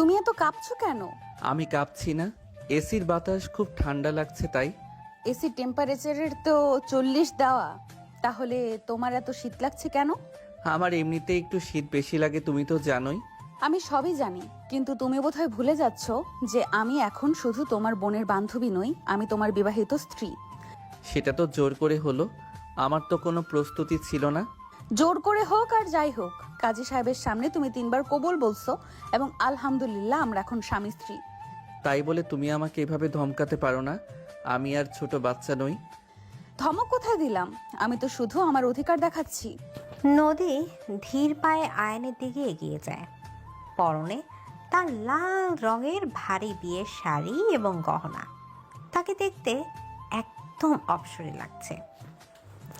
তুমি এত কাঁপছো কেন? আমি কাঁপছি না, এসির বাতাস খুব ঠান্ডা লাগছে তাই। এসি টেম্পারেচারের তো 40 দেওয়া, তাহলে তোমার এত শীত লাগছে কেন? আমার এমনিতে একটু শীত বেশি লাগে, তুমি তো জানোই। আমি সবই জানি, কিন্তু তুমি বোধহয় ভুলে যাচ্ছ যে আমি এখন শুধু তোমার বোনের বান্ধবী নই, আমি তোমার বিবাহিত স্ত্রী। সেটা তো জোর করে হলো, আমার তো কোনো প্রস্তুতি ছিল না। জোর করে হোক আর যাই হোক, কাজী সাহেবের সামনে তুমি 3বার কবুল বলছো এবং আলহামদুলিল্লাহ আমরা এখন স্বামী স্ত্রী। তাই বলে তুমি আমাকে এভাবে ধমকাতে পারো না, আমি আর ছোট বাচ্চা নই। ধমক কোথায় দিলাম? আমি তো শুধু আমার অধিকার দেখাচ্ছি। নদী ধীর পায়ে আয়নের দিকে এগিয়ে যায়। পরনে তার লাল রঙের ভারী বিয়ের শাড়ি এবং গহনা, তাকে দেখতে একদম অপসরে লাগছে।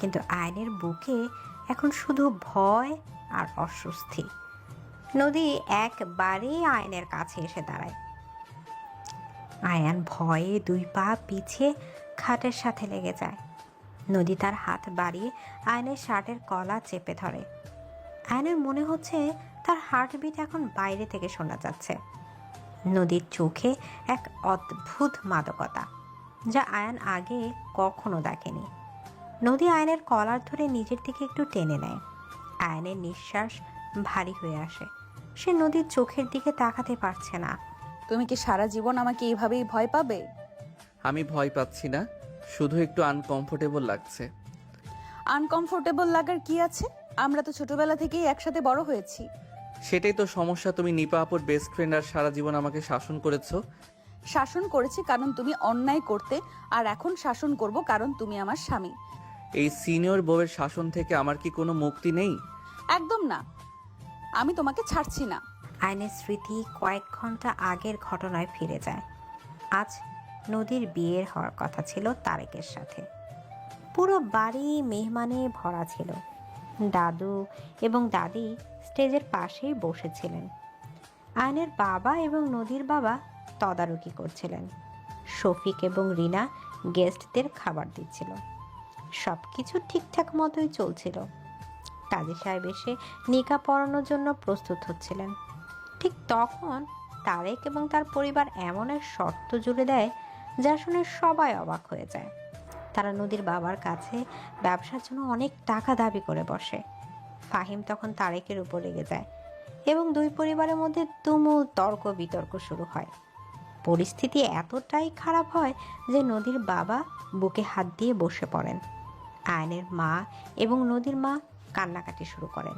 কিন্তু আয়নের বুকে এখন শুধু ভয় আর অস্বস্তি। নদী একবারে আয়নের কাছে এসে দাঁড়ায়। আয়ান ভয়ে 2 পা পিছিয়ে খাটের সাথে লেগে যায়। নদী তার হাত বাড়িয়ে আয়নের শার্টের কলা চেপে ধরে। আয়নের মনে হচ্ছে তার হার্টবিট এখন বাইরে থেকে শোনা যাচ্ছে। নদীর চোখে এক অদ্ভুত মাদকতা, যা আয়ান আগে কখনো দেখেনি। নদী আয়নের কলার ধরে নিজের দিকে একটু টেনে নেয়। আয়নের নিঃশ্বাস ভারী হয়ে আসে। সে নদীর চোখের দিকে তাকাতে পারছে না। তুমি কি সারা জীবন আমাকে এইভাবেই ভয় পাবে? আমি ভয় পাচ্ছি না, শুধু একটু আনকমফোর্টেবল লাগছে। আনকমফোর্টেবল লাগার কি আছে? আমরা তো ছোটবেলা থেকেই একসাথে বড় হয়েছি। সেটাই তো সমস্যা, তুমি নিপা আপুর বেস্ট ফ্রেন্ড আর সারা জীবন আমাকে শাসন করেছো। শাসন করেছি কারণ তুমি অন্যায় করতে, আর এখন শাসন করব কারণ তুমি আমার স্বামী। এই সিনিয়র বউয়ের শাসন থেকে আমার কি কোনো মুক্তি নেই? একদম না, আমি তোমাকে ছাড়ছি না। আয়নের স্মৃতি কয়েক ঘন্টা আগের ঘটনায় ফিরে যায়। আজ নদীর বিয়ের হওয়ার কথা ছিল তারেকের সাথে। পুরো বাড়ি মেহমানে ভরা ছিল। দাদু এবং দাদি স্টেজের পাশেই বসেছিলেন। আয়নের বাবা এবং নদীর বাবা তদারকি করছিলেন। শফিক এবং রিনা গেস্টদের খাবার দিচ্ছিল। সব কিছু ঠিকঠাক মতোই চলছিল। কাজী সাহেব এসে নিকা পড়ানোর জন্য প্রস্তুত হচ্ছিলেন। ঠিক তখন তারেক এবং তার পরিবার এমন এক শর্ত জুড়ে দেয় যা শুনে সবাই অবাক হয়ে যায়। তারা নদীর বাবার কাছে ব্যবসার জন্য অনেক টাকা দাবি করে বসে। ফাহিম তখন তারেকের উপর রেগে যায় এবং 2 পরিবারের মধ্যে তুমুল তর্ক বিতর্ক শুরু হয়। পরিস্থিতি এতটাই খারাপ হয় যে নদীর বাবা বুকে হাত দিয়ে বসে পড়েন। আয়নের মা এবং নদীর মা কান্নাকাটি শুরু করেন।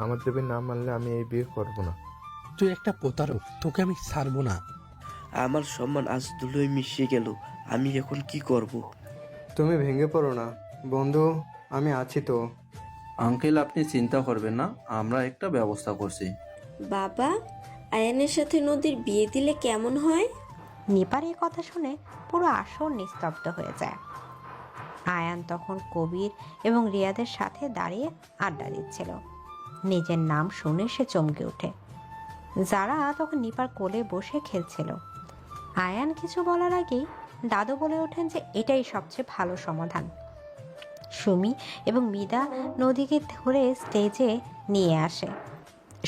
আমার দেবীর নাম মানলে আমি এই বিয়ে করব না। তুই একটা প্রতারক, তোকে আমি ছাড়বো না। আমার সম্মান আজ ধুলোয় মিশিয়ে গেল, আমি এখন কি করব? তুমি ভেঙে পড়ো না বন্ধু, আমি আছি তো। আঙ্কেল, আপনি চিন্তা করবেন না, আমরা একটা ব্যবস্থা করছি। বাবা, আয়ানের সাথে নদীর বিয়ে দিলে কেমন হয়? নিপার এই কথা শুনে পুরো আসর নিস্তব্ধ হয়ে যায়। আয়ান তখন কবির এবং রিয়াদের সাথে দাঁড়িয়ে আড্ডা দিচ্ছিল। নিজের নাম শুনে সে চমকে ওঠে। যারা তখন নিপার কোলে বসে খেলছিল। আয়ান কিছু বলার আগেই দাদু বলে ওঠেন যে এটাই সবচেয়ে ভালো সমাধান। সুমি এবং মিতা নদীকে ধরে স্টেজে নিয়ে আসে।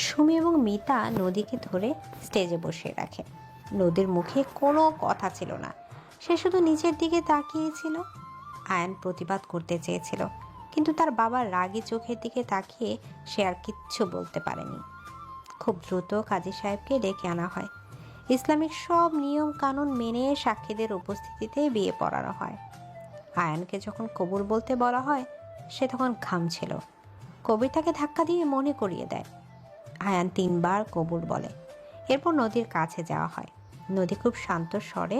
সুমি এবং মিতা নদীকে ধরে স্টেজে বসিয়ে রাখে। নদীর মুখে কোনো কথা ছিল না, সে শুধু নিচের দিকে তাকিয়েছিল। আয়ান প্রতিবাদ করতে চেয়েছিল, কিন্তু তার বাবার রাগী চোখের দিকে তাকিয়ে সে আর কিচ্ছু বলতে পারেনি। খুব দ্রুত কাজী সাহেবকে ডেকে আনা হয়। ইসলামিক সব নিয়ম কানুন মেনে সাক্ষীদের উপস্থিতিতে বিয়ে পড়ানো হয়। আয়ানকে যখন কবুল বলতে বলা হয়, সে তখন ঘামছিল। কবির তাকে ধাক্কা দিয়ে মনে করিয়ে দেয়। আয়ান 3বার কবুল বলে। এরপর নদীর কাছে যাওয়া হয়। নদী খুব শান্ত স্বরে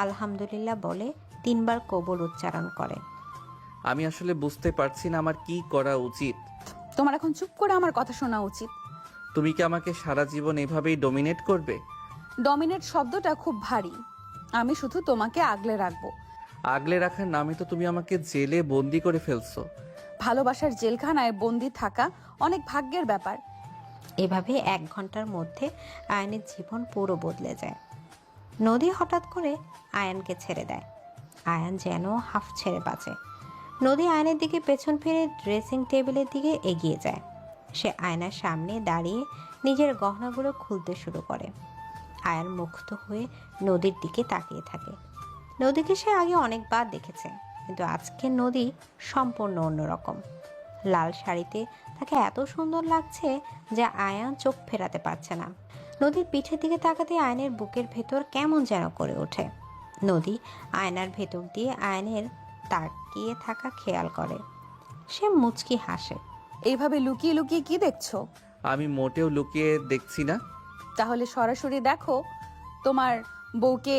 আলহামদুলিল্লাহ বলে 3বার কবুল উচ্চারণ করে। আমি আসলে বুঝতে পারছি না আমার কি করা উচিত। তোমার এখন চুপ করে আমার কথা শোনা উচিত। তুমি কি আমাকে সারা জীবন এভাবেই ডমিনেট করবে? ডমিনেট শব্দটা খুব ভারী। আমি শুধু তোমাকে আগলে রাখবো। আগলে রাখার নামে তো তুমি আমাকে জেলে বন্দি করে ফেলছো। ভালোবাসার জেলখানায় বন্দি থাকা অনেক ভাগ্যের ব্যাপার। এভাবে 1 ঘন্টার মধ্যে আয়নের জীবন পুরো বদলে যায়। নদী হঠাৎ করে আয়ানকে ছেড়ে দেয়। আয়ান যেন হাফ ছেড়ে বাঁচে। নদী আয়নের দিকে পেছন ফিরে ড্রেসিং টেবিলের দিকে এগিয়ে যায়। সে আয়নার সামনে দাঁড়িয়ে নিজের গহনাগুলো খুলতে শুরু করে। আয়ান মুগ্ধ হয়ে নদীর দিকে তাকিয়ে থাকে। নদীকে সে আগে অনেকবার দেখেছে, কিন্তু আজকের নদী সম্পূর্ণ অন্যরকম। লাল শাড়িতে তাকে এত সুন্দর লাগছে যে আয়ান চোখ ফেরাতে পারছে না। নদীর পিঠের দিকে তাকাতে আয়নের বুকের ভেতর কেমন যেন করে ওঠে। নদী আয়নার ভেতর দিয়ে আয়নের তাকিয়ে থাকা খেয়াল করে। সে মুচকি হাসে। এইভাবে লুকিয়ে লুকিয়ে কি দেখছো? আমি মোটেও লুকিয়ে দেখছি না। তাহলে সরাসরি দেখো। তোমার বউকে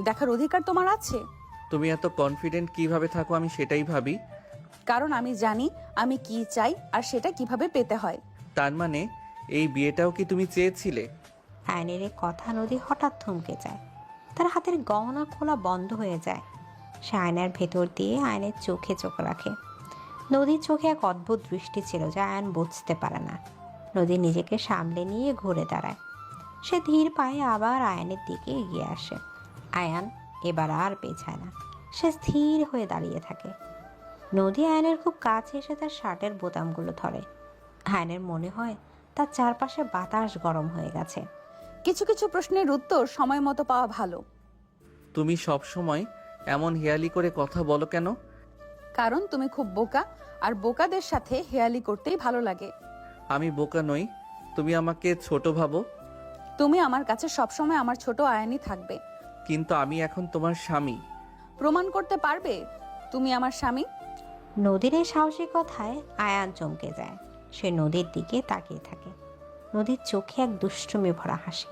দেখার অধিকার তোমার আছে। তুমি এত কনফিডেন্ট কিভাবে থাকো আমি সেটাই ভাবি। কারণ আমি জানি আমি কি চাই আর সেটা কিভাবে পেতে হয়। তার মানে এই বিয়েটাও কি তুমি চেয়েছিলে? আয়নের এই কথা নদী হঠাৎ থমকে যায়। তার হাতের গহনা খোলা বন্ধ হয়ে যায়। সে আয়নার ভেতর দিয়ে আয়নের চোখে চোখ রাখে। নদীর চোখে এক অদ্ভুত দৃষ্টি ছিল যা আয়ন বুঝতে পারে না। নদী নিজেকে সামলে নিয়ে ঘুরে দাঁড়ায়। সে ধীর পায়ে আবার আয়নের দিকে এগিয়ে আসে। আয়ান এবার আর পেছায় না, সে স্থির হয়ে দাঁড়িয়ে থাকে। নদী আয়নের খুব কাছে এসে তার শার্টের বোতামগুলো ধরে। আয়নের মনে হয় তার চারপাশে বাতাস গরম হয়ে গেছে। কিছু কিছু প্রশ্নের উত্তর সময় মতো পাওয়া ভালো। তুমি সব সময় এমন হেয়ালি করে কথা বলো কেন? কারণ তুমি খুব বোকা, আর বোকাদের সাথে হেয়ালি করতেই ভালো লাগে। আমি বোকা নই, তুমি আমাকে ছোট ভাবো। তুমি আমার কাছে সবসময় আমার ছোট আয়ানই থাকবে। কিন্তু আমি এখন তোমার স্বামী। প্রমাণ করতে পারবে তুমি আমার স্বামী? নদীর এই সাহসী কথায় আয়ান চমকে যায়। সে নদীর দিকে তাকিয়ে থাকে। নদীর চোখে এক দুষ্টুমি ভরা হাসি।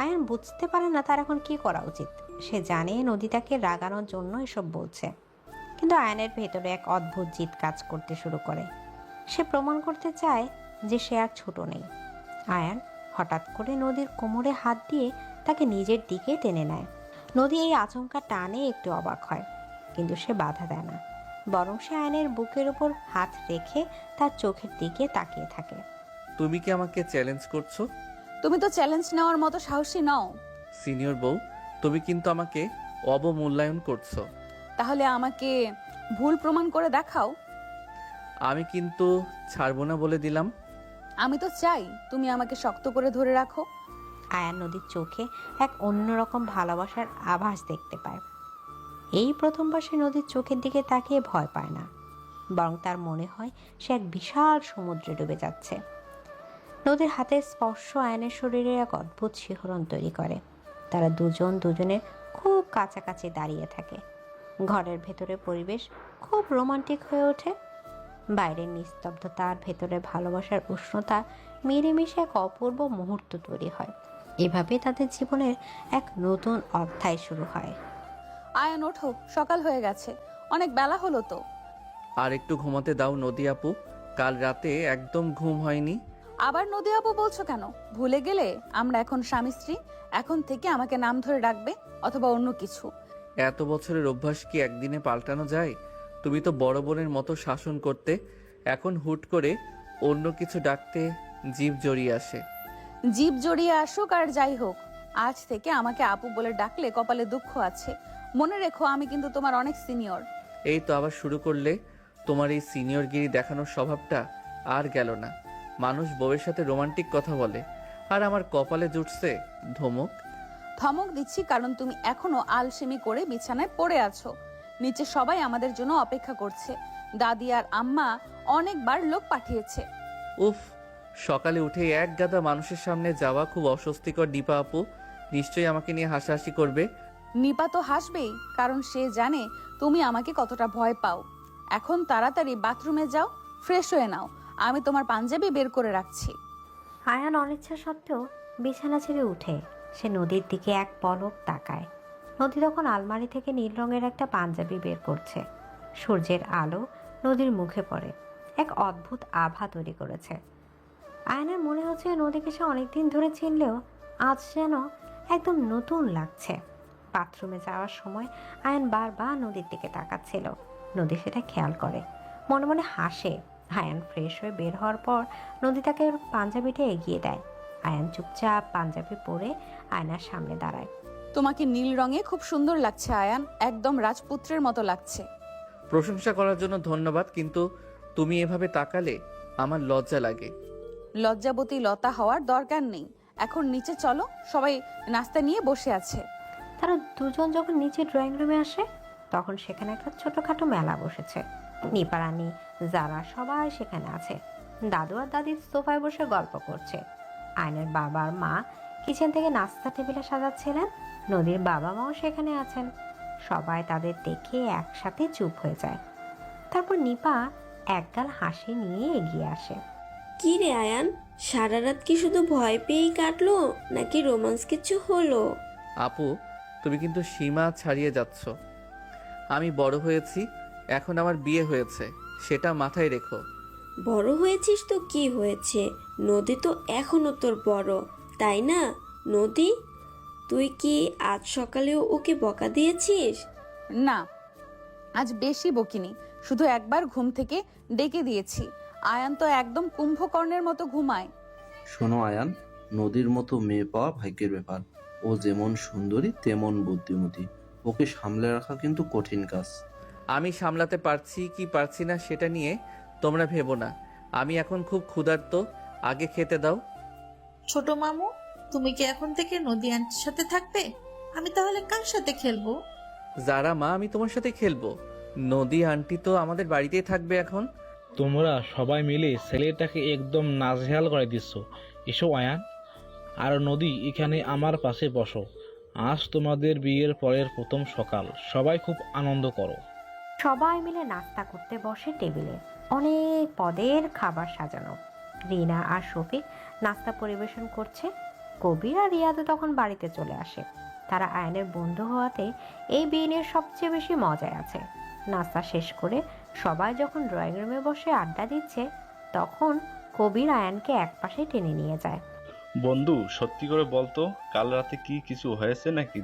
আয়ান বুঝতে পারে না তার এখন কি করা উচিত। সে জানে নদী তাকে রাগানোর জন্য এসব বলছে, কিন্তু আয়ানের ভেতরে এক অদ্ভুত জিদ কাজ করতে শুরু করে। সে প্রমাণ করতে চায় যে সে আর ছোট নেই। আয়ান হঠাৎ করে নদীর কোমরে হাত দিয়ে তাকে নিজের দিকে টেনে নেয়। নদী এই আচমকা টানে একটু অবাক হয়, কিন্তু সে বাধা দেয় না। বরং সে আয়নের বুকের উপর হাত রেখে তার চোখের দিকে তাকিয়ে থাকে। তুমি কি আমাকে চ্যালেঞ্জ করছো? তুমি তো চ্যালেঞ্জ নেওয়ার মতো সাহসী নও। সিনিয়র বউ, তুমি কিন্তু আমাকে অবমূল্যায়ন করছো। তাহলে আমাকে ভুল প্রমাণ করে দেখাও। আমি কিন্তু ছাড়বো না বলে দিলাম। আমি তো চাই তুমি আমাকে শক্ত করে ধরে রাখো। আয়ান নদীর চোখে এক অন্যরকম ভালোবাসার আভাস দেখতে পায়। এই প্রথমবার সে নদীর চোখের দিকে তাকিয়ে ভয় পায় না, বরং তার মনে হয় সে এক বিশাল সমুদ্রে ডুবে যাচ্ছে। নদীর হাতের স্পর্শ আয়নের শরীরে এক অদ্ভুত শিহরণ তৈরি করে। তারা দুজন দুজনের খুব কাছাকাছি দাঁড়িয়ে থাকে। ঘরের ভেতরে পরিবেশ খুব রোমান্টিক হয়ে ওঠে। বাইরের নিস্তব্ধতার ভেতরে ভালোবাসার উষ্ণতা মিলেমিশে এক অপূর্ব মুহূর্ত তৈরি হয়। এভাবে তাদের জীবনের এক নতুন অধ্যায় শুরু হয়। আয়ান ওঠো, সকাল হয়ে গেছে, অনেক বেলা হলো তো। আর একটু ঘুমাতে দাও নদী আপু, কাল রাতে একদম ঘুম হয়নি। আবার নদী আপু বলছো কেন? ভুলে গেলে আমরা এখন স্বামী স্ত্রী? এখন থেকে আমাকে নাম ধরে ডাকবে, অথবা অন্য কিছু। এত বছরের অভ্যাস কি একদিনে পাল্টানো যায়? তুমি তো বড় বোনের মতো শাসন করতে, এখন হুট করে অন্য কিছু ডাকতে জিভ জড়িয়ে আসে। জীব জড়িয়ে আসুক আর যাই হোক, আজ থেকে আমাকে আপু বলে ডাকলে কপালে দুঃখ আছে। মনে রেখো আমি কিন্তু তোমার অনেক সিনিয়র। এই তো আবার শুরু করলে তোমার এই সিনিয়রগিরি দেখানোর স্বভাবটা। আর গেল না, মানুষ বউয়ের সাথে রোমান্টিক কথা বলে, আর আমার কপালে জুটছে ধমক। ধমক দিচ্ছি কারণ তুমি এখনো আলসেমি করে বিছানায় পড়ে আছো। নিচে সবাই আমাদের জন্য অপেক্ষা করছে। দাদি আর আম্মা অনেকবার লোক পাঠিয়েছে। উফ, সকালে উঠে এক গাদা মানুষের সামনে যাওয়া খুব অস্বস্তিকর। দীপা আপু নিশ্চয়ই আমাকে নিয়ে হাসাহাসি করবে। নিপা তো হাসবেই, কারণ সে জানে তুমি আমাকে কতটা ভয় পাও। এখন তাড়াতাড়ি বাথরুমে যাও, ফ্রেশ হয়ে নাও, আমি তোমার পাঞ্জাবি বের করে রাখছি। আয়ান অনিচ্ছা সত্ত্বেও বিছানা ছেড়ে উঠে সে নদীর দিকে এক পলক তাকায়। নদী তখন আলমারি থেকে নীল রঙের একটা পাঞ্জাবি বের করছে। সূর্যের আলো নদীর মুখে পড়ে, এক অদ্ভুত আভা তৈরি করেছে। আয়নের মনে হচ্ছে নদীকে সে অনেকদিন ধরে চিনলেও আজ যেন একদম নতুন লাগছে। বাথরুমে যাওয়ার সময় আয়ন বারবার নদীর দিকে তাকাচ্ছিল। নদী সেটা খেয়াল করে, মনে মনে হাসে। আয়ান ফ্রেশ হয়ে বের হওয়ার পর নদী তাকে পাঞ্জাবিটা এগিয়ে দেয়। আয়ান চুপচাপ পাঞ্জাবি পরে আয়নার সামনে দাঁড়ায়। তোমাকে নীল রঙে খুব সুন্দর লাগছে আয়ান, একদম রাজপুত্রের মতো লাগছে। প্রশংসা করার জন্য ধন্যবাদ, কিন্তু তুমি এভাবে তাকালে আমার লজ্জা লাগে। লজ্জাবতী লতা হওয়ার দরকার নেই। এখন নিচে চলো, সবাই নাস্তা নিয়ে বসে আছে। তারা দুজন যখন নিচে ড্রয়িং রুমে আসে তখন সেখানে একটা ছোটখাটো মেলা বসেছে। নিপারানি, যারা সবাই সেখানে আছে। দাদু আর দাদি সোফায় বসে গল্প করছে। আয়নের বাবা আর মা কিচেন থেকে নাস্তা টেবিলে সাজাচ্ছিলেন। নদীর বাবা মাও সেখানে আছেন। সবাই তাদের দেখে একসাথে চুপ হয়ে যায়। তারপর নিপা একগাল হাসি নিয়ে এগিয়ে আসে। কি রে আয়ান, সারা রাত কি শুধু ভয় পেয়েই কাটলো নাকি রোমান্স কিছু হলো? আপু, তুমি কিন্তু সীমা ছাড়িয়ে যাচ্ছ। আমি বড় হয়েছি, এখন আমার বিয়ে হয়েছে, সেটা মাথায় রেখো। বড় হয়েছিস তো কি হয়েছে, নদী তো এখনো তোর বড়, তাই না? নদী, তুই কি আজ সকালেও ওকে বকা দিয়েছিস? না, আজ বেশি বকিনি, শুধু একবার ঘুম থেকে ডেকে দিয়েছি। আয়ান তো একদম কুম্ভকর্ণের মতো ঘুমায়। শোনো আয়ান, নদীর মতো মেয়ে পাওয়া ভাগ্যের ব্যাপার। ও যেমন সুন্দরী তেমন বুদ্ধিমতী। ওকে সামলে রাখা কিন্তু কঠিন কাজ। আমি সামলাতে পারছি কি পারছি না সেটা নিয়ে তোমরা ভেবো না। আমি এখন খুব ক্ষুধার্ত, আগে খেতে দাও। ছোট মামু, তুমি কি এখন থেকে নদী আন্টির সাথে থাকবে? আমি তাহলে কার সাথে খেলবো? যারা মা, আমি তোমার সাথে খেলবো। নদী আন্টি তো আমাদের বাড়িতেই থাকবে এখন। তোমরা সবাই মিলে ছেলেটাকে একদম নাজেহাল করে দিচ্ছ। এসো আয়ান আর নদী, এখানে আমার পাশে বসো। আজ তোমাদের বিয়ের পরের প্রথম সকাল, সবাই খুব আনন্দ করো। সবাই মিলে নাস্তা করতে বসে টেবিলে। অনেক পদের খাবার সাজানো। রিনা আর শফিক নাস্তা পরিবেশন করছে। কবির আর রিয়াদও তখন বাড়িতে চলে আসে। তারা আয়নের বন্ধু হওয়াতে এই বিয়ে নিয়ে সবচেয়ে বেশি মজায় আছে। নাস্তা শেষ করে সবাই যখন ড্রয়িং রুমে বসে আড্ডা দিচ্ছে তখন কবির আয়ানকে একপাশে টেনে নিয়ে যায়। বন্ধু, সত্যি করে বলতো, কাল রাতে কি কিছু হয়েছে নাকি?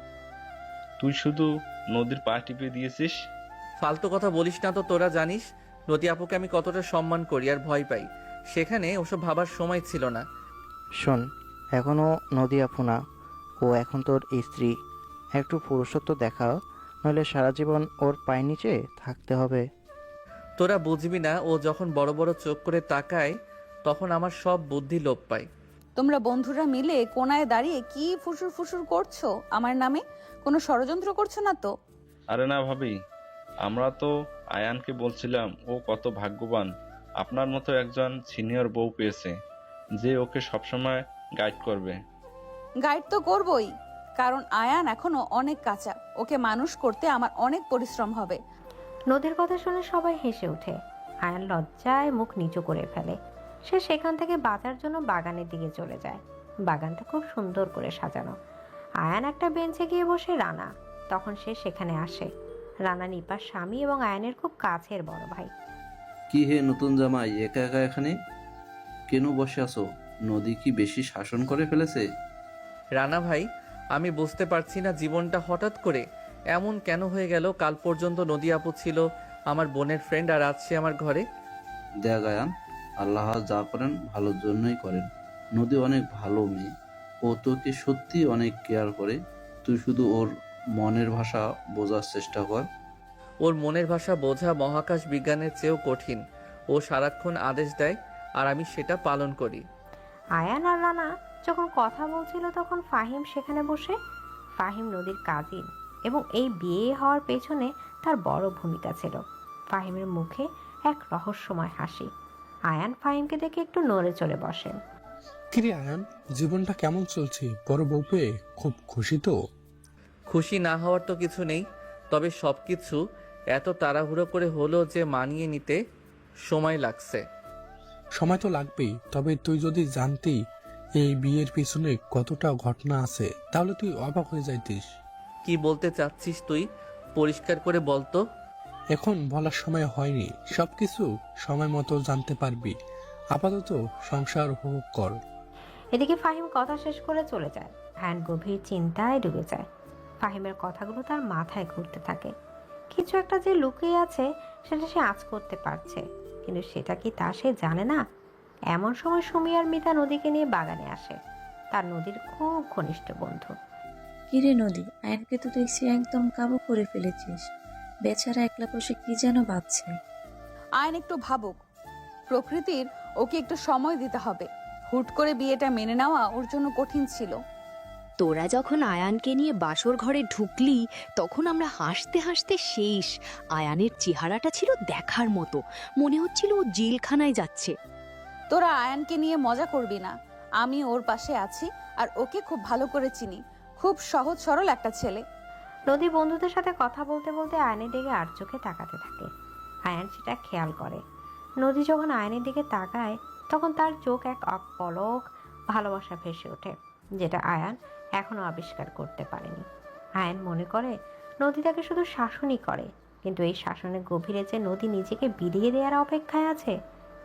তুই শুধু নদীর পা টিপে দিয়েছিস। ফালতু কথা বলিস না তো। তোরা জানিস নদী আপুকে আমি কতটা সম্মান করি আর ভয় পাই। সেখানে ওসব ভাবার সময় ছিল না। শোন, এখনও নদী আপু না, ও এখন তোর স্ত্রী। একটু পুরুষত্ব দেখাও, নইলে সারা জীবন ওর পায়ের নিচে থাকতে হবে। তোরা বুঝবি না, ও যখন বড় বড় চোখ করে তাকায় তখন আমার সব বুদ্ধি লোপ পায়। তোমরা বন্ধুরা মিলে কোনায় দাঁড়িয়ে কি ফুসুর ফুসুর করছো আমার নামে? কোনো ষড়যন্ত্র করছো না তো? আরে না ভাবি, আমরা তো আয়ানকে বলছিলাম ও কত ভাগ্যবান, আপনার মতো একজন সিনিয়র বউ পেয়েছে যে ওকে সবসময় গাইড করবে। গাইড তো করবই, কারণ আয়ান এখনো অনেক কাঁচা। ওকে মানুষ করতে আমার অনেক পরিশ্রম হবে। নদীর কথা শুনে সবাই হেসে ওঠে। আয়ান লজ্জায় মুখ নিচু করে ফেলে। সে সেখান থেকে বাজার জন্য বাগানের দিকে চলে যায়। বাগানটা খুব সুন্দর করে সাজানো। আয়ান একটা বেঞ্চে গিয়ে বসে। রানা তখন সে সেখানে আসে। রানা নিপার স্বামী এবং আয়ানের খুব কাছের বড় ভাই। কি হে নতুন জামাই, একা একা এখানে কেন বসে আছো? নদী কি বেশি শাসন করে ফেলেছে? রানা ভাই, আমি বুঝতে পারছি না জীবনটা হঠাৎ করে এমন কেন হয়ে গেল। কাল পর্যন্ত নদী আপু ছিল আমার বোনের ফ্রেন্ড, আর আজ সে আমার ঘরে। দেখ আয়ান, আল্লাহ যা করেন ভালোর জন্যই করেন। নদী অনেক ভালো মেয়ে, ও তোকে সত্যি অনেক কেয়ার করে। তুই শুধু ওর মনের ভাষা বোঝার চেষ্টা কর। ওর মনের ভাষা বোঝা মহাকাশ বিজ্ঞানের চেয়েও কঠিন। ও সারাক্ষণ আদেশ দেয় আর আমি সেটা পালন করি। আয়ান আর রানা যখন কথা বলছিল তখন ফাহিম সেখানে বসে। ফাহিম নদীর কাজিন এবং এই বিয়ে হওয়ার পেছনে তার বড় ভূমিকা ছিল। ফাহিমের মুখে এক রহস্যময় হাসি। আয়ান ফাহিমকে দেখে একটু নড়ে চড়ে বসেন। কিরে আয়ান, জীবনটা কেমন চলছে? বড় বউ পেয়ে খুব খুশি তো? খুশি না হওয়ার তো কিছু নেই, তবে সবকিছু এত তাড়াহুড়ো করে হলো যে মানিয়ে নিতে সময় লাগছে। সময় তো লাগবেই, তবে তুই যদি জানতি এই বিয়ের পিছনে কতটা ঘটনা আছে তাহলে তুই অবাক হয়ে যাইতিস। কি বলতে চাচ্ছিস তুই? পরিষ্কার করে বলতো। এখন বলার সময় হয়নি, সবকিছু সময় মতো জানতে পারবি। আপাতত সংসার উপভোগ কর। এদিকে ফাহিম কথা শেষ করে চলে যায়। আয়ান গভীর চিন্তায় ডুবে যায়। ফাহিমের কথাগুলো তার মাথায় ঘুরতে থাকে। কিছু একটা যে লুকিয়ে আছে সেটা সে আঁচ করতে পারছে, কিন্তু সেটা কি তা সে জানে না। এমন সময় সুমি আর মিতা নদীকে নিয়ে বাগানে আসে। তার নদীর খুব ঘনিষ্ঠ বন্ধু। কিরে নদী, আয়নকে তো দেখছি একদম কাবু করে ফেলেছিস। বেচারা একলা বসে কি যেন ভাবছে। আয়ন একটু ভাবুক, প্রকৃতির ওকে একটু সময় দিতে হবে। হুট করে বিয়েটা মেনে নেওয়া ওর জন্য কঠিন ছিল। তোরা যখন আয়ানকে নিয়ে বাসর ঘরে ঢুকলি তখন আমরা হাসতে হাসতে শেষ। আয়ানের চেহারাটা ছিল দেখার মতো, মনে হচ্ছিল ও জেলখানায় যাচ্ছে। তোরা আয়ানকে নিয়ে মজা করবি না, আমি ওর পাশে আছি আর ওকে খুব ভালো করে চিনি। খুব সহজ সরল একটা ছেলে। নদী বন্ধুদের সাথে কথা বলতে বলতে আয়নের দিকে আর চোখে তাকাতে থাকে। আয়ান সেটা খেয়াল করে। নদী যখন আয়নের দিকে তাকায় তখন তার চোখ এক অপলক ভালোবাসা ভেসে ওঠে, যেটা আয়ান এখনো আবিষ্কার করতে পারেনি। আয়ান মনে করে নদী তাকে শুধু শাসনই করে, কিন্তু এই শাসনের গভীরে যে নদী নিজেকে বিলিয়ে দেওয়ার অপেক্ষায় আছে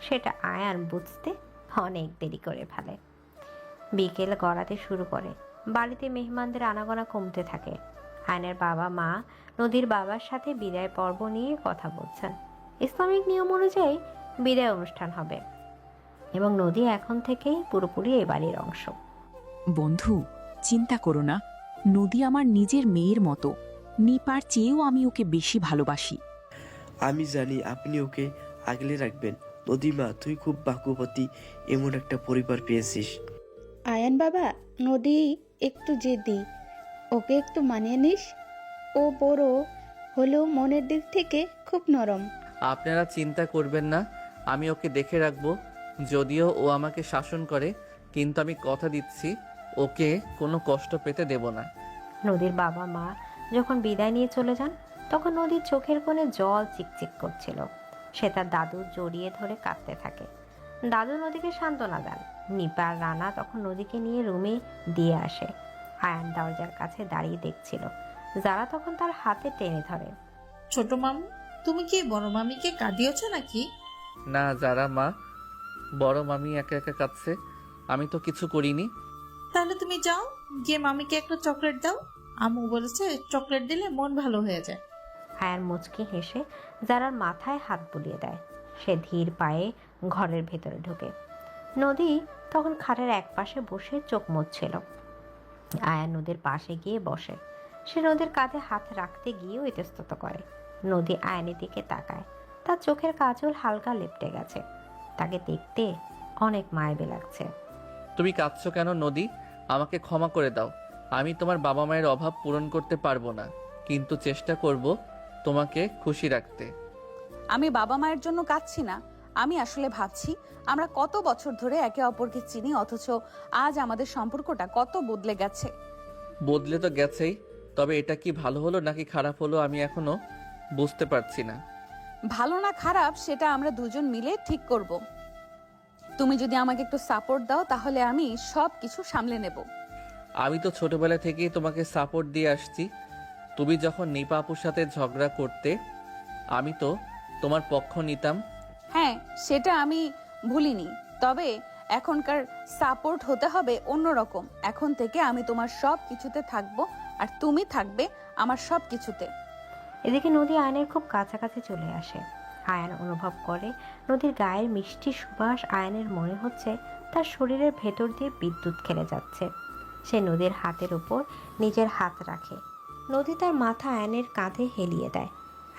সেটা আয়ান বুঝতে অনেক দেরি করে ফেলে। বিকেল গড়াতে শুরু করে, বাড়িতে মেহমানদের আনাগোনা কমতে থাকে। আয়নের বাবা মা নদীর বাবার সাথে বিদায় পর্ব নিয়ে কথা বলছেন। ইসলামিক নিয়ম অনুযায়ী বিদায় অনুষ্ঠান হবে এবং নদী এখন থেকেই পুরোপুরি এই বাড়ির অংশ। বন্ধু, চিন্তা করো না, নদী আমার নিজের মেয়ের মতো। নিপার চেয়েও আমি ওকে বেশি ভালোবাসি। আমি জানি আপনি ওকে আগলে রাখবেন। নদীমা, তুই খুব ভাগ্যবতী, এমন একটা পরিবার পেয়েছিস। আয়ান বাবা, নদী একটু জেদি, ওকে একটু মানিয়ে নিস। ও বড় হলেও মনের দিক থেকে খুব নরম। আপনারা চিন্তা করবেন না, আমি ওকে দেখে রাখবো। যদিও ও আমাকে শাসন করে, কিন্তু আমি কথা দিচ্ছি ওকে কোনো কষ্ট পেতে দেব না। নদীর বাবা মা যখন বিদায় নিয়ে চলে যান তখন নদীর চোখের কোণে জল চিকচিক করছিল। সে তার দাদু জড়িয়ে ধরে কাঁদতে থাকে। দাদু নদীকে সান্ত্বনা দেন। নিপা আর রানা তখন নদীকে নিয়ে রুমে দিয়ে আসে। আয়ান দরজার কাছে দাঁড়িয়ে দেখছিল। যারা তখন তার হাতে টেনে ধরে। ছোট মামু, তুমি কি বড় মামিকে কাঁদিয়েছ নাকি? না যারা মা, বড় মামি একা একা কাঁদছে, আমি তো কিছু করিনি। তাহলে তুমি যাও, গিয়ে মামিকে একটা চকলেট দাও। আম্মু বলেছে চকলেট দিলে মন ভালো হয়ে যায়। আয়ান মুচকি হেসে যারার মাথায় হাত বুলিয়ে দেয়। সে ধীর পায়ে ঘরের ভেতরে ঢোকে। নদী তখন খাটের এক পাশে বসে চোখ মুছছিল। আয়ান নদীর পাশে গিয়ে বসে। সে নদীর কাঁধে হাত রাখতে গিয়েও ইতস্তত করে। নদী আয়নের দিকে তাকায়। তার চোখের কাজল হালকা লেপটে গেছে। তাকে দেখতে অনেক মায়াবী লাগছে। তুমি কাঁদছো কেন নদী? আমাকে ক্ষমা করে দাও। আমি তোমার বাবা মায়ের অভাব পূরণ করতে পারবো না, কিন্তু চেষ্টা করব তোমাকে খুশি রাখতে। আমি বাবা মায়ের জন্য কাঁদছি না, আমি আসলে ভাবছি আমরা কত বছর ধরে একে অপরকে চিনি, অথচ আজ আমাদের সম্পর্কটা কত বদলে গেছে। বদলে তো গেছেই, তবে এটা কি ভালো হলো নাকি খারাপ হলো আমি এখনো বুঝতে পারছি না। ভালো না খারাপ সেটা আমরা দুজন মিলে ঠিক করব। তুমি যদি আমাকে একটু সাপোর্ট দাও তাহলে আমি সব কিছু সামলে নেব। আমি তো ছোটবেলা থেকেই তোমাকে সাপোর্ট দিয়ে আসছি। তুমি যখন নিপা আপুর সাথে ঝগড়া করতে আমি তো তোমার পক্ষ নিতাম। হ্যাঁ, সেটা আমি ভুলিনি, তবে এখনকার সাপোর্ট হতে হবে অন্যরকম। এখন থেকে আমি তোমার সব কিছুতে থাকবো আর তুমি থাকবে আমার সব কিছুতে। এদিকে নদী আয়নের খুব কাছাকাছি চলে আসে। আয়ান অনুভব করে নদীর গায়ের মিষ্টি সুবাস। আয়নের মনে হচ্ছে তার শরীরের ভেতর দিয়ে বিদ্যুৎ খেলে যাচ্ছে। সে নদীর হাতের উপর নিজের হাত রাখে। নদী তার মাথা আয়নের কাঁধে হেলিয়ে দেয়।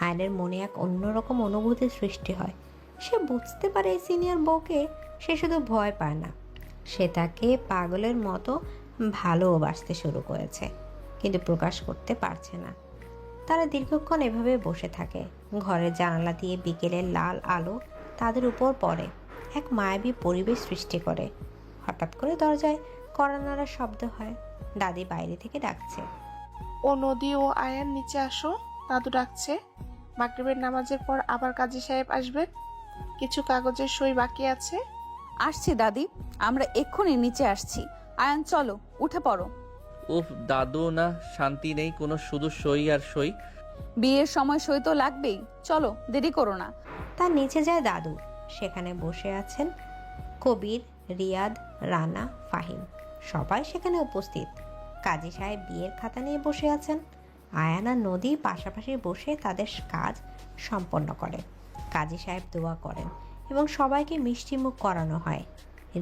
আয়নের মনে এক অন্যরকম অনুভূতির সৃষ্টি হয়। সে বুঝতে পারে এই সিনিয়র বউকে সে শুধু ভয় পায় না, সে তাকে পাগলের মতো ভালোবাসতে শুরু করেছে, কিন্তু প্রকাশ করতে পারছে না। তারা দীর্ঘক্ষণ এভাবে বসে থাকে। ঘরের জানালা দিয়ে বিকেলের লাল আলো তাদের উপর পড়ে, এক মায়াবী পরিবেশ সৃষ্টি করে। হঠাৎ করে দরজায় কড়া নাড়ার শব্দ হয়। দাদি বাইরে থেকে ডাকছে, ও নদী ও আয়ান নিচে আসো, দাদু ডাকছে। মাগরিবের নামাজের পর আবার কাজী সাহেব আসবেন, কিছু কাগজের সই বাকি আছে। আসছি দাদি, আমরা এক্ষুনি নিচে আসছি। আয়ান চলো, উঠে পড়ো। উফ, দাদু না শান্তি নেই কোনো, শুধু সই আর সই। বিয়ের সময় সই তো লাগবেই, চলো দেরি করো না। তার নিচে যায় দাদু। সেখানে বসে আছেন কবির, রিয়াদ, রানা, ফাহিম, সবাই সেখানে উপস্থিত। কাজী সাহেব বিয়ের খাতা নিয়ে বসে আছেন। আয়ান আর নদী পাশাপাশি বসে তাদের কাজ সম্পন্ন করে। কাজী সাহেব দোয়া করেন এবং সবাইকে মিষ্টি মুখ করানো হয়।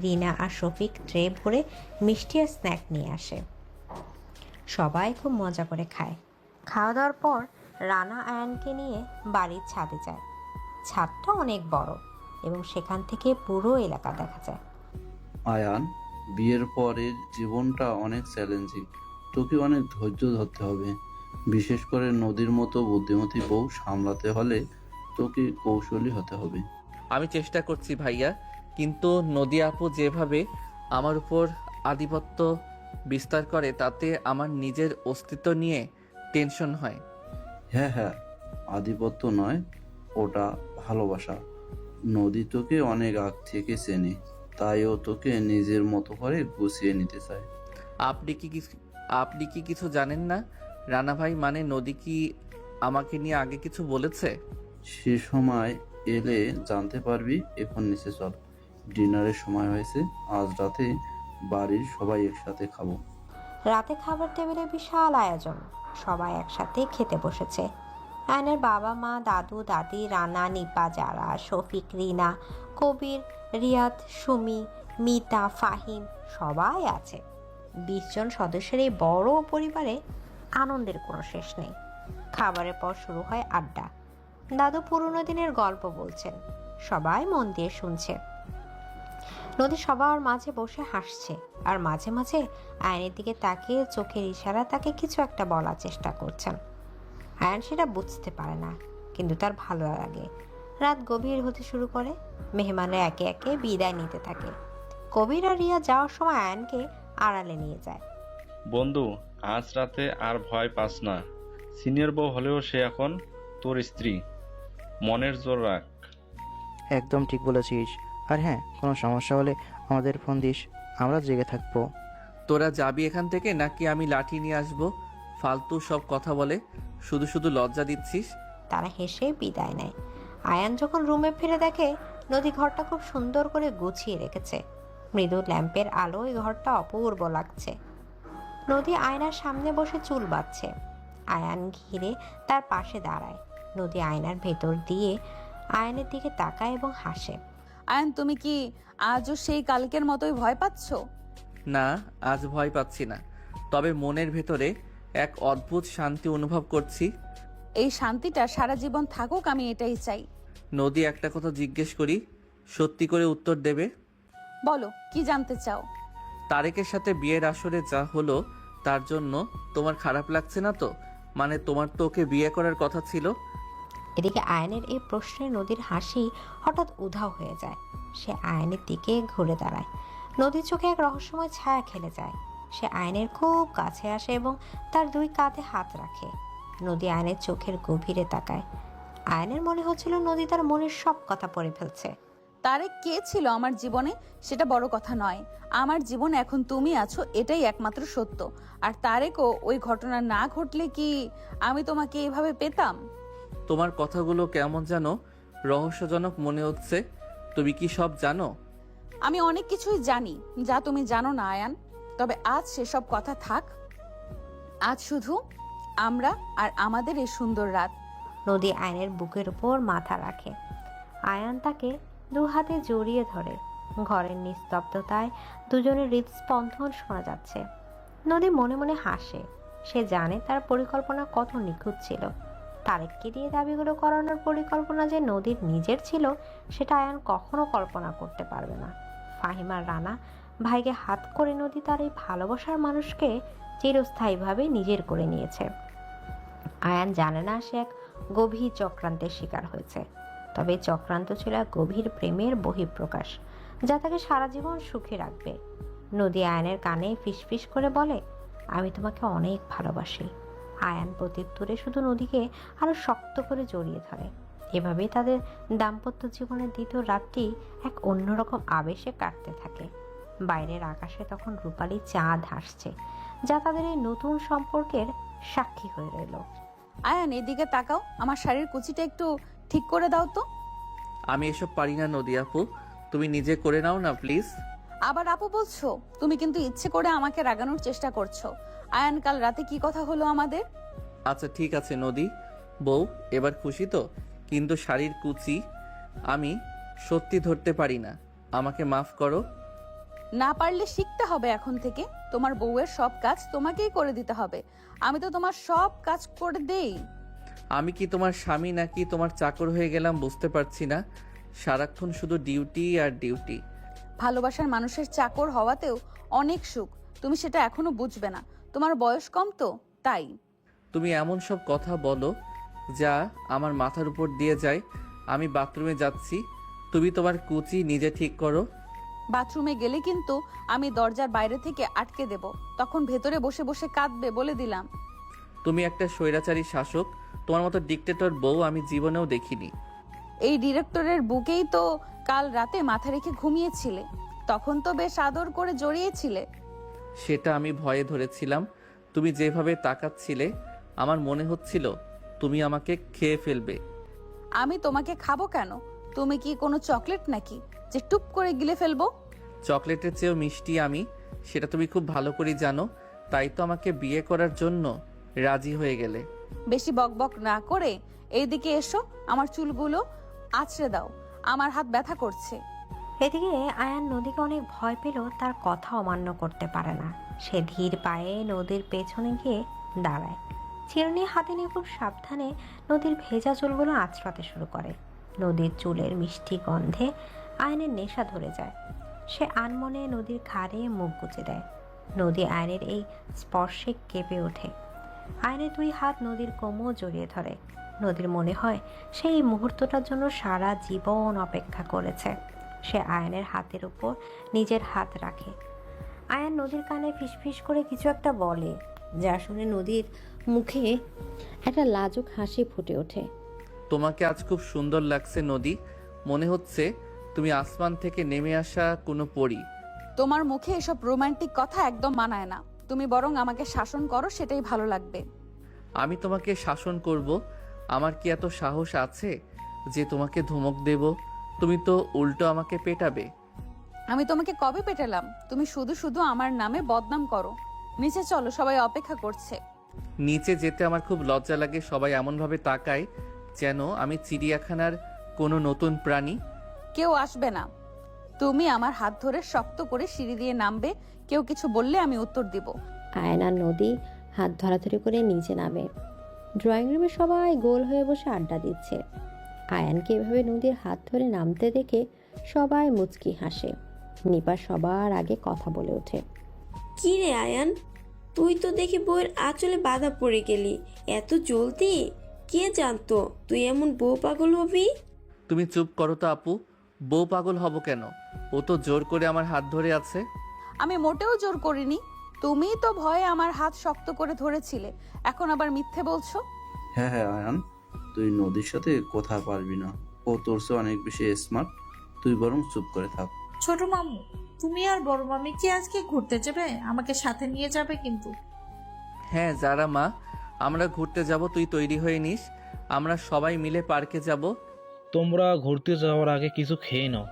রিনা আর শফিক ট্রে ভরে মিষ্টি আর স্ন্যাক নিয়ে আসে। সবাই খুব মজা করে খায়। খাওয়া দাওয়ার পর রানা আয়ানকে নিয়ে বাড়ির ছাদে যায়। ছাদটা অনেক বড় এবং সেখান থেকে পুরো এলাকা দেখা যায়। আয়ান, বিয়ের পরের জীবনটা অনেক চ্যালেঞ্জিং। তোকে অনেক ধৈর্য ধরতে হবে। বিশেষ করে নদীর মতো বুদ্ধিমতী বউ সামলাতে হলে তোকে কৌশলী হতে হবে। আমি চেষ্টা করছি ভাইয়া, কিন্তু নদী আপু যেভাবে আমার উপর আধিপত্য বিস্তার করে তাতে আমার নিজের অস্তিত্ব নিয়ে টেনশন হয়। হ্যাঁ হ্যাঁ, আধিপত্য নয়, ওটা ভালোবাসা। নদী তোকে অনেক আগ থেকে চেনে, তাই ও তোকে নিজের মতো করে গুছিয়ে নিতে চায়। আপনি কি কিছু জানেন না রানা ভাই? মানে নদী কি আমাকে নিয়ে আগে কিছু বলেছে? সে সময় এলে জানতে পারবি। এখন নিচে চল, ডিনারের সময় হয়েছে। আজ রাতে বাড়ির সবাই একসাথে খাবো। রাতে খাবার টেবিলে বিশাল আয়োজন, সবাই একসাথে খেতে বসেছে। আয়নের বাবা মা, দাদু দাদি, রানা, নিপা, যারা, শফিক, রিনা, কবির, রিয়াদ, সুমি, মিতা, ফাহিম সবাই আছে। 20 জন সদস্যের এই বড় পরিবারে আনন্দের কোনো শেষ নেই। খাবারের পর শুরু হয় আড্ডা। দাদু পুরনো দিনের গল্প বলছেন, সবাই মন দিয়ে শুনছে। নদী সবার মাঝে বসে হাসছে আর মাঝে মাঝে আয়নের দিকে তাকিয়ে চোখের ইশারা তাকে কিছু একটা বলার চেষ্টা করছেন। আয়ন সেটা বুঝতে পারে না, কিন্তু তার ভালো লাগে। রাত গভীর হতে শুরু করে, মেহমানরা একে একে বিদায় নিতে থাকে। কবির আর রিয়া যাওয়ার সময় আয়নকে আড়ালে নিয়ে যায়। বন্ধু, আজ রাতে আর ভয় পাস না। সিনিয়র বউ হলেও সে এখন তোর স্ত্রী। মনের জোর রাখ। একদম ঠিক বলেছিস। আর হ্যাঁ, কোনো সমস্যা হলে আমাদের ফোন দিস, আমরা জেগে থাকবো। তোরা যাবি এখান থেকে নাকি আমি লাঠি নিয়ে আসবো? ফালতু সব কথা বলে শুধু শুধু লজ্জা দিচ্ছিস। তারা হেসে বিদায় নেয়। আয়ান যখন রুমে ফিরে দেখে নদী ঘরটা খুব সুন্দর করে গুছিয়ে রেখেছে। মৃদু ল্যাম্পের আলোয় ঘরটা অপূর্ব লাগছে। নদী আয়নার সামনে বসে চুল বাঁধছে। আয়ান ঘিরে তার পাশে দাঁড়ায়। নদী আয়নার ভেতর দিয়ে আয়নের দিকে তাকায় এবং হাসে। আয়ন, তুমি কি আজও সেই কালকের মতোই ভয় পাচ্ছ? না, আজ ভয় পাচ্ছি না, তবে মনের ভেতরে এক অদ্ভুত শান্তি অনুভব করছি। এই শান্তিটা সারা জীবন থাকুক, আমি এটাই চাই। নদী, একটা কথা জিজ্ঞেস করি, সত্যি করে উত্তর দেবে? বলো, কি জানতে চাও? তারেকের সাথে বিয়ের আসরে যা হলো তার জন্য তোমার খারাপ লাগছে না তো? মানে তোমার তো ওকে বিয়ে করার কথা ছিল। এদিকে আয়নের এই প্রশ্নে নদীর হাসি হঠাৎ উধাও হয়ে যায়। সে আয়নের দিকে ঘুরে দাঁড়ায়। নদীর চোখে এক রহস্যময় ছায়া খেলে যায়। সে আয়নের খুব কাছে আসে এবং তার 2 কাঁধে হাত রাখে। নদী আয়নের চোখের গভীরে তাকায়। আয়নের মনে হচ্ছিল নদী তার মনের সব কথা পড়ে ফেলছে। তারেক কে ছিল আমার জীবনে সেটা বড় কথা নয়, আমার জীবনে এখন তুমি আছো, এটাই একমাত্র সত্য। আর তারেকও ওই ঘটনা না ঘটলে কি আমি তোমাকে এভাবে পেতাম? তোমার কথাগুলো কেমন যেন রহস্যজনক মনে হচ্ছে। তুমি কি সব জানো? আমি অনেক কিছুই জানি যা তুমি জানো না আয়ান, তবে আজ সেসব কথা থাক। আজ শুধু আমরা আর আমাদের এই সুন্দর রাত। নদী আয়নের বুকের উপর মাথা রাখে। আয়ান তাকে 2 হাতে জড়িয়ে ধরে। ঘরের নিস্তব্ধতায় দুজনের হৃদস্পন্দন শোনা যাচ্ছে। নদী মনে মনে হাসে। সে জানে তার পরিকল্পনা কত নিখুঁত ছিল। তারেককে দিয়ে দাবিগুলো করানোর পরিকল্পনা যে নদীর নিজের ছিল সেটা আয়ান কখনো কল্পনা করতে পারবে না। ফাহিম আর রানা ভাইকে হাত করে নদী তার এই ভালোবাসার মানুষকে চিরস্থায়ীভাবে নিজের করে নিয়েছে। আয়ান জানে না সে এক গভীর চক্রান্তের শিকার হয়েছে, তবে চক্রান্ত ছিল এক গভীর প্রেমের বহিঃপ্রকাশ যা তাকে সারা জীবন সুখী রাখবে। নদী আয়ানের কানে ফিসফিস করে বলে, আমি তোমাকে অনেক ভালোবাসি। আয়ান প্রত্যুত্তরে শুধু নদীকে আরো শক্ত করে জড়িয়ে ধরে। এভাবেই তাদের দাম্পত্য জীবনের দ্বিতীয় রাতটি এক অন্যরকম আবেশে কাটতে থাকে। বাইরের আকাশে তখন রূপালী চাঁদ হাসছে, যা তাদের এই নতুন সম্পর্কের সাক্ষী হয়ে রইল। আয়ান, এদিকে তাকাও, আমার শাড়ির কুচিটা একটু ঠিক করে দাও তো। আমি এসব পারি না নদী আপু, তুমি নিজে করে নাও না প্লিজ। আবার আপু বলছো? তুমি কিন্তু ইচ্ছে করে আমাকে রাগানোর চেষ্টা করছো। আয়ান, কাল রাতে কি কথা হলো আমাদের? আচ্ছা ঠিক আছে নদী বউ, এবার খুশি তো? কিন্তু শাড়ির কুচি আমি সত্যি ধরতে পারি না, আমাকে মাফ করো। না পারলে শিখতে হবে এখন থেকে। তোমার বউয়ের সব কাজ তোমাকেই করে দিতে হবে। আমি তো তোমার সব কাজ করে দেই। আমি কি তোমার স্বামী নাকি তোমার চাকর হয়ে গেলাম বুঝতে পারছি না। সারাক্ষণ শুধু ডিউটি আর ডিউটি। ভালোবাসার মানুষের চাকর হওয়াতেও অনেক সুখ। তুমি সেটা এখনো বুঝবে না, তোমার বয়স কম তো তাই। তুমি এমন সব কথা বলো যা আমার মাথার উপর দিয়ে যায়। আমি বাথরুমে যাচ্ছি, তুমি তোমার কুচি নিজে ঠিক করো। বাথরুমে গেলে কিন্তু আমি দরজার বাইরে থেকে আটকে দেব, তখন ভেতরে বসে বসে কাঁদবে বলে দিলাম। তুমি একটা স্বৈরাচারী শাসক, তোমার মতো ডিক্টেটর বউ আমি জীবনেও দেখিনি। এই ডিরেক্টরের বুকেই তো কাল রাতে মাথা রেখে ঘুমিয়েছিলে, তখন তো বেশ আদর করে জড়িয়েছিলে। সেটা আমি ভয়ে ধরেছিলাম। তুমি যেভাবে তাকাচ্ছিলে আমার মনে হচ্ছিল তুমি আমাকে খেয়ে ফেলবে। আমি তোমাকে খাবো কেন? তুমি কি কোনো চকলেট নাকি যে টুপ করে গিলে ফেলবো? চকলেটের চেয়েও মিষ্টি আমি, সেটা তুমি খুব ভালো করে জানো। তাই তো আমাকে বিয়ে করার জন্য রাজি হয়ে গেলে। বেশি বকবক না করে এইদিকে এসো, আমার চুলগুলো আঁচড়ে দাও, আমার হাত ব্যথা করছে। এদিকে আয়ান নদীকে অনেক ভয় পেল, তার কথা অমান্য করতে পারে না। সে ধীর পায়ে নদীর পেছনে গিয়ে দাঁড়ায়, চিরুনি হাতে নিয়ে খুব সাবধানে নদীর ভেজা চুলগুলো আঁচড়াতে শুরু করে। নদীর চুলের মিষ্টি গন্ধে আয়নের নেশা ধরে যায়। সে আনমনে নদীর ঘাড়ে মুখ গুজে দেয়। নদী আয়নের এই স্পর্শে কেঁপে ওঠে। আয়নের 2 হাত নদীর কোমর জড়িয়ে ধরে। নদীর মনে হয় সেই মুহূর্তটার জন্য সারা জীবন অপেক্ষা করেছে। সে আয়নের হাতের উপর নিজের হাত রাখে। আয়ান নদীর কানে ফিসফিস করে কিছু একটা বলে, যা শুনে নদীর মুখে একটা লাজুক হাসি ফুটে ওঠে। তোমাকে আজ খুব সুন্দর লাগছে নদী, মনে হচ্ছে তুমি আসমান থেকে নেমে আসা কোনো পরী। তোমার মুখে এসব রোমান্টিক কথা একদম মানায় না, তুমি বরং আমাকে শাসন করো, সেটাই ভালো লাগবে। আমি তোমাকে শাসন করব? আমার কি এত সাহস আছে যে তোমাকে ধমক দেব? তুমি তো উল্টো আমাকে পেটাবে। আমি তোমাকে কবে পেটালাম? তুমি শুধু শুধু আমার নামে বদনাম করো। নিচে চলো, সবাই অপেক্ষা করছে। নিচে যেতে আমার খুব লজ্জা লাগে, সবাই এমনভাবে তাকায় যেন আমি চিড়িয়াখানার কোনো নতুন প্রাণী। কেউ আসবে না, তুমি আমার হাত ধরে শক্ত করে সিঁড়ি দিয়ে নামবে, কেউ কিছু বললে আমি উত্তর দিব। আয়ন আর নদী হাত ধরাধরি করে নিচে নামে। ড্রয়িং রুমে সবাই গোল হয়ে বসে আড্ডা দিচ্ছে। আয়ানকে এভাবে নদীর হাত ধরে নামতে দেখে সবাই মুচকি হাসে। নিপা সবার আগে কথা বলে ওঠে। কি রে আয়ান, তুই তো দেখি বউয়ের আঁচলে বাধা পড়ে গেলি এত জলদি। কে জানতো তুই এমন বউ পাগল হবি? তুমি চুপ করো তো আপু, বউ পাগল হব কেন? ও তো জোর করে আমার হাত ধরে আছে। আমি মোটেও জোর করিনি, তুমিই তো ভয়ে আমার হাত শক্ত করে ধরেছিলে, এখন আবার মিথ্যে বলছো। হ্যাঁ হ্যাঁ আয়ান, তুই নদীর সাথে কথা পারবি না, ও তোর চেয়ে অনেক বেশি স্মার্ট। তুই বরং চুপ করে থাক। ছোট মামু, তুমি আর বড় মামি কি আজকে ঘুরতে যাবে? আমাকে সাথে নিয়ে যাবে কিন্তু। হ্যাঁ যারা মা, আমরা ঘুরতে যাব, তুই তৈরি হয়ে নিস, আমরা সবাই মিলে পার্কে যাব। তোমরা ঘুরতে যাওয়ার আগে কিছু খেয়ে নাও।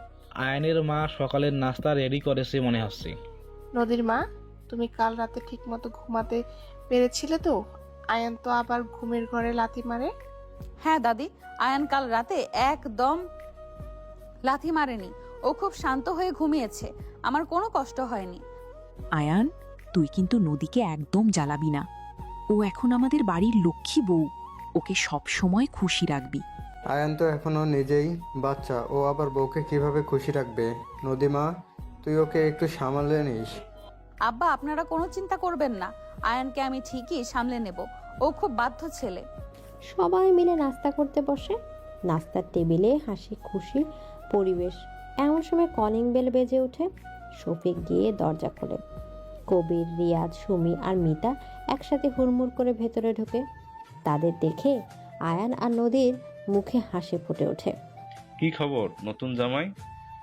আয়নের মা সকালের নাস্তা রেডি করেছে মনে হচ্ছে। নদীর মা, তুমি কাল রাতে ঠিক মতো ঘুমাতে পেরেছিলে তো? আয়ান তো আবার ঘুমের ঘরে লাথি মারে। হ্যাঁ দাদি, আয়ান কাল রাতে একদম লাথি মারেনি, ও খুব শান্ত হয়ে ঘুমিয়েছে, আমার কোনো কষ্ট হয়নি। আয়ান, তুই কিন্তু নদীকে একদম জ্বালাবি না। ও এখন আমাদের বাড়ির লক্ষ্মী বউ, ওকে সব সময় খুশি রাখবি। আয়ান তো এখনো নিজেই বাচ্চা, ও আবার বউকে কিভাবে খুশি রাখবে? নদীমা, তুই ওকে একটু সামলে নিস। আব্বা, আপনারা কোনো চিন্তা করবেন না, আয়ানকে আমি ঠিকই সামলে নেব, ও খুব বাধ্য ছেলে। সবাই মিলে নাস্তা করতে বসে। নাস্তার টেবিলে হাসি খুশি পরিবেশ। এমন সময় কলিং বেল বেজে ওঠে। শফিক গিয়ে দরজা খোলে। কবির, রিয়াজ, সুমি আর মিতা একসাথে হুড়মুড় করে ভেতরে ঢোকে। তাদের দেখে আয়ান আর নদীর মুখে হাসি ফুটে ওঠে। কি খবর নতুন জামাই?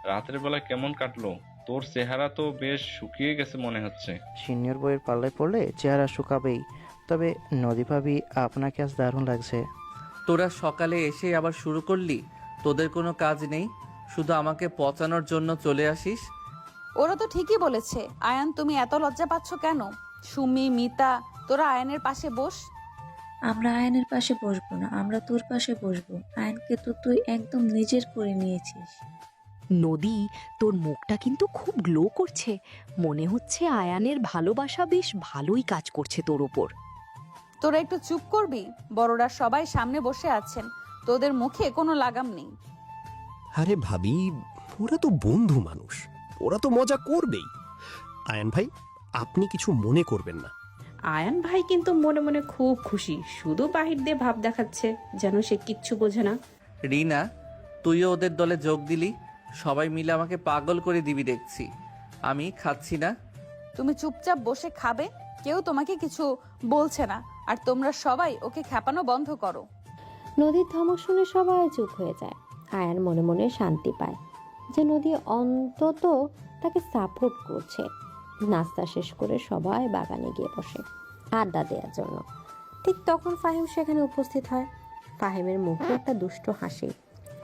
রাতের বেলা কেমন কাটলো? তোর চেহারা তো বেশ শুকিয়ে গেছে মনে হচ্ছে। সিনিয়র বইয়ের পাল্লায় পড়লে চেহারা শুকাবেই। তবে নদী ভাবি, আপনাকে আজ দারুণ লাগছে। তোরা সকালে এসে আবার শুরু করলি? তোদের কোনো কাজ নেই, শুধু আমাকে পচানোর জন্য চলে আসিস। ওরা তো ঠিকই বলেছে। আয়ান, তুমি এত লজ্জা পাচ্ছ কেন? সুমি, মিতা, তোরা আয়ানের পাশে বস। আমরা আয়নের পাশে বসবো না, আমরা তোর পাশে বসবো। আয়নকে তো তুই একদম নিজের করে নিয়েছিস। নদী, তোর মুখটা কিন্তু খুব গ্লো করছে, মনে হচ্ছে আয়ানের ভালোবাসা বেশ ভালোই কাজ করছে তোর ওপর। তোরা একটু চুপ করবি? বড়রা সবাই সামনে বসে আছেন, তোদের মুখে কোনো লাগাম নেই। আরে ভাবি, ওরা তো বন্ধু মানুষ, ওরা তো মজা করবেই। আয়ান ভাই, আপনি কিছু মনে করবেন না। আয়ান ভাই কিন্তু মনে মনে খুব খুশি, শুধু বাহির দিয়ে ভাব দেখাচ্ছে যেন সে কিচ্ছু বোঝে না। রিনা, তুইও ওদের দলে যোগ দিলি, সবাই মিলে আমাকে পাগল করে দিবি দেখছি। আমি খাচ্ছি না। তুমি চুপচাপ বসে খাবে, কেউ তোমাকে কিছু বলছে না। আর তোমরা সবাই ওকে খেপানো বন্ধ করো। নদীর ধমক শুনে সবাই চুপ হয়ে যায়। আয়ান মনে মনে শান্তি পায় যে নদী অন্তত তাকে সাপোর্ট করছে। নাস্তা শেষ করে সবাই বাগানে গিয়ে বসে আড্ডা দেওয়ার জন্য। ঠিক তখন ফাহিম সেখানে উপস্থিত হয়। ফাহিমের মুখে একটা দুষ্ট হাসি।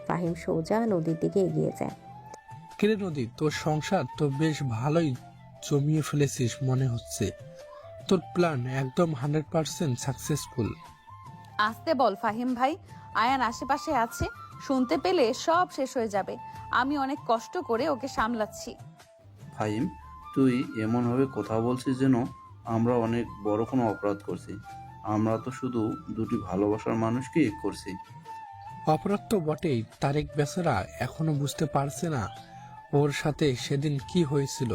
ফাহিম সোজা নদীর দিকে এগিয়ে যায়। কিরে নদী, তোর সংসার তো বেশ ভালোই জমিয়ে ফেলেছিস মনে হচ্ছে। তোর প্ল্যান একদম 100% সাকসেসফুল। আসতে বল ফাহিম ভাই, আয়ান আশেপাশে আছে, শুনতে পেলে সব শেষ হয়ে যাবে। আমি অনেক কষ্ট করে ওকে সামলাচ্ছি। ফাহিম, তুই এমনভাবে কথা বলছিস যেন আমরা অনেক বড় কোনো অপরাধ করছি। আমরা তো শুধু দুটি ভালোবাসার মানুষকে করছি। অপরাধ তো বটেই, তারেক বেচারা এখনো বুঝতে পারছে না ওর সাথে সেদিন কি হয়েছিল।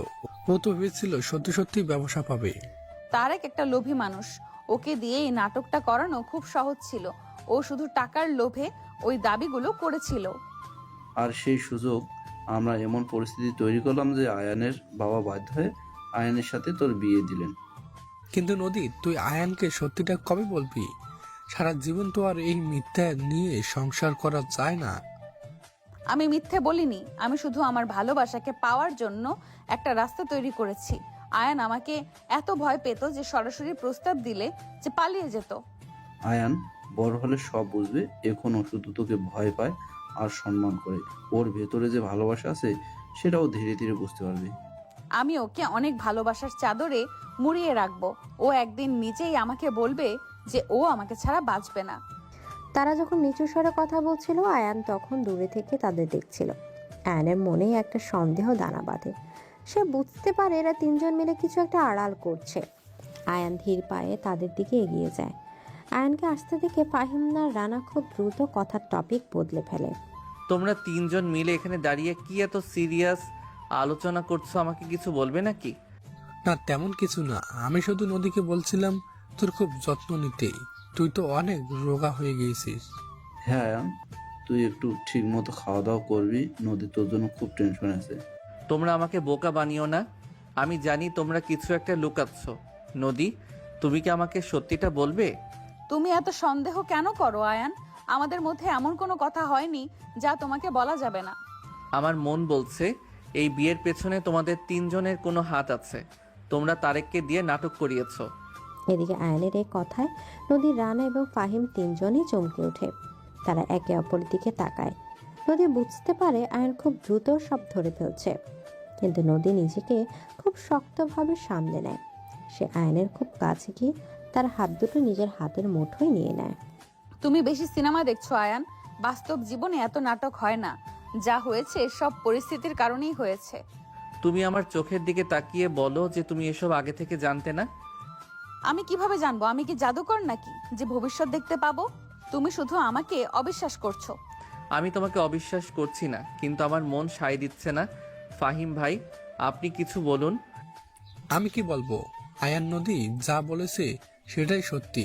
ও তো ভেবেছিল সত্যি সত্যি ব্যবসা পাবে। তারেক একটা লোভী মানুষ, ওকে দিয়ে এই নাটকটা করানো খুব সহজ ছিল। ও শুধু টাকার লোভে ওই দাবিগুলো করেছিল। আর সেই সুযোগ আমরা এমন পরিস্থিতি তৈরি করলাম যে আয়ানের বাবা বাধ্য হয়ে আয়ানের সাথে তোর বিয়ে দিলেন। কিন্তু নদী, তুই আয়ানকে সত্যিটা কবে বলবি? সারা জীবন তো আর এই মিথ্যা নিয়ে সংসার করা যায় না। আমি মিথ্যে বলিনি, আমি শুধু আমার ভালোবাসাকে পাওয়ার জন্য একটা রাস্তা তৈরি করেছি। আয়ান আমাকে এত ভয় পেত যে সরাসরি প্রস্তাব দিলে যে পালিয়ে যেত। আয়ান বড় হলে সব বুঝবে, এখনও শুধু তোকে ভয় পায় আর সম্মান করে। ওর ভেতরে যে ভালোবাসা আছে সেটাও ধীরে ধীরে বুঝতে পারবে। আমি ওকে অনেক ভালোবাসার চাদরে মুড়িয়ে রাখবো। ও একদিন নিজেই আমাকে বলবে যে ও আমাকে ছাড়া বাঁচবে না। তারা যখন নিচু স্বরে কথা বলছিল, আয়ান তখন দূরে থেকে তাদের দেখছিল। আয়ানের মনে একটা সন্দেহ দানা বাঁধে। সে বুঝতে পারে এরা তিনজন মিলে কিছু একটা আড়াল করছে। আয়ান ধীর পায়ে তাদের দিকে এগিয়ে যায়। আয়ানকে আসতে দেখে ফাহিম আর রানা খুব দ্রুত কথার টপিক বদলে ফেলে। তোমরা তিনজন মিলে এখানে দাঁড়িয়ে কি এত সিরিয়াস আলোচনা করছো? আমাকে কিছু বলবে নাকি? না, তেমন কিছু না। আমি শুধু নদীকে বলছিলাম তোর খুব যত্ন নিতে। তুই তো অনেক রোগা হয়ে গিয়েছিস। হ্যাঁ আয়ান, তুই একটু ঠিক মতো খাওয়া দাওয়া করবি। নদী তোর জন্য খুব টেনশন আছে। তোমরা আমাকে বোকা বানিও না। আমি জানি তোমরা কিছু একটা লুকাচ্ছ। নদী, তুমি কি আমাকে সত্যিটা বলবে? তুমি এত সন্দেহ কেন করো আয়ান? আমাদের মধ্যে এমন কোনো কথা হয়নি যা তোমাকে বলা যাবে না। আমার মন বলছে এই বিয়ের পেছনে তোমাদের তিনজনের কোনো হাত আছে। তোমরা তারেককে দিয়ে নাটক করিয়েছো। এদিকে আয়ানের এই কথায় নদীর রানা এবং ফাহিম তিনজনই চমকে ওঠে। তারা একে অপরের দিকে তাকায়। নদী বুঝতে পারে আয়ান খুব দ্রুত সব ধরে ফেলছে, কিন্তু নদী নিজেকে খুব শক্তভাবে সামলে নেয়। সে আয়ানের খুব কাছে গিয়ে তার হাত দুটো নিজের হাতের মুঠোয় নিয়ে নেয়। তুমি বেশি সিনেমা দেখছো আয়ান, বাস্তব জীবনে এত নাটক হয় না। যা হয়েছে সব পরিস্থিতির কারণেই হয়েছে। তুমি আমার চোখের দিকে তাকিয়ে বলো যে তুমি এসব আগে থেকে জানতে না। আমি কিভাবে জানবো? আমি কি জাদুকর নাকি যে ভবিষ্যৎ দেখতে পাবো? তুমি শুধু আমাকে অবিশ্বাস করছো। আমি তোমাকে অবিশ্বাস করছি না, কিন্তু আমার মন সায় দিচ্ছে না। ফাহিম ভাই, আপনি কিছু বলুন। আমি কি বলবো? আয়ান নদী যা বলেছে সেটাই সত্যি।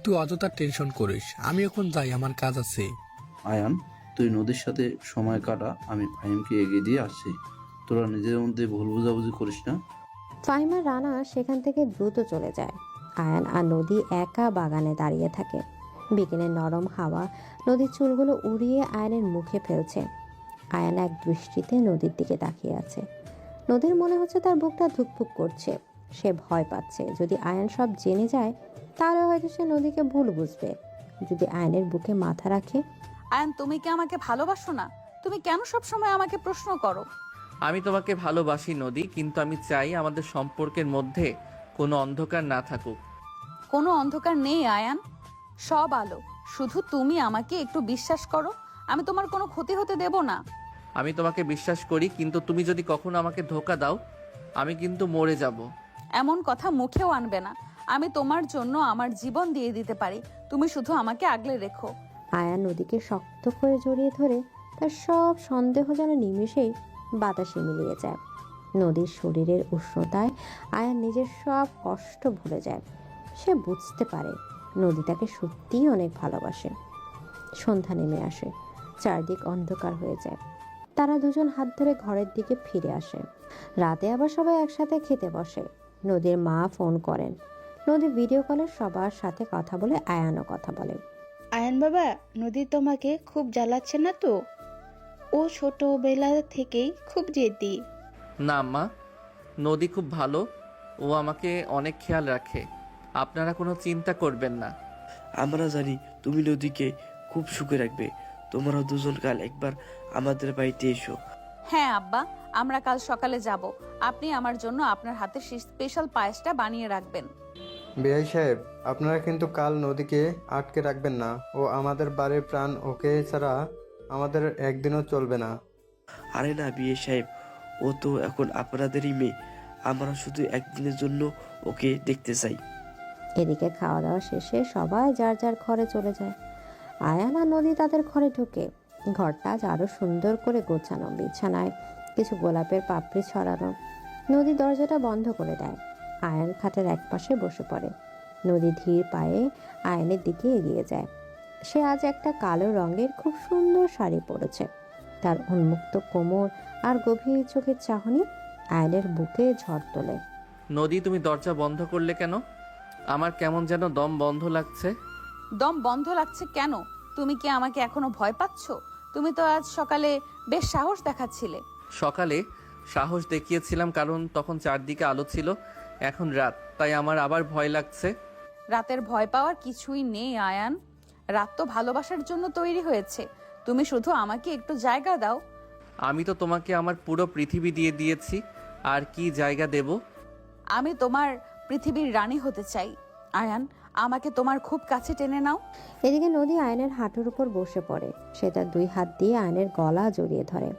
তুই অযথা টেনশন করিস। আমি এখন যাই, আমার কাজ আছে। আয়ান, তুই নদীর সাথে সময় কাটা, আমি ফাহিমকে এগিয়ে দিয়ে আসছি। তোরা নিজের মধ্যে ভুল বোঝাবুঝি করিস না। ফাহিম আর রানা সেখান থেকে দ্রুত চলে যায়। আয়ান আর নদী একা বাগানে দাঁড়িয়ে থাকে। বিকেলের নরম হাওয়া নদীর চুলগুলো উড়িয়ে আয়ানের মুখে ফেলছে। আয়ান এক দৃষ্টিতে নদীর দিকে তাকিয়ে আছে। নদীর মনে হচ্ছে তার বুকটা ধুকপুক করছে। সে ভয় পাচ্ছে যদি আয়ান সব জেনে যায় তাহলে হয়তো সে নদীকে ভুল বুঝবে। যদি আয়ানের বুকে মাথা রাখে। আয়ান, তুমি কি আমাকে ভালোবাসো না? তুমি কেন সব সময় আমাকে প্রশ্ন করো? আমি তোমাকে ভালোবাসি নদী, কিন্তু আমি চাই আমাদের সম্পর্কের মধ্যে কোনো অন্ধকার না থাকুক। কোনো অন্ধকার নেই আয়ান, সব আলো। শুধু তুমি আমাকে একটু বিশ্বাস করো, আমি তোমার কোনো ক্ষতি হতে দেব না। আমি তোমাকে বিশ্বাস করি, কিন্তু তুমি যদি কখনো আমাকে ধোঁকা দাও আমি কিন্তু মরে যাব। এমন কথা মুখেও আনবে না। আমি তোমার জন্য আমার জীবন দিয়ে দিতে পারি, তুমি শুধু আমাকে আগলে রেখো। আয়ান নদীকে শক্ত করে জড়িয়ে ধরে তার সব সন্দেহ যেন নিমেষেই বাতাসে মিলিয়ে যায়। নদীর শরীরের উষ্ণতায় আয়ান নিজের সব কষ্ট ভুলে যায়। সে বুঝতে পারে নদী তাকে সত্যিই অনেক ভালোবাসে। সন্ধ্যা নেমে আসে, চারদিক অন্ধকার হয়ে যায়। তারা দুজন হাত ধরে ঘরের দিকে ফিরে আসে। রাতে আবার সবাই একসাথে খেতে বসে। নদীর মা ফোন করেন। নদী ভিডিও কলে সবার সাথে কথা বলে, আয়ানও কথা বলে। আয়ান বাবা, নদী তোমাকে খুব জ্বালাচ্ছে না তো? ও ছোটবেলা থেকেই খুব জেদি। না মা, নদী খুব ভালো, ও আমাকে অনেক খেয়াল রাখে, আপনারা কোনো চিন্তা করবেন না। আমরা জানি তুমি নদীকে খুব সুখে রাখবে। তোমরা দুজন কাল একবার আমাদের বাড়িতে এসো। হ্যাঁ আব্বা, আমরা কাল সকালে যাব। আপনি আমার জন্য আপনার হাতের স্পেশাল পায়েসটা বানিয়ে রাখবেন। বিআই সাহেব, আপনারা কিন্তু কাল নদীকে আটকে রাখবেন না। ও আমাদের বাড়ির প্রাণ, ওকে ছাড়া আমাদের একদিনও চলবে না। আরে না বিয়ে সাহেব, ও তো এখন আপনাদেরই মেয়ে। আমরা শুধু একদিনের জন্য ওকে দেখতে চাই। এদিকে খাওয়া দাওয়া শেষে সবাই যার যার ঘরে চলে যায়। আয়ান আর নদী তাদের ঘরে ঢুকে। ঘরটা আজ আরো সুন্দর করে গোছানো, বিছানায় কিছু গোলাপের পাপড়ি ছড়ানো। নদী দরজাটা বন্ধ করে দেয়। আয়ান খাটের একপাশে বসে পড়ে। নদী ধীর পায়ে আয়নের দিকে এগিয়ে যায়। সে আজ একটা কালো রঙের খুব সুন্দর শাড়ি পরেছে। তার উন্মুক্ত কোমর আর গভীর চোখের চাহনি আয়নের বুকে ঝড় তোলে। নদী, তুমি দরজা বন্ধ করলে কেন? আমার কেমন যেন দম বন্ধ লাগছে। দম বন্ধ লাগছে কেন? তুমি কি আমাকে এখনো ভয় পাচ্ছ? তুমি তো আজ সকালে বেশ সাহস দেখাচ্ছিলে। সকালে সাহস দেখিয়েছিলাম কারণ তখন চারদিকে আলো ছিল, এখন রাত, তাই আমার আবার ভয় লাগছে। রাতের ভয় পাওয়ার কিছুই নেই আয়ান। রাত তো ভালোবাসার জন্য তৈরি হয়েছে। তুমি শুধু আমাকে একটু জায়গা দাও। আমি তো তোমাকে আমার পুরো পৃথিবী দিয়ে দিয়েছি, আর কি জায়গা দেব? আমি তোমার পৃথিবীর রানী হতে চাই। আয়ান, আমাকে তোমার খুব কাছে টেনে নাও। এদিকে নদী আয়নের হাঁটুর উপর বসে পড়ে। সে তার দুই হাত দিয়ে আয়নের গলা জড়িয়ে ধরে।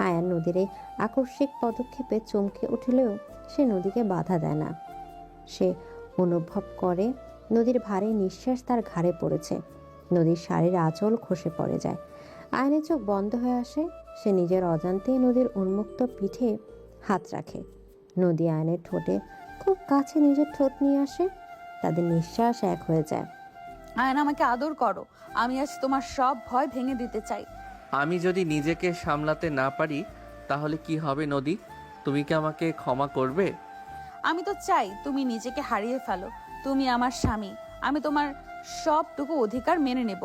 আয়ান নদীর এই আকস্মিক পদক্ষেপে চমকে উঠলেও সে নদীকে বাধা দেয় না। সে অনুভব করে নদীর ভারী নিঃশ্বাস তার ঘাড়ে পড়েছে। নদীর শাড়ির আঁচল খসে পড়ে যায়। আয়নের চোখ বন্ধ হয়ে আসে। সে নিজের অজান্তেই নদীর উন্মুক্ত পিঠে হাত রাখে। নদী আয়নের ঠোঁটে খুব কাছে নিজের ঠোঁট নিয়ে আসে। তাদের নিঃশ্বাস এক হয়ে যায়। আয়ান, আমাকে আদর করো। আমি আজ তোমার সব ভয় ভেঙে দিতে চাই। আমি যদি নিজেকে সামলাতে না পারি তাহলে কি হবে নদী? তুমি কি আমাকে ক্ষমা করবে? আমি তো চাই তুমি নিজেকে হারিয়ে ফেলো। তুমি আমার স্বামী, আমি তোমার সবটুকু অধিকার মেনে নেব।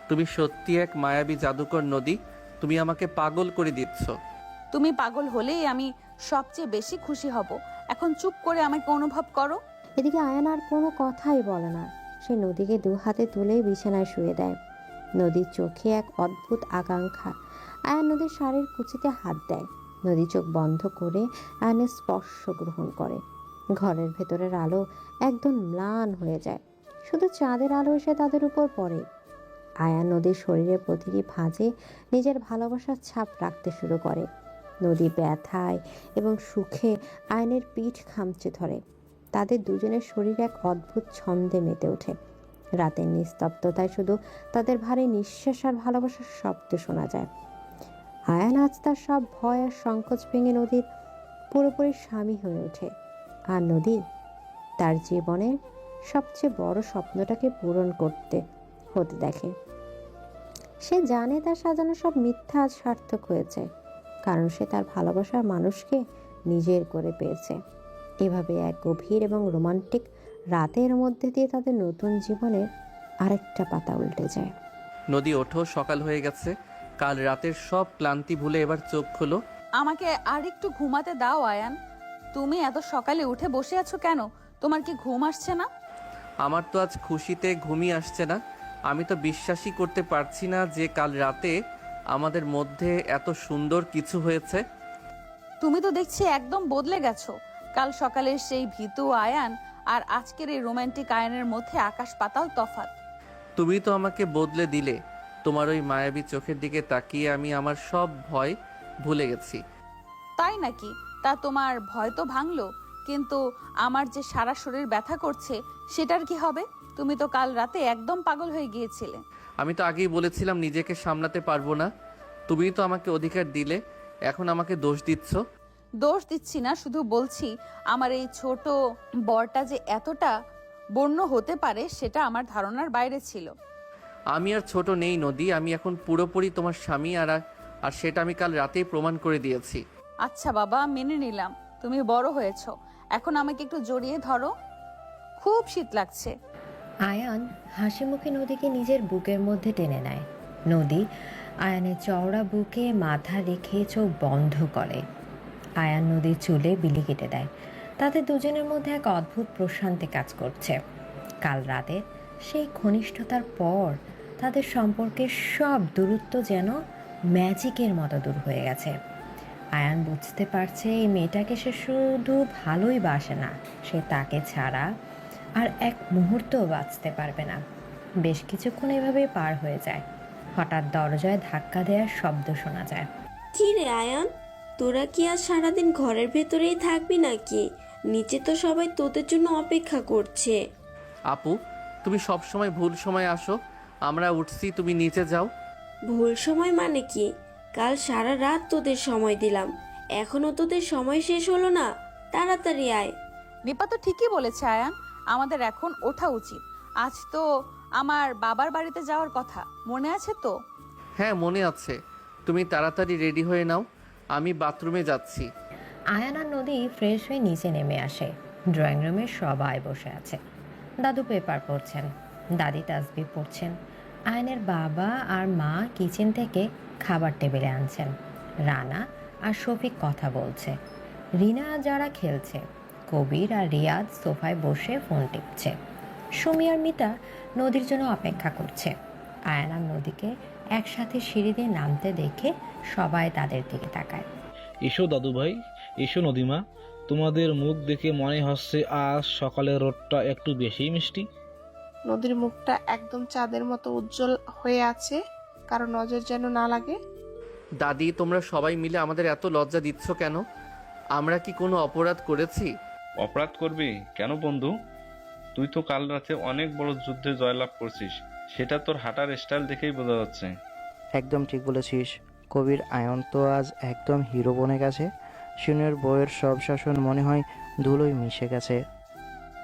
তুমি সত্যি এক মায়াবী জাদুকর নদী, তুমি আমাকে পাগল করে দিচ্ছ। তুমি পাগল হলেই আমি সবচেয়ে বেশি খুশি হব। এখন চুপ করে আমাকে অনুভব করো। এদিকে আয়ান আর কোনো কথাই বলে না। সে নদীকে দু হাতে তুলে বিছানায় শুয়ে দেয়। নদীর চোখে এক অদ্ভুত আকাঙ্ক্ষা। আয়ান নদীর শাড়ির কুচিতে হাত দেয়। নদী চোখ বন্ধ করে আয়ানের স্পর্শ গ্রহণ করে। ঘরের ভেতরের আলো একদম ম্লান হয়ে যায়। শুধু চাঁদের আলো এসে তাদের উপর পড়ে। আয়ান নদীর শরীরের প্রতিটি ভাঁজে নিজের ভালোবাসার ছাপ রাখতে শুরু করে। নদী ব্যথায় এবং সুখে আয়নের পিঠ খামচে ধরে। তাদের দুজনের শরীর এক অদ্ভুত ছন্দে মেতে ওঠে। রাতের নিস্তব্ধতায় শুধু তাদের ভারী নিঃশ্বাস আর ভালোবাসার শব্দ শোনা যায়। আয়ান আজ তার সব ভয় আর সংকোচ ভেঙে নদীর পুরোপুরি স্বামী হয়ে ওঠে। আর নদী তার জীবনের সবচেয়ে বড় স্বপ্নটাকে পূরণ হতে দেখে। সে জানে তার সাজানো সব মিথ্যা আজ সার্থক হয়েছে, কারণ সে তার ভালোবাসার মানুষকে নিজের করে পেয়েছে। এভাবে এক গভীর এবং রোমান্টিক রাতের মধ্যে দিয়ে তাদের নতুন জীবনের আরেকটা পাতা উল্টে যায়। নদী, ওঠো, সকাল হয়ে গেছে। কাল রাতের সব ক্লান্তি ভুলে এবার চোখ খোলো। আমাকে আর একটু ঘুমাতে দাও আয়ান। তুমি এত সকালে উঠে বসে আছো কেন? তোমার কি ঘুম আসছে না? আমার তো আজ খুশিতে ঘুমই আসছে না। আমি তো বিশ্বাসই করতে পারছি না যে কাল রাতে আমাদের মধ্যে এত সুন্দর কিছু হয়েছে। তুমি তো দেখছি একদম বদলে গেছো। কাল সকালের সেই ভীতু আয়ান আর আজকের এই রোমান্টিক আয়ানের মধ্যে আকাশ পাতাল তফাৎ। তুমি তো আমাকে বদলে দিলে। তোমার ওই মায়াবী চোখের দিকে তাকিয়ে আমি আমার সব ভয় ভুলে গেছি। তাই নাকি? তা তোমার ভয় তো ভাঙলো, কিন্তু আমার যে সারা শরীর ব্যথা করছে সেটার কি হবে? তুমি তো কাল রাতে একদম পাগল হয়ে গিয়েছিলে। আমি তো আগেই বলেছিলাম নিজেকে সামলাতে পারবো না। তুমি তো আমাকে অধিকার দিলে, এখন আমাকে দোষ দিচ্ছ। দোষ দিচ্ছি না, শুধু বলছি আমার এই ছোট বরটা যে এতটা বন্য হতে পারে সেটা আমার ধারণার বাইরে ছিল। আমি আর ছোট নেই নদী, আমি এখন পুরোপুরি তোমার স্বামী, আর সেটা আমি কাল রাতেই প্রমাণ করে দিয়েছি। আচ্ছা বাবা, মেনে নিলাম তুমি বড় হয়েছো, এখন আমাকে একটু জড়িয়ে ধরো, খুব শীত লাগছে। আয়ান হাসি মুখে নদীকে নিজের বুকের মধ্যে টেনে নেয়। নদী আয়ানের চওড়া বুকে মাথা রেখে চোখ বন্ধ করে। আয়ান নদীর চুলে বিলি কেটে দেয়। তাদের দুজনের মধ্যে এক অদ্ভুত প্রশান্তি কাজ করছে। কাল রাতে সেই ঘনিষ্ঠতার পর তাদের সম্পর্কের সব দূরত্ব যেন ম্যাজিকের মতো দূর হয়ে গেছে। আয়ান বুঝতে পারছে এই মেয়েটাকে সে শুধু ভালোই বাসে না, সে তাকে ছাড়া আর এক মুহূর্তও বাঁচতে পারবে না। বেশ কিছুক্ষণ এভাবেই পার হয়ে যায়। হঠাৎ দরজায় ধাক্কা দেওয়ার শব্দ শোনা যায়। কি রে আয়ান, তোরা কি আজ সারাদিন ঘরের ভেতরেই থাকবি নাকি? নিচে তো সবাই তোদের জন্য অপেক্ষা করছে। আপু, তুমি সব সময় ভুল সময় আসো, আমরা উঠছি, তুমি নিচে যাও। ভুল সময় মানে কি? কাল সারা রাত তোদের সময় দিলাম, এখনো তোদের সময় শেষ হলো না? তাড়াতাড়ি আয়। নিপা তো ঠিকই বলেছে আয়ান, আমাদের এখন ওঠা উচিত। আজ তো আমার বাবার বাড়িতে যাওয়ার কথা, মনে আছে তো? হ্যাঁ মনে আছে, তুমি তাড়াতাড়ি রেডি হয়ে নাও, আমি বাথরুমে যাচ্ছি। আয়ান আর নদী ফ্রেশ হয়ে নিচে নেমে আসে। ড্রয়িং রুমে সবাই বসে আছে। দাদু পেপার পড়ছেন, দাদি তাসবিহ পড়ছেন। আয়ানের বাবা আর মা কিচেন থেকে খাবার টেবিলে আনছেন। রানা আর শফিক কথা বলছে। রিনা আর যারা খেলছে। কবির আর রিয়াদ সোফায় বসে ফোন টিপছে। সুমি আর মিতা নদীর জন্য অপেক্ষা করছে। আয়ান আর নদীকে একসাথে সিঁড়ি দিয়ে নামতে দেখে সবাই তাদের দিকে তাকায়। এসো দাদু ভাই, এসো নদীমা, তোমাদের মুখ দেখে মনে হচ্ছে আজ সকালের রোদটা একটু বেশি মিষ্টি। নদীর মুখটা একদম চাঁদের মতো উজ্জ্বল হয়ে আছে, কারো নজর যেন না লাগে। দাদি, তোমরা সবাই মিলে আমাদের এত লজ্জা দিচ্ছ কেন? আমরা কি কোনো অপরাধ করেছি? অপরাধ করবি কেন বন্ধু? তুই তো কাল রাতে অনেক বড় যুদ্ধে জয়লাভ করছিস, সেটা তোর হাঁটার স্টাইল দেখেই বোঝা যাচ্ছে। একদম ঠিক বলেছিস কবির। আয়ন তো আজ একদম হিরো বনে গেছে। শিনুর বইয়ের সব শাসন মনে হয় ধুলোয় মিশে গেছে।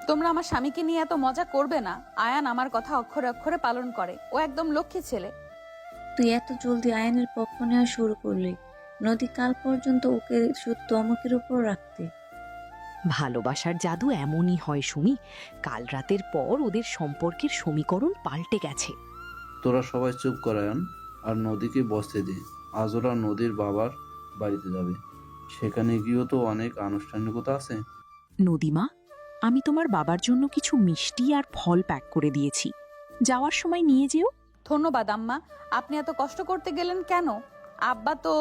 তোমরা আমার স্বামীকে নিয়ে এত মজা করবে না। আয়ান আমার কথা অক্ষরে অক্ষরে পালন করে, ও একদম লক্ষ্মী ছেলে। তুই এত জলদি আয়ানের পক্ষ নেওয়া শুরু করলি। নদী কাল পর্যন্ত ওকে শুধু ধমকের উপর রাখতে। ভালোবাসার জাদু এমনই হয় সুমি, কাল রাতের পর ওদের সম্পর্কের সমীকরণ পাল্টে গেছে। তোরা সবাই চুপ করায়ন আর নদীকে বসতে দে। আজ ওরা নদীর বাবার বাড়িতে যাবে, সেখানে গিয়েও তো অনেক আনুষ্ঠানিকতা আছে। নদীমা, আমি তোমার বাবার জন্য কিছু মিষ্টি আর ফল প্যাক করে দিয়েছি, যাওয়ার সময় নিয়ে যেও। ধন্যবাদ আম্মা, আপনি এত কষ্ট করতে গেলেন কেন? আব্বা তো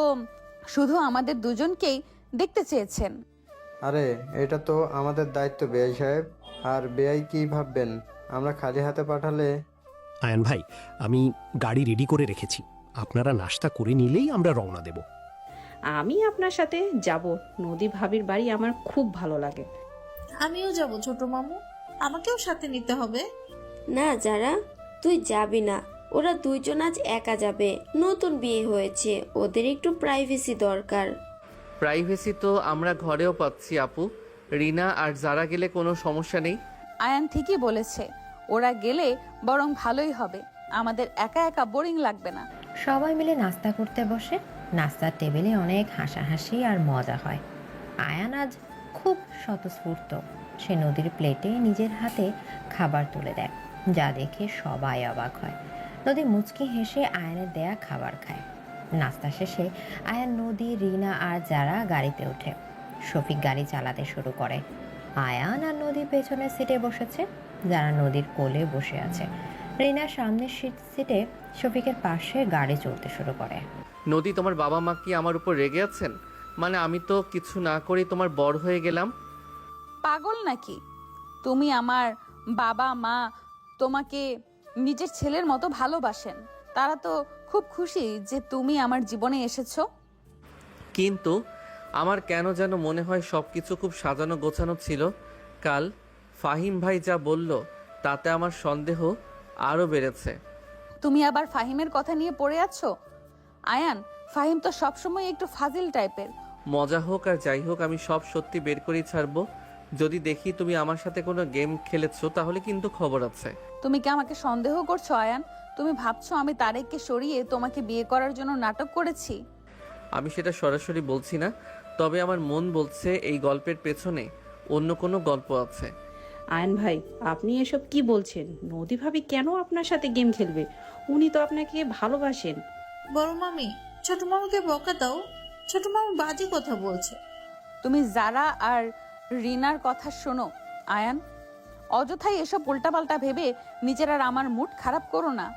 শুধু আমাদের দুজনকেই দেখতে চেয়েছেন। আরে এটা তো আমাদের দায়িত্ব বেআই সাহেব। আর বেআই কি ভাববেন আমরা খালি হাতে পাঠালে? আয়ান ভাই, আমি গাড়ি রেডি করে রেখেছি, আপনারা নাস্তা করে নিলেই আমরা রওনা দেব। আমি আপনার সাথে যাব। নদী ভাবির বাড়ি আমার খুব ভালো লাগে। আমিও যাব ছোট মামু, আমাকেও সাথে নিতে হবে। না যারা, তুই যাবি না, ওরা দুইজন আজ একা যাবে। নতুন বিয়ে হয়েছে, ওদের একটু প্রাইভেসি দরকার। প্রাইভেসি তো আমরা ঘরেও পাচ্ছি আপু। রিনা আর যারা গেলে কোনো সমস্যা নেই। আয়ান ঠিকই বলেছে, ওরা গেলে বরং ভালোই হবে, আমাদের একা একা বোরিং লাগবে না। সবাই মিলে নাস্তা করতে বসে। নাস্তার টেবিলে অনেক হাসাহাসি আর মজা হয়। আয়ান আজ খুব স্বতঃস্ফূর্ত। সে নদীর প্লেটে নিজের হাতে খাবার তুলে দেয়, যা দেখে সবাই অবাক হয়। নদী মুচকি হেসে আয়ানের দেয়া খাবার খায়। নাস্তা শেষে আয়ান, নদী, রিনা আর যারা গাড়িতে ওঠে। শফিক গাড়ি চালাতে শুরু করে। আয়ান আর নদী পেছনের সিটে বসেছে, যারা নদীর কোলে বসে আছে। রিনা সামনের সিটে শফিকের পাশে গাড়ি চলতে শুরু করে। নদী, তোমার বাবা মা কি আমার উপর রেগে আছেন? মানে আমি তো কিছু না করেই তোমার বড় হয়ে গেলাম। পাগল নাকি তুমি? আমার বাবা মা তোমাকে নিজের ছেলের মতো ভালোবাসেন, তারা তো খুব খুশি যে তুমি আমার জীবনে এসেছো। কিন্তু আমার কেন যেন মনে হয় সব কিছু খুব সাজানো গোছানো ছিল। কাল ফাহিম ভাই যা বলল তাতে আমার সন্দেহ আরও বেড়েছে। তুমি আবার ফাহিমের কথা নিয়ে পড়ে আছো? আয়ান, ফাহিম তো সবসময় একটু ফাজিল টাইপের, মজা হোক আর যাই হোক আমি সব সত্যি বের করেই ছাড়বো। যদি দেখি তুমি আমার সাথে কোনো গেম খেলেছো তাহলে কিন্তু খবর আছে। তুমি কি আমাকে সন্দেহ করছো আয়ান? তুমি ভাবছো আমি তারেককে সরিয়ে তোমাকে বিয়ে করার জন্য নাটক করেছি? আমি সেটা সরাসরি বলছি না, তবে আমার মন বলছে এই গল্পের পেছনে অন্য কোনো গল্প আছে। আয়ন ভাই, আপনি এসব কি বলছেন? নদী ভাবি কেন আপনার সাথে গেম খেলবে? উনি তো আপনাকে ভালোবাসেন। বড় মামি, ছোট মামুকে বকা দাও। ছোট মামু বাজে কথা বলছে। তুমি যারা আর রিনার কথা শোনো আয়ান। অযথাই এসব উল্টাপাল্টা ভেবে নিজের আর আমার মুড খারাপ করো না।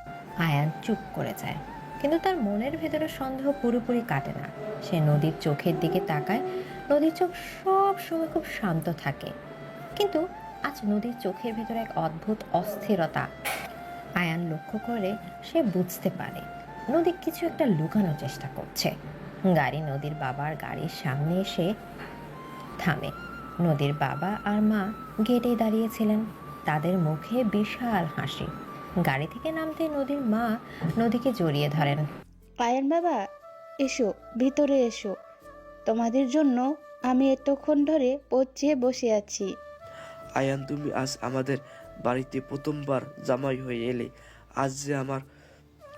আয়ান চুপ করে যায়, কিন্তু তার মনের ভেতরে সন্দেহ পুরোপুরি কাটে না। সে নদীর চোখের দিকে তাকায়। নদীর চোখ সব সময় খুব শান্ত থাকে, কিন্তু আজ নদীর চোখের ভেতরে এক অদ্ভুত অস্থিরতা। আয়ান লক্ষ্য করে সে বুঝতে পারে নদী কিছু একটা লুকানোর চেষ্টা করছে। গাড়ি নদীর বাবার গাড়ির সামনে এসে থামে। নদীর বাবা আর মা গেটেই দাঁড়িয়েছিলেন, তাদের মুখে বিশাল হাসি। গাড়ি থেকে নামতে নদীর মা নদীকে জড়িয়ে ধরেন। আয়ান বাবা, এসো, ভিতরে এসো। তোমাদের জন্য আমি এতক্ষণ ধরে পচিয়ে বসে আছি। আয়ান, তুমি আজ আমাদের বাড়িতে প্রথমবার জামাই হয়ে এলে। আজ যে আমার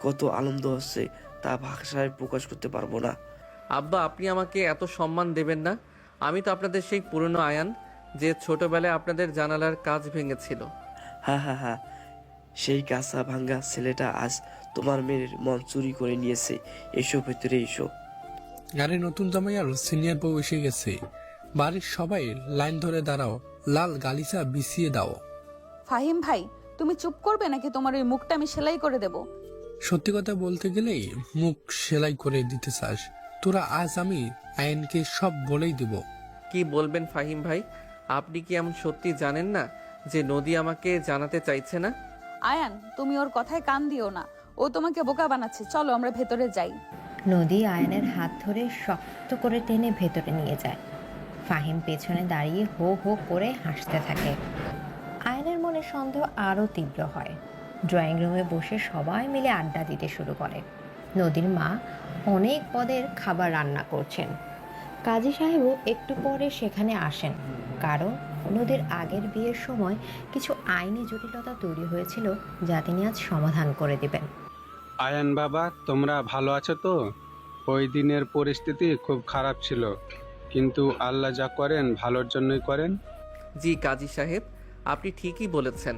কত আনন্দ হচ্ছে তা ভাষায় প্রকাশ করতে পারবো না। আব্বা, আপনি আমাকে এত সম্মান দেবেন না। আমি তো আপনাদের সেই পুরনো আয়ান যে ছোটবেলায় আপনাদের জানালার কাজ ভেঙেছিল। হ্যাঁ হ্যাঁ হ্যাঁ, সেই কাঁচা ভাঙ্গা ছেলেটা আজ তোমার মেয়ের মন চুরি করে নিয়েছে। এসো ভেতরে এসো। গাড়ি নতুন জামাই আর সিনিয়র বউ এসে গেছে। বাড়ির সবাই লাইন ধরে দাঁড়াও, লাল গালিচা বিছিয়ে দাও। ফাহিম ভাই, তুমি চুপ করবে নাকি তোমার ওই মুখটা আমি সেলাই করে দেব? সত্যি কথা বলতে গেলেই মুখ সেলাই করে দিতে চাস তোরা? আজ আমি আইনকে সব বলেই দেব। কি বলবেন ফাহিম ভাই? আপনি কি এমন সত্যি জানেন না যে নদী আমাকে জানাতে চাইছে না? আয়ান, তুমি ওর কথায় কান দিও না। ও তোমাকে বোকা বানাচ্ছে। চলো আমরা ভেতরে যাই। নদী আয়নের হাত ধরে শক্ত করে টেনে ভেতরে নিয়ে যায়। ফাহিম পেছনে দাঁড়িয়ে হো হো করে হাসতে থাকে। আয়নের মনে সন্দেহ আরও তীব্র হয়। ড্রয়িং রুমে বসে সবাই মিলে আড্ডা দিতে শুরু করে। নদীর মা অনেক পদের খাবার রান্না করছেন। কাজী সাহেবও একটু পরে সেখানে আসেন, কারণ নদীর আগের বিয়ের সময় কিছু আইনি জটিলতা তৈরি হয়েছিল যা তিনি আজ সমাধান করে দিবেন। আয়ান বাবা, তোমরা ভালো আছো তো? ওই দিনের পরিস্থিতি খুব খারাপ ছিল, কিন্তু আল্লাহ যা করেন ভালোর জন্যই করেন। জি কাজী সাহেব, আপনি ঠিকই বলেছেন।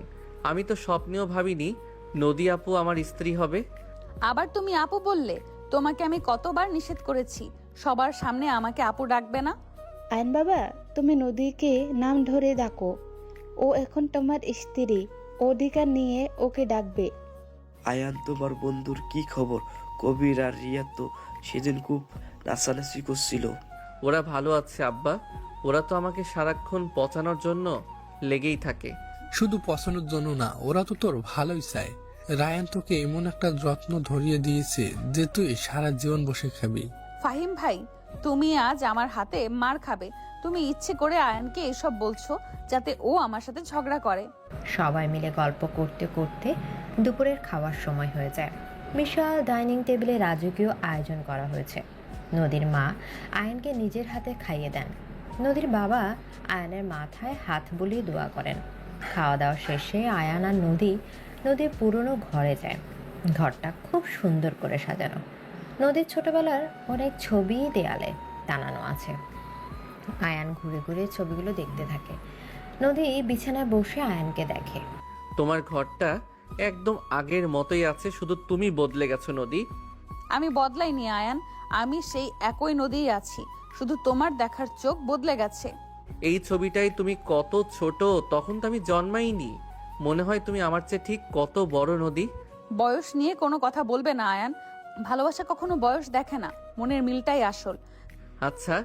আমি তো স্বপ্নেও ভাবিনি নদী আপু আমার স্ত্রী হবে। আবার তুমি আপু বললে? তোমাকে আমি কতবার নিষেধ করেছি সবার সামনে আমাকে আপু ডাকবে না। আয়ন বাবা, তুমি নদীকে নাম ধরে ডাকো। ও এখন তোমার স্ত্রী, অধিকার নিয়ে ওকে ডাকবে। আয়ান, তোমার বন্ধুর কি খবর? কবির আর রিয়া তো সেদিন খুব নাচানাচি করছিল। ওরা ভালো আছে আব্বা। ওরা তো আমাকে সারাক্ষণ পচানোর জন্য লেগেই থাকে। শুধু পছন্দের জন্য না, ওরা তো তোর ভালোই চায়। রায়ান তোকে এমন একটা যত্ন ধরিয়ে দিয়েছে যে তুই সারা জীবন বসে খাবি। ফাহিম ভাই, তুমি আজ আমার হাতে মার খাবে। তুমি ইচ্ছে করে আয়ানকে এসব বলছো যাতে ও আমার সাথে ঝগড়া করে। সবাই মিলে গল্প করতে করতে দুপুরের খাওয়ার সময় হয়ে যায়। বিশাল ডাইনিং টেবিলে রাজকীয় আয়োজন করা হয়েছে। নদীর মা আয়নকে নিজের হাতে খাইয়ে দেন। নদীর বাবা আয়নের মাথায় হাত বুলিয়ে দোয়া করেন। খাওয়া দাওয়া শেষে আয়ান আর নদীর পুরনো ঘরে যায়। ঘরটা খুব সুন্দর করে সাজানো। নদীর ছোটবেলার অনেক ছবি দেয়ালে টানানো আছে। আয়ান ঘুরে ঘুরে ছবিগুলো দেখতে থাকে। নদী বিছানায় বসে আয়ানকে দেখে। তোমার ঘরটা একদম আগের মতোই আছে, শুধু তুমি বদলে গেছো নদী। আমি বদলাইনি আয়ান, আমি সেই একই নদীই আছি, শুধু তোমার দেখার চোখ বদলে গেছে। এই ছবিটাই তুমি কত ছোট, তখন তো আমি জন্মাইনি। মনে হয় তুমি আমার চেয়ে ঠিক কত বড় নদী। বয়স নিয়ে কোনো কথা বলবে না আয়ান। ভালোবাসা কখনো বয়স দেখে না, মনের মিলটাই আসল। আচ্ছা,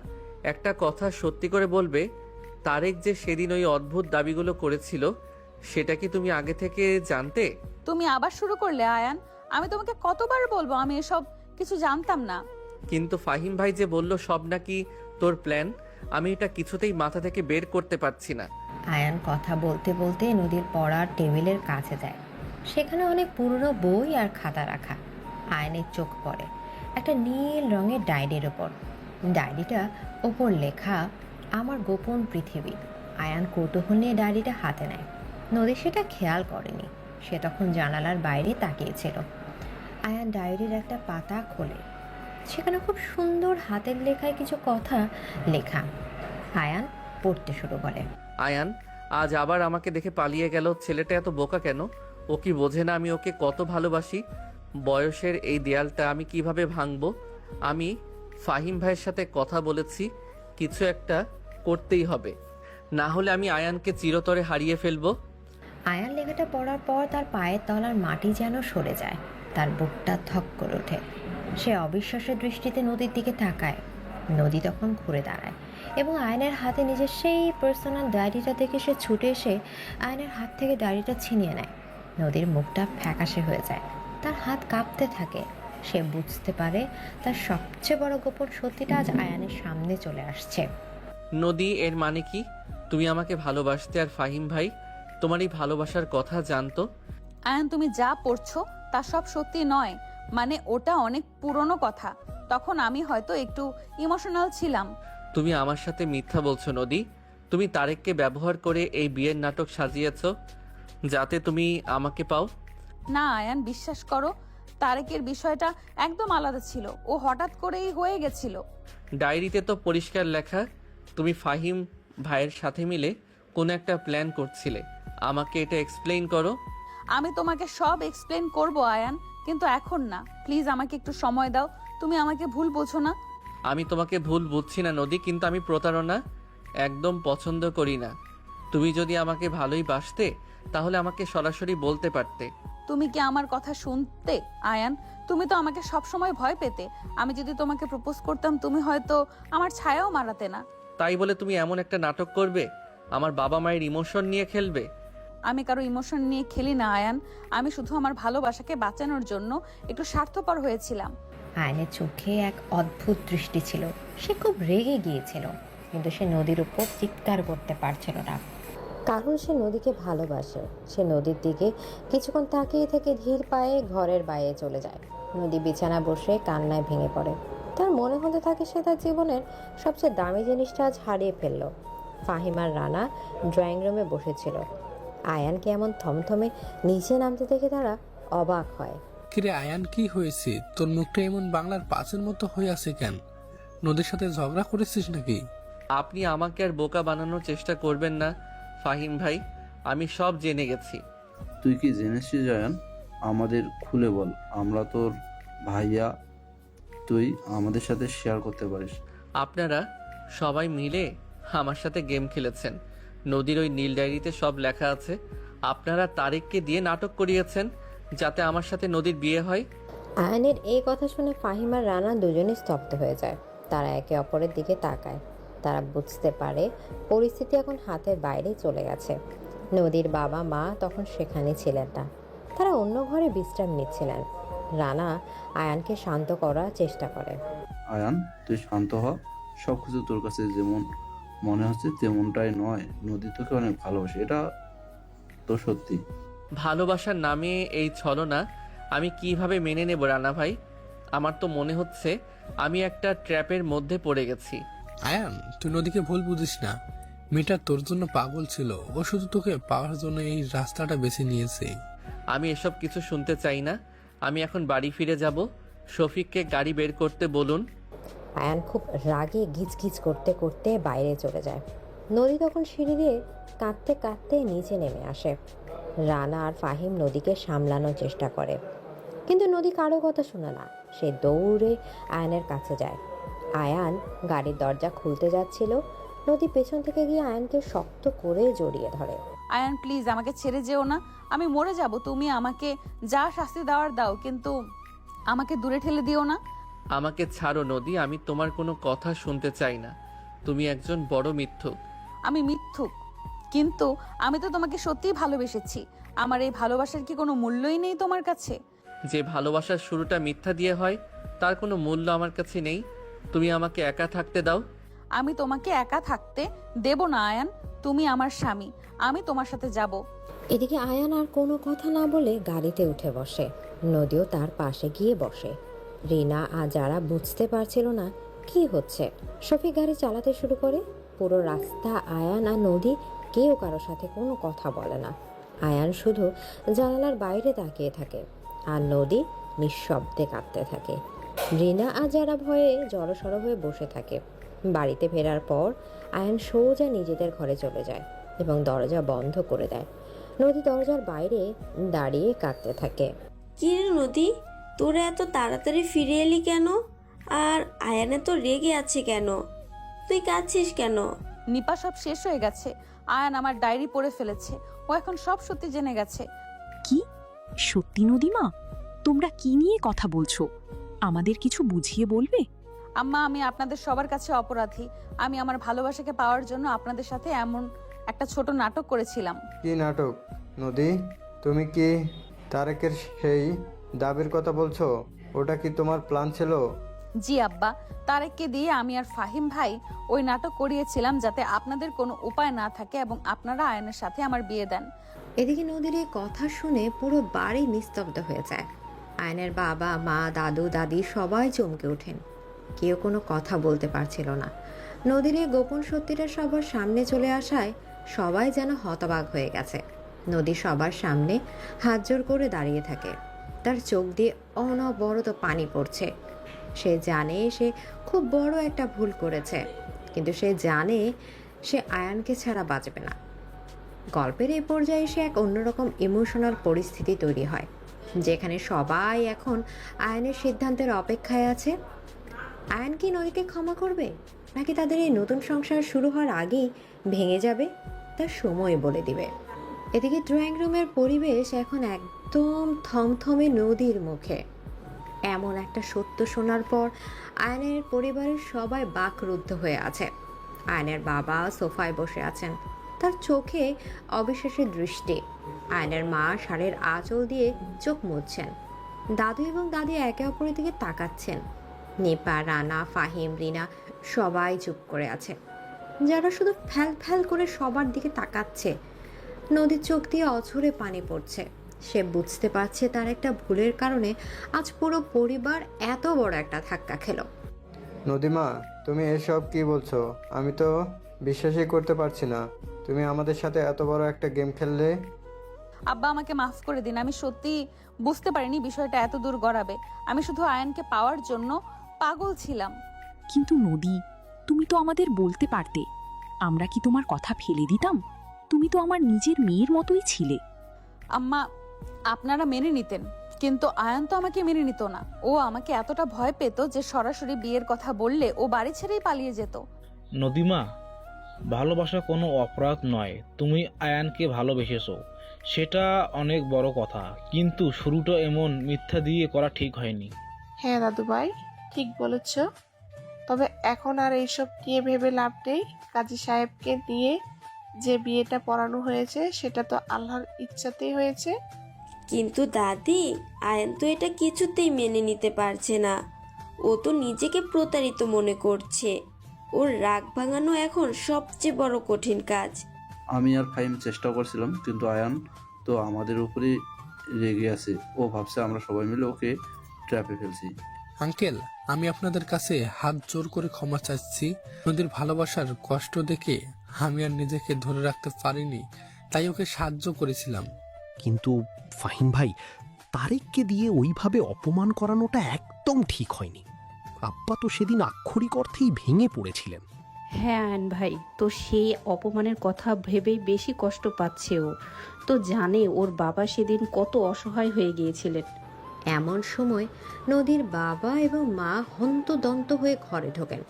একটা কথা সত্যি করে বলবে, তারেক যে সেদিন ওই অদ্ভুত দাবিগুলো করেছিল সেটা কি তুমি আগে থেকে জানতে? তুমি আবার শুরু করলে আয়ান। আমি তোমাকে কতবার বলবো আমি এসব কিছু জানতাম না। কিন্তু ফাহিম ভাই যে বলল সব নাকি তোর প্ল্যান, আমি এটা কিছুতেই মাথা থেকে বের করতে পারছি না। আয়ান কথা বলতে বলতে নদীর পড়ার টেবিলের কাছে যায়। সেখানে অনেক পুরনো বই আর খাতা রাখা। আয়নের চোখ পড়ে একটা নীল রঙের ডায়েরির ওপর। ডায়েরিটা ওপর লেখা আমার গোপন পৃথিবী। আয়ান কৌতূহল নিয়ে ডায়েরিটা হাতে নেয়। নদী সেটা খেয়াল করেনি, সে তখন জানালার বাইরে তাকিয়েছিল। আয়ান ডায়েরির একটা পাতা খোলে, সেখানে খুব সুন্দর হাতের লেখায় কিছু কথা লেখা। আয়ান পড়তে শুরু করে। আয়ান আজ আবার আমাকে দেখে পালিয়ে গেল। ছেলেটা এত বোকা কেন? ও কি বোঝে না আমি ওকে কত ভালোবাসি? বয়সের এই দেয়ালটা আমি কিভাবে ভাঙবো? আমি ফাহিম ভাইয়ের সাথে কথা বলেছি, কিছু একটা করতেই হবে, না হলে আমি আয়ানকে চিরতরে হারিয়ে ফেলবো। আয়ান লেখাটা পড়ার পর তার পায়ের তলার মাটি যেন সরে যায়, তার বুকটা ধক করে ওঠে। সে অবিশ্বাসের দৃষ্টিতে নদীর দিকে তাকায়। নদী তখন ঘুরে দাঁড়ায় এবং আয়নের হাতে নিজের সেই পার্সোনাল ডায়েরিটা দেখে সে ছুটে এসে আয়নের হাত থেকে ডায়েরিটা ছিনিয়ে নেয়। নদীর মুখটা ফ্যাকাশে হয়ে যায়, তার হাত কাঁপতে থাকে। সে বুঝতে পারে তার সবচেয়ে বড় গোপন সত্যিটা আজ আয়ানের সামনে চলে আসছে। নদী, এর মানে কি? তুমি আমাকে ভালোবাসতে আর ফাহিম ভাই তোমার এই ভালোবাসার কথা জানতো? আয়ান, তুমি যা পড়ছো তা সব সত্যি নয়। মানে ওটা অনেক পুরনো কথা, তখন আমি হয়তো একটু ইমোশনাল ছিলাম। তুমি আমার সাথে মিথ্যা বলছো নদী। তুমি তারেককে ব্যবহার করে এই বিয়ের নাটক সাজিয়েছো যাতে তুমি আমাকে পাও। না আয়ান, বিশ্বাস করো, তারেকের বিষয়টা একদম আলাদা ছিল। ও হঠাৎ করেই হয়ে গেছিল। ডায়েরিতে তো পরিষ্কার লেখা তুমি ফাহিম ভাইয়ের সাথে মিলে কোনো একটা প্ল্যান করছিলে। আমাকে এটা এক্সপ্লেইন করো। আমি তোমাকে সব এক্সপ্লেন করব আয়ান, কিন্তু এখন না। প্লিজ আমাকে একটু সময় দাও। তুমি আমাকে ভুল বোঝো না। আমি তোমাকে ভুল বুঝছি না নদী, কিন্তু আমি প্রতারণা একদম পছন্দ করি না। তুমি যদি আমাকে ভালোই বাসতে তাহলে আমাকে সরাসরি বলতে পারতে। তুমি কি আমার কথা শুনতে আয়ান? তুমি তো আমাকে সব সময় ভয় পেতে। আমি যদি তোমাকে প্রপোজ করতাম তুমি হয়তো আমার ছায়াও মারাতে না। তাই বলে তুমি এমন একটা নাটক করবে, আমার বাবা মায়ের ইমোশন নিয়ে খেলবে? আমি কারো ইমোশন নিয়ে খেলি না আয়ান। আমি শুধু আমার ভালোবাসাকে বাঁচানোর জন্য একটু স্বার্থপর হয়েছিলাম। আয়নের চোখে এক অদ্ভুত দৃষ্টি ছিল। সে খুব রেগে গিয়েছিল, কিন্তু সে নদীর উপর চিৎকার করতে পারছিল না, কারণ সে নদীকে ভালোবাসে। সে নদীর দিকে কিছুক্ষণ তাকিয়ে থেকে ধীর পায়ে ঘরের বাইরে চলে যায়। নদী বিছানা বসে কান্নায় ভেঙে পড়ে। তার মনে হতে থাকে সে তার জীবনের সবচেয়ে দামি জিনিসটা আজ হারিয়ে ফেলল। ফাহিম আর রানা ড্রয়িং রুমে বসেছিল। আয়ানকে এমন থমথমে নিচে নামতে দেখে তারা অবাক হয়। কিরে আয়ান, কি হয়েছে? তোর মুখটা এমন বাংলার পাঁচের মতো হয়ে আছে কেন? নদীর সাথে ঝগড়া করেছিস নাকি? আপনি আমাকে আর বোকা বানানোর চেষ্টা করবেন না ফাহিম ভাই, আমি সব জেনে গেছি। তুই কি জেনেছিস আয়ান? আমাদের খুলে বল, আমরা তোর ভাইয়া, তুই আমাদের সাথে শেয়ার করতে পারিস। আপনারা সবাই মিলে আমার সাথে গেম খেলেছেন। নদীর ওই নীল ডায়েরিতে সব লেখা আছে। আপনারা তারেককে দিয়ে নাটক করিয়েছেন যাতে আমার সাথে নদীর বিয়ে হয়। আয়ানের এই কথা শুনে ফাহিম আর রানা দুজনেই স্তব্ধ হয়ে যায়। তারা একে অপরের দিকে তাকায়। তারা বুঝতে পারে পরিস্থিতি এখন হাতের বাইরে চলে গেছে। নদীর বাবা মা তখন সেখানে ছিলেন না, তারা অন্য ঘরে বিশ্রাম নিচ্ছিলেন। রানা আয়ানকে শান্ত করার চেষ্টা করে। আয়ান, তুই শান্ত হ। সব কিছু তোর কাছে যেমন মনে হচ্ছে তেমনটাই নয়। নদী তোকে অনেক ভালোবাসে, এটা তো সত্যি। ভালোবাসার নামে এই ছলনা আমি কিভাবে মেনে নেব রানা ভাই? আমার তো মনে হচ্ছে আমি একটা ট্র্যাপের মধ্যে পড়ে গেছি। আয়ান, তুই নদীকে ভুল বুঝিস না। মেয়েটা তোর জন্য পাগল ছিল, ও শুধু তোকে পাওয়ার জন্য এই রাস্তাটা বেছে নিয়েছে। আমি এসব কিছু শুনতে চাই না। আমি এখন বাড়ি ফিরে যাব। শফিককে গাড়ি বের করতে বলুন। আয়ান খুব রাগে গিজগিজ করতে করতে বাইরে চলে যায়। নদী তখন সিঁড়ি দিয়ে কাঁদতে কাঁদতে নিচে নেমে আসে। রানা আর ফাহিম নদীকে সামলানোর চেষ্টা করে, কিন্তু নদী কারো কথা শুনে না। সে দৌড়ে আয়ানের কাছে যায়। আয়ান গাড়ির দরজা খুলতে যাচ্ছিল। নদী পেছন থেকে গিয়ে আয়ানকে শক্ত করে জড়িয়ে ধরে। আয়ান প্লিজ আমাকে ছেড়ে যেও না, আমি মরে যাব। তুমি আমাকে যা শাস্তি দেওয়ার দাও, কিন্তু আমাকে দূরে ঠেলে দিও না। আমাকে ছাড়ো নদী, আমি তোমার কোনো কথা শুনতে চাই না। তুমি একজন বড় মিথ্যুক। আমি মিথ্যুক? কিন্তু আমি তো তোমাকে সত্যিই ভালোবেসেছি। আমার এই ভালোবাসার কি কোনো মূল্যই নেই তোমার কাছে? যে ভালোবাসার শুরুটা মিথ্যা দিয়ে হয় তার কোনো মূল্য আমার কাছে নেই। তুমি আমাকে একা থাকতে দাও। আমি তোমাকে একা থাকতে দেব না আয়ান। তুমি আমার স্বামী, আমি তোমার সাথে যাব। এদিকে আয়ান আর কোনো কথা না বলে গাড়িতে উঠে বসে। নদীও তার পাশে গিয়ে বসে। রিনা আর যারা বুঝতে পারছিল না কি হচ্ছে? শফিক গাড়ি চালাতে শুরু করে। পুরো রাস্তা আয়ান আর নদী কেউ কারো সাথে কোনো কথা বলে না। আয়ান শুধু জানালার বাইরে তাকিয়ে থাকে আর নদী নিঃশব্দে কাঁদতে থাকে। রিনা আর যারা ভয়ে জড়সড় হয়ে বসে থাকে। বাড়িতে ফেরার পর আয়ান সোজা নিজেদের ঘরে চলে যায় এবং দরজা বন্ধ করে দেয়। নদী দরজার বাইরে দাঁড়িয়ে কাঁদতে থাকে। কি রে নদী, তোরা এত তাড়াতাড়ি ফিরে এলি কেন? আর আয়ানে তো রেগে আছে কেন? তুই কাঁদছিস কেন? নিপা সব শেষ হয়ে গেছে। আয়ান আমার ডায়েরি পড়ে ফেলেছে। ও এখন সব সত্যি জেনে গেছে। কি সত্যি নদীমা? তোমরা কি নিয়ে কথা বলছো? আমাদের কিছু বুঝিয়ে বলবে? আম্মা, আমি আপনাদের সবার কাছে অপরাধী। আমি আমার ভালোবাসাকে পাওয়ার জন্য আপনাদের সাথে এমন একটা ছোট নাটক করেছিলাম। কি নাটক নদী? তুমি কি তারেকের সেই দাবির কথা বলছো? ওটা কি তোমার প্ল্যান ছিল? জি আব্বা, তারেককে দিয়ে আমি আর ফাহিম ভাই ওই নাটক করিয়েছিলাম যাতে আপনাদের কোনো উপায় না থাকে এবং আপনারা আয়নের সাথে আমার বিয়ে দেন। এদিকে নদীর এই কথা শুনে পুরো বাড়ি নিস্তব্ধ হয়ে যায়। আয়নের বাবা, মা, দাদু, দাদি সবাই চমকে ওঠেন। কেউ কোনো কথা বলতে পারছিল না। নদীর এই গোপন সত্যিটা সবার সামনে চলে আসায় সবাই যেন হতবাক হয়ে গেছে। নদী সবার সামনে হাত জোর করে দাঁড়িয়ে থাকে। তার চোখ দিয়ে অনবরত পানি পড়ছে। সে জানে সে খুব বড় একটা ভুল করেছে, কিন্তু সে জানে সে আয়ানকে ছাড়া বাঁচবে না। গল্পের এই পর্যায়ে সে এক অন্যরকম ইমোশনাল পরিস্থিতি তৈরি হয়, যেখানে সবাই এখন আয়ানের সিদ্ধান্তের অপেক্ষায় আছে। আয়ান কি নদীকে ক্ষমা করবে, নাকি তাদের এই নতুন সংসার শুরু হওয়ার আগেই ভেঙে যাবে, তার সময় বলে দিবে। এদিকে ড্রয়িং রুমের পরিবেশ এখন একদম থমথমে নদীর মুখে। এমন একটা সত্য শোনার পর আয়নের পরিবারের সবাই বাকরুদ্ধ হয়ে আছে। আয়নের বাবা সোফায় বসে আছেন, তার চোখে অবিশ্বাসের দৃষ্টি। আয়নের মা শাড়ির আঁচল দিয়ে চোখ মুছছেন। দাদু এবং দাদি একে অপরের দিকে তাকাচ্ছেন। নিপা, রানা, ফাহিম, রিনা সবাই চুপ করে আছে, যারা শুধু ফ্যাল ফ্যাল করে সবার দিকে তাকাচ্ছে। নদীর চোখ দিয়ে অঝরে পানি পড়ছে। সে বুঝতে পারছে তার একটা ভুলের কারণে আজ পুরো পরিবার এত বড় একটা ধাক্কা খেলো। নদীমা, তুমি এসব কি বলছো? আমি তো বিশ্বাসই করতে পারছি না তুমি আমাদের সাথে এত বড় একটা গেম খেললে। আব্বা, আমাকে মাফ করে দিন। আমি সত্যি বুঝতে পারিনি বিষয়টা এত দূর গড়াবে। আমি শুধু আয়ানকে পাওয়ার জন্য পাগল ছিলাম। কিন্তু নদী, তুমি তো আমাদের বলতে পারতে। আমরা কি তোমার কথা ফেলে দিতাম? তুমি তো আমার নিজের মেয়ের মতোই ছিলে। আম্মা, আপনারা মেনে নিতেন, কিন্তু আয়ান তো আমাকে মেনে নিত না। ও আমাকে এতটা ভয় পেত যে সরাসরি বিয়ের কথা বললে ও বাড়ি ছেড়েই পালিয়ে যেত। নদীমা, ভালোবাসা কোনো অপরাধ নয়। তুমি আয়ানকে ভালোবেসেছো, সেটা অনেক বড় কথা, কিন্তু শুরুটা এমন মিথ্যা দিয়ে করা ঠিক হয়নি। হ্যাঁ দাদু ভাই, ঠিক বলেছ। তবে এখন আর এইসব নিয়ে ভেবে লাভ নেই। কাজী সাহেবকে দিয়ে যে বিয়েটা পড়ানো হয়েছে সেটা তো আল্লাহর ইচ্ছাতেই হয়েছে। কিন্তু দাদি, আয়ান তো এটা কিছুতেই মেনে নিতে পারছে না। ও তো নিজেকে প্রতারিত মনে করছে। ওর রাগ ভাঙানো এখন সবচেয়ে বড় কঠিন কাজ। আমি আর ফাহিম চেষ্টা করছিলাম, কিন্তু আয়ান তো আমাদের উপরেই রেগে আছে। ও ভাবছে আমরা সবাই মিলে ওকে ট্র্যাপে ফেলছি। আঙ্কেল, আমি আপনাদের কাছে হাত জোর করে ক্ষমা চাচ্ছি। নদীর ভালোবাসার কষ্ট দেখে আমি আর নিজেকে ধরে রাখতে পারিনি, তাই ওকে সাহায্য করেছিলাম। কিন্তু ফাহিম ভাই, তারেককে দিয়ে ওইভাবে অপমান করানোটা একদম ঠিক হয়নি। আব্বা তো সেদিন আক্ষরিক অর্থেই ভেঙে পড়েছিলেন। হ্যাঁ আয়ন ভাই, তো সেই অপমানের কথা ভেবেই বেশি কষ্ট পাচ্ছে ও। তো জানে ওর বাবা সেদিন কত অসহায় হয়ে গিয়েছিলেন। এমন সময় নদীর বাবা এবং মা হন্তদন্ত হয়ে ঘরে ঢোকেন।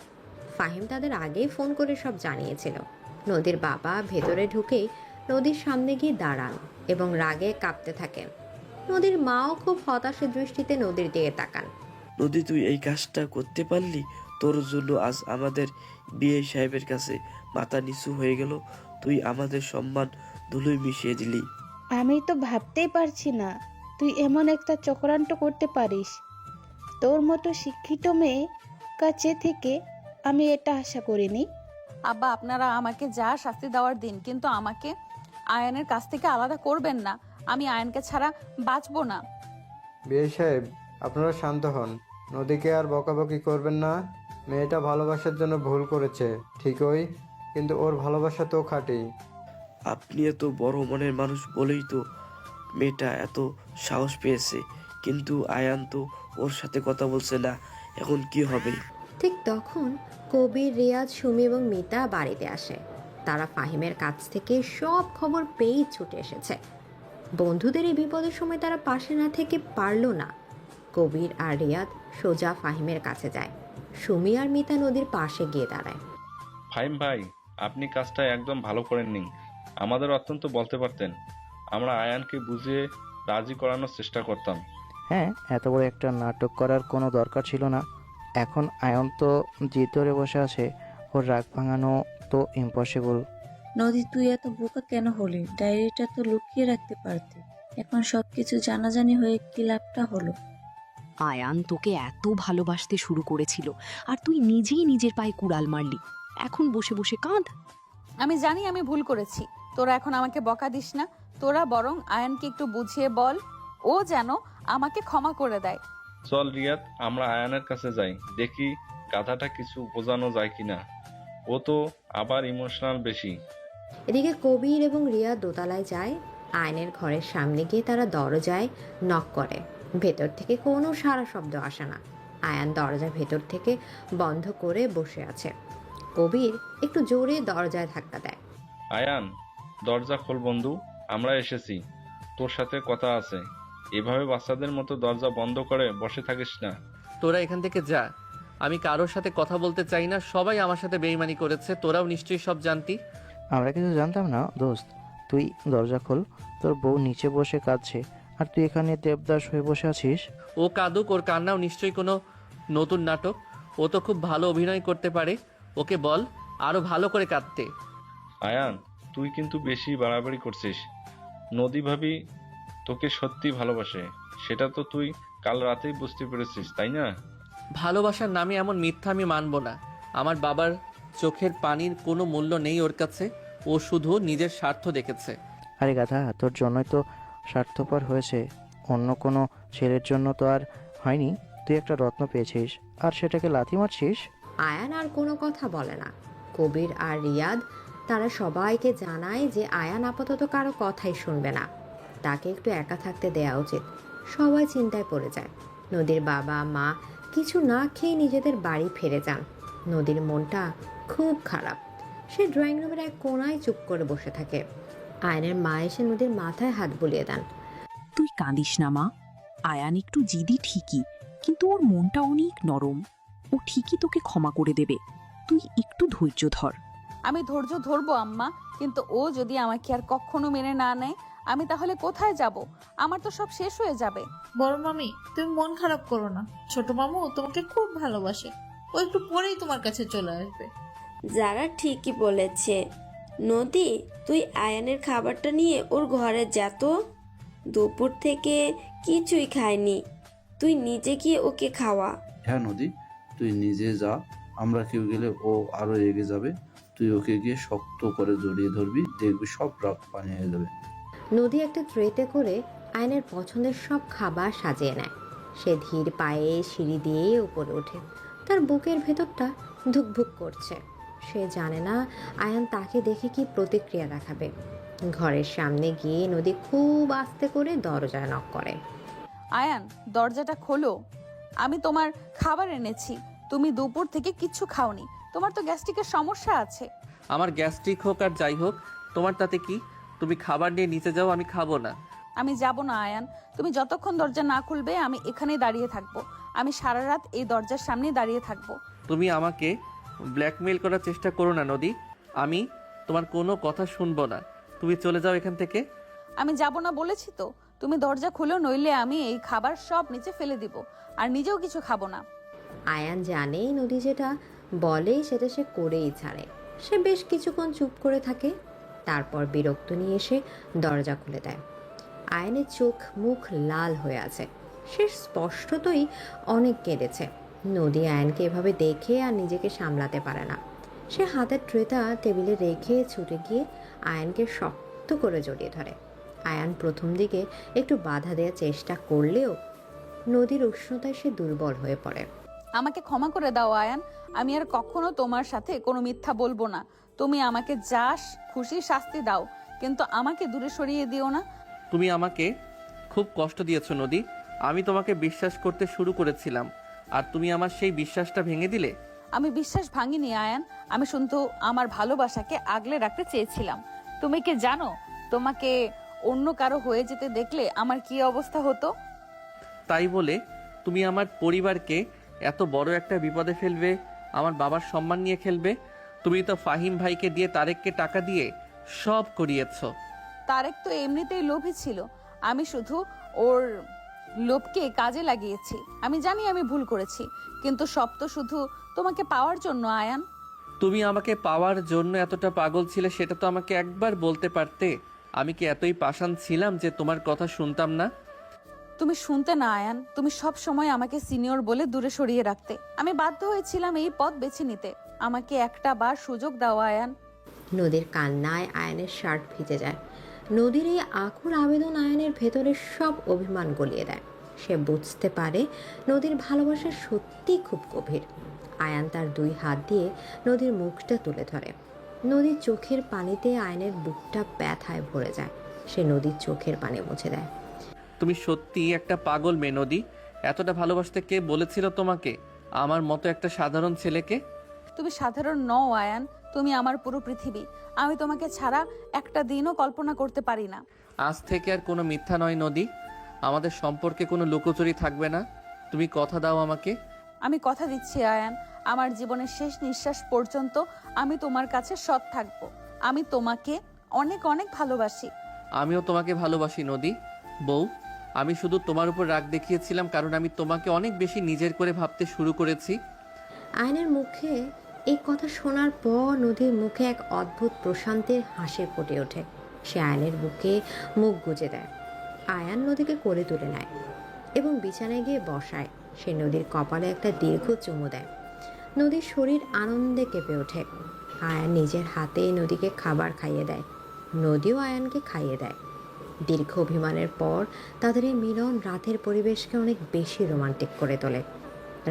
ফাহিম তাদের আগেই ফোন করে সব জানিয়েছিল। নদীর বাবা ভেতরে ঢুকেই নদীর সামনে গিয়ে দাঁড়ান এবং রাগে কাঁপতে থাকেন। নদীর মাও খুব হতাশা দৃষ্টিতে নদীর দিকে তাকান। নদী, তুই এই কাজটা করতে পারলি? তোর জন্য আজ আমাদের বিয়ে সাহেবের কাছে মাথা নিচু হয়ে গেল। তুই আমাদের সম্মান ধুলোয় মিশিয়ে দিলি। আমি তো ভাবতেই পারছি না তুই এমন একটা চক্রান্ত করতে পারিস। তোর মতো শিক্ষিত মেয়ে কাছে থেকে আমি এটা আশা করিনি। আব্বা, আপনারা আমাকে যা শাস্তি দেওয়ার দিন, কিন্তু আমাকে আয়ানের কাছ থেকে আলাদা করবেন না। আমি আয়ানকে ছাড়া বাঁচবো না। বিয়ে সাহেব, আপনারা শান্ত হন। নদীকে আর বকাবকি করবেন না। মেয়েটা ভালোবাসার জন্য ভুল করেছে ঠিকই, কিন্তু ওর ভালোবাসা তো খাঁটি। আপনি এত বড় মনের মানুষ বলেই তো মেয়েটা এত সাহস পেয়েছে, কিন্তু আয়ান তো ওর সাথে কথা বলছে না, এখন কি হবে? ঠিক তখন কবির, রিয়াদ, সুমি এবং মিতা বাড়িতে আসে। তারা ফাহিমের কাছ থেকে সব খবর পেয়েই ছুটে এসেছে। বন্ধুদের এই বিপদের সময় তারা পাশে না থেকে পারল না। কবির আর রিয়াদ সোজা ফাহিমের কাছে যায়। সুমি আর মিতা নদীর পাশে গিয়ে দাঁড়ায়। ফাহিম ভাই, আপনি কাজটা একদম ভালো করেননি। আমাদের অত্যন্ত বলতে পারতেন, আমরা আয়ানকে বুঝিয়ে রাজি করানোর চেষ্টা করতাম। হ্যাঁ, এত বড় একটা নাটক করার কোনো দরকার ছিল না। এখন আয়ন তো জিদ ধরে বসে আছে, ওর রাগ ভাঙানো তো ইম্পসিবল। নদী, তুই এত বোকা কেন হলি? ডায়েরিটা তো লুকিয়ে রাখতে পারতি। এখন সবকিছু জানাজানি হয়ে কি লাভটা হলো? আয়ান তোকে এত ভালোবাসতে শুরু করেছিল, আর তুই নিজেই নিজের পায়ে কুড়াল মারলি। এখন বসে বসে কাঁদ। আমি জানি আমি ভুল করেছি, তোরা এখন আমাকে বকা দিস না। তোরা বরং আয়ানকে একটু বুঝিয়ে বল, ও যেন আমাকে ক্ষমা করে দেয়। চল রিয়াদ, আমরা আয়ানের কাছে যাই, দেখি গাধাটা কিছু বোঝানো যায় কিনা। ও তো আবার ইমোশনাল বেশি। এদিকে কবির এবং রিয়া দোতলায় যায়। আয়নের ঘরের সামনে গিয়ে তারা দরজায় নক করে। ভেতর থেকে কোনো সারা শব্দ আসে না। আয়ান দরজা ভেতর থেকে বন্ধ করে বসে আছে। কবির একটু জোরে দরজায় ধাক্কা দেয়। আয়ান, দরজা খোল বন্ধু, আমরা এসেছি, তোর সাথে কথা আছে। এভাবে বাচ্চাদের মতো দরজা বন্ধ করে বসে থাকিস না। তোরা এখান থেকে যা, আমি কারোর সাথে কথা বলতে চাই না। সবাই আমার সাথে বেইমানি করেছে, তোরাও নিশ্চয়ই সব জানতি। আমরা কিছু জানতাম না দোস্ত, তুই দরজা খোল। তোর বউ নিচে বসে কাঁদছে, আর তুই এখানে দেবদাস হয়ে বসে আছিস। ও কাঁদুক, ওর কান্নাও নিশ্চয়ই কোনো নতুন নাটক। ও তো খুব ভালো অভিনয় করতে পারে, ওকে বল আরো ভালো করে কাঁদতে। আয়ান, তুই কিন্তু বেশি বাড়াবাড়ি করছিস। নদী ভাবি তোকে সত্যি ভালোবাসে, সেটা তো তুই কাল রাতেই বুঝতে পেরেছিস, তাই না? ভালোবাসার নামে এমন মিথ্যা আমি মানব না। আমার বাবার চোখের পানির কোনো মূল্য নেই ওর কাছে। ও শুধু নিজের স্বার্থ দেখেছে। আরে গাধা, তোর জন্যই তো স্বার্থপর হয়েছে, অন্য কোনো ছেলের জন্য তো আর হয়নি। তুই একটা রত্ন পেয়েছিস আর সেটাকে লাথি মারছিস। আয়ান আর কোনো কথা বলে না। কবির আর রিয়াদ তারা সবাইকে জানায় যে আয়ান আপাতত কারো কথাই শুনবে না, তাকে একটু একা থাকতে দেওয়া উচিত। সবাই চিন্তায় পড়ে যায়। নদীর বাবা মা কিছু না খেয়ে নিজেদের বাড়ি ফিরে যান। নদীর মনটা খুব খারাপ। সে ড্রয়িং রুমের এক কোণায় চুপ করে বসে থাকে। আয়নের মা এসে নদীর মাথায় হাত বুলিয়ে দেন। তুই কাঁদিস না মা, আয়ান একটু জিদি ঠিকই, কিন্তু ওর মনটা অনেক নরম। ও ঠিকই তোকে ক্ষমা করে দেবে, তুই একটু ধৈর্য ধর। আমি ধৈর্য ধরবো আম্মা, কিন্তু ও যদি আমাকে আর কখনো মেনে না নেয়, আমি তাহলে কোথায় যাব? আমার তো সব শেষ হয়ে যাবে। বড় মামি, তুমি মন খারাপ করো না। ছোট মামু তোমাকে খুব ভালোবাসে, ও একটু পরেই তোমার কাছে চলে আসবে। যারা ঠিকই বলেছে। নদী, তুই আয়ানের খাবারটা নিয়ে ওর ঘরে যা তো। দুপুর থেকে কিছুই খায়নি, তুই নিজে গিয়ে ওকে খাওয়া। হ্যাঁ নদী, তুই নিজে যা, আমরা কেউ গেলে ও আরো এগিয়ে যাবে। তুই ওকে গিয়ে শক্ত করে জড়িয়ে ধরবি, দেখবি সব রাগ পানি হয়ে যাবে। নদী একটা ট্রেতে করে আয়নের পছন্দের সব খাবার সাজিয়ে নেয়। সে ধীর পায়ে সিঁড়ি দিয়ে উপরে ওঠে। তার বুকের ভেতরটা ধুকভুক করছে। সে জানে না আয়ান তাকে দেখে কি প্রতিক্রিয়া দেখাবে। ঘরের সামনে গিয়ে নদী খুব আস্তে করে দরজায় নক করে। আয়ান, দরজাটা খোলো, আমি তোমার খাবার এনেছি। তুমি দুপুর থেকে কিচ্ছু খাওনি, তোমার তো গ্যাস্ট্রিকের সমস্যা আছে। আমার গ্যাস্ট্রিক হোক আর যাই হোক, তোমার তাতে কি? তুমি খাবার নিয়ে নিচে যাও, আমি খাবো না। আমি যাব না আয়ান, তুমি যতক্ষণ দরজা না খুলবে আমি এখানেই দাঁড়িয়ে থাকবো। আমি সারা রাত এই দরজার সামনেই দাঁড়িয়ে থাকবো। তুমি আমাকে ব্ল্যাকমেইল করার চেষ্টা করো না নদী, আমি তোমার কোনো কথা শুনবো না। তুমি চলে যাও এখান থেকে। আমি যাব না বলেছি তো। তুমি দরজা খুলো, নইলে আমি এই খাবার সব নিচে ফেলে দিব, আর নিজেও কিছু খাবো না। আয়ান জানে নদী যেটা বলে সেটা সে করেই ছাড়ে। সে বেশ কিছুক্ষণ চুপ করে থাকে, তারপর বিরক্ত নিয়ে এসে দরজা খুলে দেয়। আয়ানের চোখ মুখ লাল হয়ে আছে। সে স্পষ্টতই অনেক কেঁদেছে। নদী আয়ানকে এভাবে দেখে আর নিজেকে সামলাতে পারে না। সে হাতের ট্রেটা টেবিলে রেখে ছুটে গিয়ে আয়ানকে শক্ত করে জড়িয়ে ধরে। আয়ান প্রথম দিকে একটু বাধা দেওয়ার চেষ্টা করলেও নদীর উষ্ণতায় সে দুর্বল হয়ে পড়ে। আমাকে ক্ষমা করে দাও আয়ান, আমি আর কখনো তোমার সাথে কোনো মিথ্যা বলবো না। তুমি আমাকে যা খুশি শাস্তি দাও, কিন্তু আমাকে দূরে সরিয়ে দিও না। তুমি আমাকে খুব কষ্ট দিয়েছো নদী। আমি তোমাকে বিশ্বাস করতে শুরু করেছিলাম, আর তুমি আমার সেই বিশ্বাসটা ভেঙে দিলে। আমি বিশ্বাস ভাঙিনি আয়ান, আমি শুধু আমার ভালোবাসাকে আগলে রাখতে চেয়েছিলাম। তুমি কি জানো, তোমাকে অন্য কারো হয়ে যেতে দেখলে আমার কি অবস্থা হতো? তাই বলে তুমি আমার পরিবারকে এত বড় একটা বিপদে ফেলবে, আমার বাবার সম্মান নিয়ে খেলবে? তুমি তো ফাহিম ভাইকে দিয়ে তারেককে টাকা দিয়ে সব করিয়েছো। তারেক তো এমনিতেই লোভী ছিল, আমি শুধু ওর লোভকে কাজে লাগিয়েছি। আমি জানি আমি ভুল করেছি, কিন্তু সব তো শুধু তোমাকে পাওয়ার জন্য আয়ান। তুমি আমাকে পাওয়ার জন্য এতটা পাগল ছিলে সেটা তো আমাকে একবার বলতে পারতে। আমি কি এতই পাষাণ ছিলাম যে তোমার কথা শুনতাম না? তুমি শুনতে না আয়ান, তুমি সব সময় আমাকে সিনিয়র বলে দূরে সরিয়ে রাখতে। আমি বাধ্য হয়েছিলাম এই পথ বেছে নিতে। আমাকে একটা বার সুযোগ দাও আয়ান। নদীর কান্নায় আয়ানের শার্ট ভিজে যায়। নদীর এই আকুল আবেদন আয়ানের ভেতরে সব অভিমান গলিয়ে দেয়। সে বুঝতে পারে নদীর ভালোবাসা সত্যিই খুব গভীর। আয়ান তার 2 হাত দিয়ে নদীর মুখটা তুলে ধরে। নদীর চোখের পানিতে আয়ানের বুকটা ব্যথায় ভরে যায়। সে নদীর চোখের পানি মুছে দেয়। তুমি সত্যি একটা পাগল মেয়ে নদী। এতটা ভালোবাসতে কে বলেছিল তোমাকে, আমার মতো একটা সাধারণ ছেলেকে? তুমি সাধারণ নও আয়ান, তুমি আমার পুরো পৃথিবী। আমি তোমাকে ছাড়া একটা দিনও কল্পনা করতে পারি না। আজ থেকে আর কোনো মিথ্যা নয় নদী, আমাদের সম্পর্কে কোনো লুকোচুরি থাকবে না। তুমি কথা দাও আমাকে। আমি কথা দিচ্ছি আয়ান, আমার জীবনের শেষ নিঃশ্বাস পর্যন্ত আমি তোমার কাছে সৎ থাকবো। আমি তোমাকে অনেক অনেক ভালোবাসি। আমিও তোমাকে ভালোবাসি নদী। বউ, আমি শুধু তোমার উপর রাগ দেখিয়েছিলাম কারণ আমি তোমাকে অনেক বেশি নিজের করে ভাবতে শুরু করেছি। আয়নের মুখে এই কথা শোনার পর নদীর মুখে এক অদ্ভুত প্রশান্তির হাসি ফুটে ওঠে। সে আয়নের বুকে মুখ গুজে দেয়। আয়ান নদীকে কোলে তুলে নেয় এবং বিছানায় গিয়ে বসায়। সে নদীর কপালে একটা দীর্ঘ চুমু দেয়। নদীর শরীর আনন্দে কেঁপে ওঠে। আয়ান নিজের হাতে নদীকে খাবার খাইয়ে দেয়। নদীও আয়ানকে খাইয়ে দেয়। দীর্ঘ অভিমানের পর তাদের এই মিলন রাতের পরিবেশকে অনেক বেশি রোমান্টিক করে তোলে।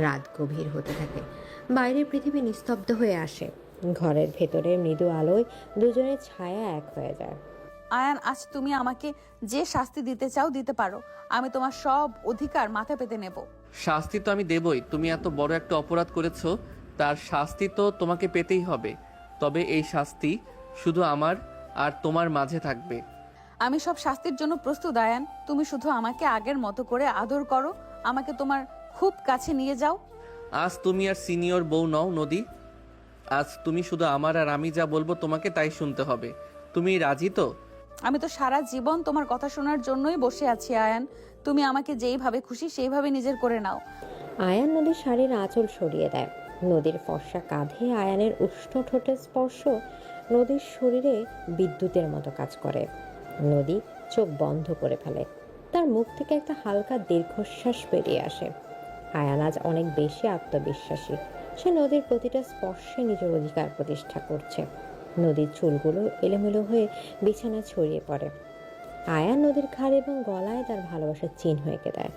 রাত গভীর হতে থাকে। বাইরের পৃথিবী নিস্তব্ধ হয়ে আসে। ঘরের ভেতরে মৃদু আলোয় দুজনের ছায়া এক হয়ে যায়। আয়ান, আজ তুমি আমাকে যে শাস্তি দিতে চাও দিতে পারো। আমি তোমার সব অধিকার মাথা পেতে নেব। শাস্তি তো আমি দেবই। তুমি এত বড় একটা অপরাধ করেছো, তার শাস্তি তো তোমাকে পেতেই হবে। তবে এই শাস্তি শুধু আমার আর তোমার মাঝে থাকবে। আমি সব শাস্তির জন্য প্রস্তুত আয়ান। তুমি শুধু আমাকে আগের মতো করে আদর করো, আমাকে তোমার খুব কাছে নিয়ে যাও। আজ তুমি আর সিনিয়র বউ নও নদী। আজ তুমি শুধু আমার, আর আমি যা বলবো তোমাকে তাই শুনতে হবে। তুমি রাজি তো? আমি তো সারা জীবন তোমার কথা শোনার জন্যই বসে আছি আয়ান। তুমি আমাকে যেইভাবে খুশি সেইভাবে নিজের করে নাও। আয়ান নদীর শাড়ির আঁচল সরিয়ে দেয়। নদীর ফর্সা কাঁধে আয়ানের উষ্ণ ঠোঁটের স্পর্শ নদীর শরীরে বিদ্যুতের মতো কাজ করে। নদী চোখ বন্ধ করে ফেলে। তার মুখ থেকে একটা হালকা দীর্ঘশ্বাস বেরিয়ে আসে। আয়ান আজ অনেক বেশি আত্মবিশ্বাসী। সে নদীর প্রতিটা স্পর্শে নিজের অধিকার প্রতিষ্ঠা করছে। নদীর চুলগুলো এলোমেলো হয়ে বিছানায় ছড়িয়ে পড়ে। আয়ান নদীর ঘাড় এবং গলায় তার ভালোবাসার চিহ্ন এঁকে দেয়।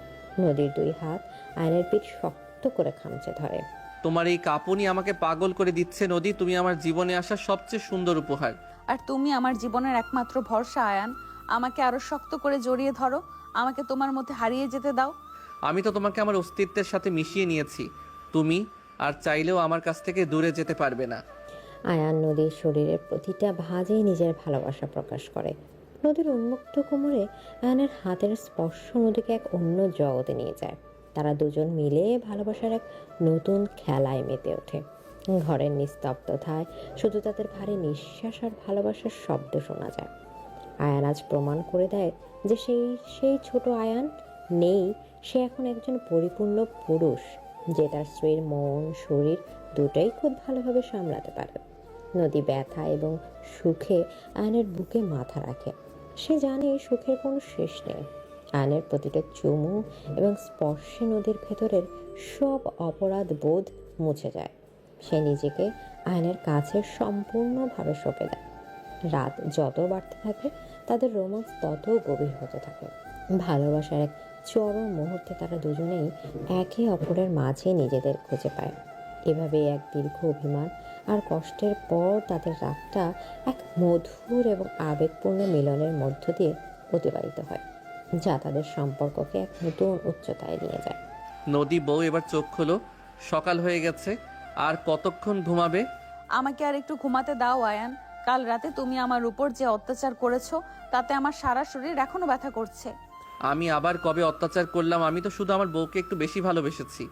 নদীর 2 হাত আয়নের পিঠ শক্ত করে খামচে ধরে। তোমার এই কাঁপুনি আমাকে পাগল করে দিচ্ছে নদী। তুমি আমার জীবনে আসা সবচেয়ে সুন্দর উপহার। আর তুমি আমার জীবনের একমাত্র ভরসা আয়ান। আমাকে আরো শক্ত করে জড়িয়ে ধরো, আমাকে তোমার মধ্যে হারিয়ে যেতে দাও। আমি তো তোমাকে আমার অস্তিত্বের সাথে মিশিয়ে নিয়েছি। তুমি আর চাইলেও আমার কাছ থেকে দূরে যেতে পারবে না। আয়ান নদীর শরীরের প্রতিটা ভাঁজে নিজের ভালোবাসা প্রকাশ করে। নদীর উন্মুক্ত কোমরে আয়ানের হাতের স্পর্শ নদীকে এক অন্য জগতে নিয়ে যায়। তারা দুজন মিলে ভালোবাসার এক নতুন খেলায় মেতে ওঠে। ঘরের নিস্তব্ধতায় শুধু তাদের ভারী নিঃশ্বাস আর ভালোবাসার শব্দ শোনা যায়। আয়ান আজ প্রমাণ করে দেয় যে সেই ছোট আয়ান নেই। সে এখন একজন পরিপূর্ণ পুরুষ, যে তার স্ত্রীর মন শরীর দুটোই খুব ভালোভাবে সামলাতে পারে। নদী ব্যথা এবং সুখে আয়নের বুকে মাথা রাখে। সে জানে সুখের কোনো শেষ নেই। আয়নের প্রতিটা চুমু এবং স্পর্শে নদীর ভেতরের সব অপরাধ বোধ মুছে যায়। সে নিজেকে আয়নের কাছে সম্পূর্ণভাবে সঁপে দেয়। রাত যত বাড়তে থাকে তাদের রোমান্স তত গভীর হতে থাকে। ভালোবাসার এক চরম মুহূর্তে তারা দুজনেই একে অপরের মাঝে নিজেদের খুঁজে পায়। এভাবে এক দীর্ঘ অভিমান আর কষ্টের পর তাদের রাতটা এক মধুর এবং আবেগপূর্ণ মিলনের মধ্য দিয়ে অতিবাহিত হয়, যা তাদের সম্পর্ককে এক নতুন উচ্চতায় নিয়ে যায়। নদী বউ এবার চোখ খোলো, সকাল হয়ে গেছে, আর কতক্ষণ ঘুমাবে? আমাকে আর একটু ঘুমাতে দাও আয়ান। কাল রাতে তুমি আমার উপর যে অত্যাচার করেছো তাতে আমার সারা শরীর এখনো ব্যথা করছে। আমি আবার কবে অত্যাচার করলাম? আমি তো শুধু আমার বউকে একটু বেশি ভালোবেসেছি।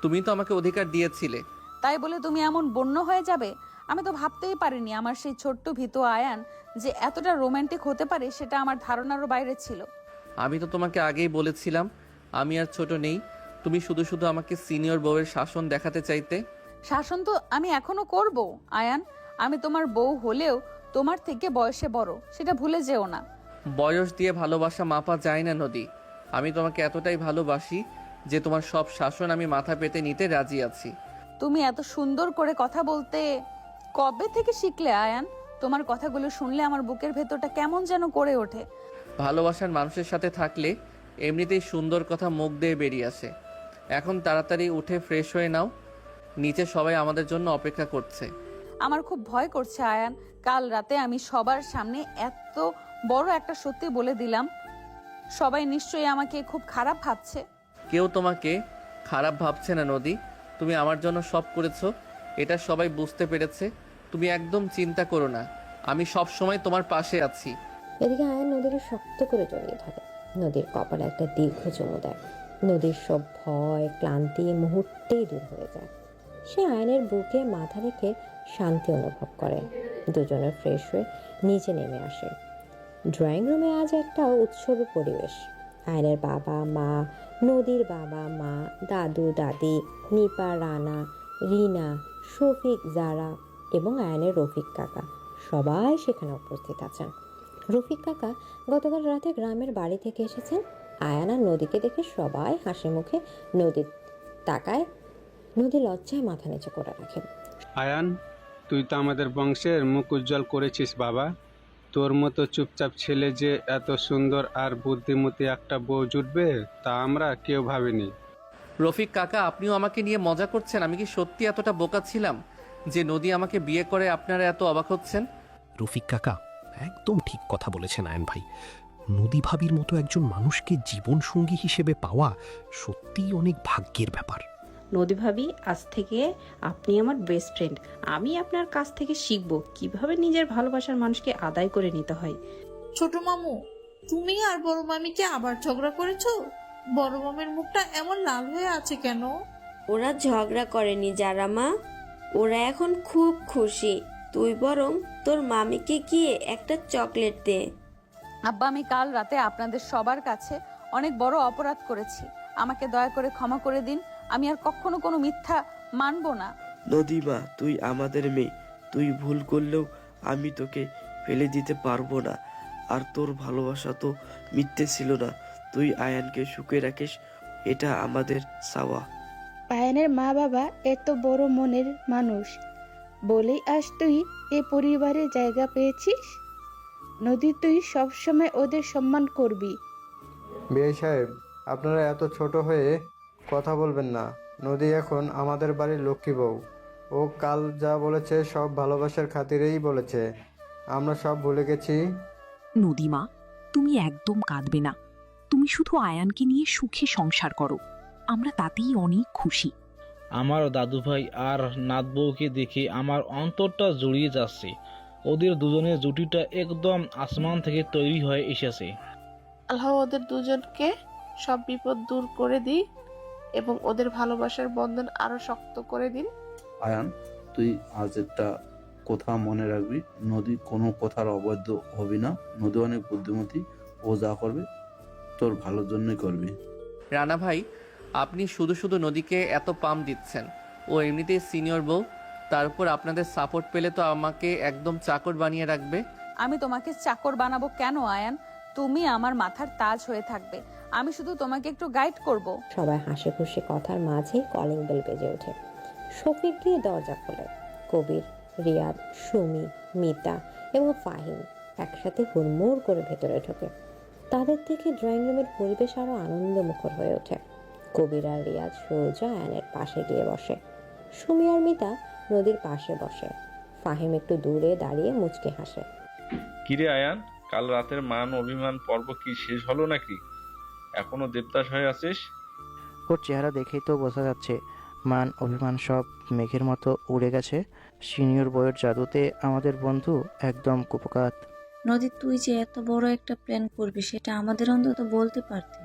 তুমি তো আমাকে অধিকার দিয়েছিলে। তাই বলে তুমি এমন বন্য হয়ে যাবে? আমি তো ভাবতেই পারিনি আমার সেই ছোট্ট ভীতু আয়ান যে এতটা রোমান্টিক হতে পারে, সেটা আমার ধারণারও বাইরে ছিল। আমি তো তোমাকে আগেই বলেছিলাম আমি আর ছোট নেই। তুমি শুধু শুধু আমাকে সিনিয়র বউয়ের শাসন দেখাতে চাইতে। শাসন তো আমি এখনো করব আয়ান। আমি তোমার বউ হলেও তোমার থেকে বয়সে বড়, সেটা ভুলে যেও না। বয়স দিয়ে ভালোবাসা মাপা যায় না নদী। আমি তোমাকে এতটাই ভালোবাসি যে তোমার সব শাসন আমি মাথা পেতে নিতে রাজি আছি। তুমি এত সুন্দর করে কথা বলতে কবে থেকে শিখলে আয়ান? তোমার কথাগুলো শুনলে আমার বুকের ভেতরটা কেমন যেন করে ওঠে। ভালোবাসার মানুষের সাথে থাকলে এমনিতেই সুন্দর কথা মুখ দিয়ে বেরিয়ে আসে। এখন তাড়াতাড়ি উঠে ফ্রেশ হয়ে নাও, নিচে সবাই আমাদের জন্য অপেক্ষা করছে। আমার খুব ভয় করছে আয়ান। কাল রাতে আমি সবার সামনে এত বড় একটা সত্যি বলে দিলাম। সবাই নিশ্চয়ই আমাকে খুব খারাপ ভাবছে। কেউ তোমাকে খারাপ ভাবছে না নদী, তুমি আমার জন্য সব করেছো, এটা সবাই বুঝতে পেরেছে। তুমি একদম চিন্তা করো না, আমি সব সময় তোমার পাশে আছি। এদিকে আয়ান নদীকে শক্ত করে জড়িয়ে ধরে, নদীর কপালে একটা দীর্ঘ চুমু দেয়। নদীর সব ভয় ক্লান্তি মুহূর্তেই দূর হয়ে যায়। সে আয়নের বুকে মাথা রেখে শান্তি অনুভব করে। দুজনে ফ্রেশ হয়ে নিচে নেমে আসে। ড্রয়িং রুমে আজ একটা উৎসবের পরিবেশ। আয়নের বাবা মা, নদীর বাবা মা, দাদু দাদি, নিপা, রানা, রিনা, শফিক, জারা এবং আয়নের রফিক কাকা সবাই সেখানে উপস্থিত আছেন। রফিক কাকা গতকাল রাতে গ্রামের বাড়ি থেকে এসেছেন। আয়ান আর নদীকে দেখে সবাই হাসি মুখে নদীর তাকায়। নদী লজ্জায় মাথা নিচু করে রাখে। আয়ান, তুই তো আমাদের বংশের মুখ উজ্জ্বল করেছিস বাবা। তোর মতো চুপচাপ ছেলে যে এত সুন্দর আর বুদ্ধিমতী একটা বউ জুটবে তা আমরা কেউ ভাবিনি। রফিক কাকা, আপনিও আমাকে নিয়ে মজা করছেন? আমি কি সত্যি এতটা বোকা ছিলাম যে নদী আমাকে বিয়ে করে আপনারা এত অবাক হচ্ছেন? রফিক কাকা একদম ঠিক কথা বলেছেন আয়ন ভাই। নদী ভাবির মতো একজন মানুষকে জীবনসঙ্গী হিসেবে পাওয়া সত্যিই অনেক ভাগ্যের ব্যাপার। নদী ভাবি, আজ থেকে আপনি আমার বেস্ট ফ্রেন্ড। আমি আপনার কাছ থেকে শিখবো কিভাবে নিজের ভালোবাসার মানুষকে আদায় করে নিতে হয়। ছোট মামু, তুমি আর বড় মামিকে আবার ঝগড়া করেছো? বড় মামির মুখটা এমন লাল হয়ে আছে কেন? ওরা ঝগড়া করেনি যারা মা, ওরা এখন খুব খুশি। তুই বরং তোর মামিকে গিয়ে একটা চকলেট দে। আব্বা, আমি কাল রাতে আপনাদের সবার কাছে অনেক বড় অপরাধ করেছি। আমাকে দয়া করে ক্ষমা করে দিন। আমি আর কখনো কোনো মিথ্যা মানবো না। নদীমা, তুই আমাদের মেয়ে, তুই ভুল করলেও আমি তোকে ফেলে দিতে পারবো না। আর তোর ভালোবাসা তো মিথ্যে ছিল না। তুই আয়ানকে সুখে রাখিস, এটা আমাদের চাওয়া। আয়ানের মা বাবা এত বড় মনের মানুষ বলেই আজ তুই এ পরিবারে জায়গা পেয়েছিস। নদী, তুই সবসময় ওদের সম্মান করবি। বিআই সাহেব, আপনারা এত ছোট হয়ে কথা বলবেন না। নদী এখন আমাদের বাড়ির লক্ষ্মী বউ। ও কাল যা বলেছে সব ভালোবাসার খাতিরেই বলেছে। আমরা সব ভুলে গেছি। নদীমা, তুমি একদম কাঁদবে না। তুমি শুধু আয়ানকে নিয়ে সুখে সংসার করো, আমরা তাতেই অনেক খুশি। আমার দাদু ভাই আর নাতবউকে দেখে আমার অন্তরটা জড়িয়ে যাচ্ছে। ওদের দুজনের জুটিটা একদম আসমান থেকে তৈরি হয়ে এসেছে। আল্লাহ ওদের দুজনকে সব বিপদ দূর করে দিন এবং ওদের ভালোবাসার বন্ধন আরো শক্ত করে দিন। আয়ান, তুই আজ একটা কথা মনে রাখবি, নদী কোনো কথার অবৈধ হবি না। নদী অনেক বুদ্ধিমতী, ও যা করবে তোর ভালোর জন্যই করবি। রানা ভাই, আপনি শুধু শুধু নদীকে এত পাম দিচ্ছেন। ও এমনিতেই সিনিয়র বউ, তার উপর আপনাদের সাপোর্ট পেলে তো আমাকে একদম চাকর বানিয়ে রাখবে। আমি তোমাকে চাকর বানাবো কেন আয়ান? তুমি আমার মাথার তাজ হয়ে থাকবে। আমি শুধু তোমাকে একটু গাইড করব। সবাই হাসি খুশি কথার মাঝে কলিং বেল বেজে ওঠে। শফিক গিয়ে দরজা খোলে। কবির, রিয়াদ, সুমি, মিতা এবং ফাহিম একসাথে হুড়মুড় করে ভেতরে ঢোকে। তাদের থেকে ড্রয়িং রুমের পরিবেশ আরো আনন্দমুখর হয়ে ওঠে। কবির আর রিয়াজ সোজা আয়ানের পাশে গিয়ে বসে। সুমি আর মিতা নদীর পাশে বসে। ফাহিম একটু দূরে দাঁড়িয়ে মুচকে হাসে। কিরে আয়ান, কাল রাতের মান অভিমান পর্ব কি শেষ হলো নাকি? এখনো দেবদাস হয়ে আছিস? ওর চেহারা দেখেই তো বোঝা যাচ্ছে মান অভিমান সব মেঘের মতো উড়ে গেছে। সিনিয়র বইয়ের জাদুতে আমাদের বন্ধু একদম কুপকাত। নদী, তুই যে এত বড় একটা প্ল্যান করবি সেটা আমাদের অন্তত বলতে পারতি,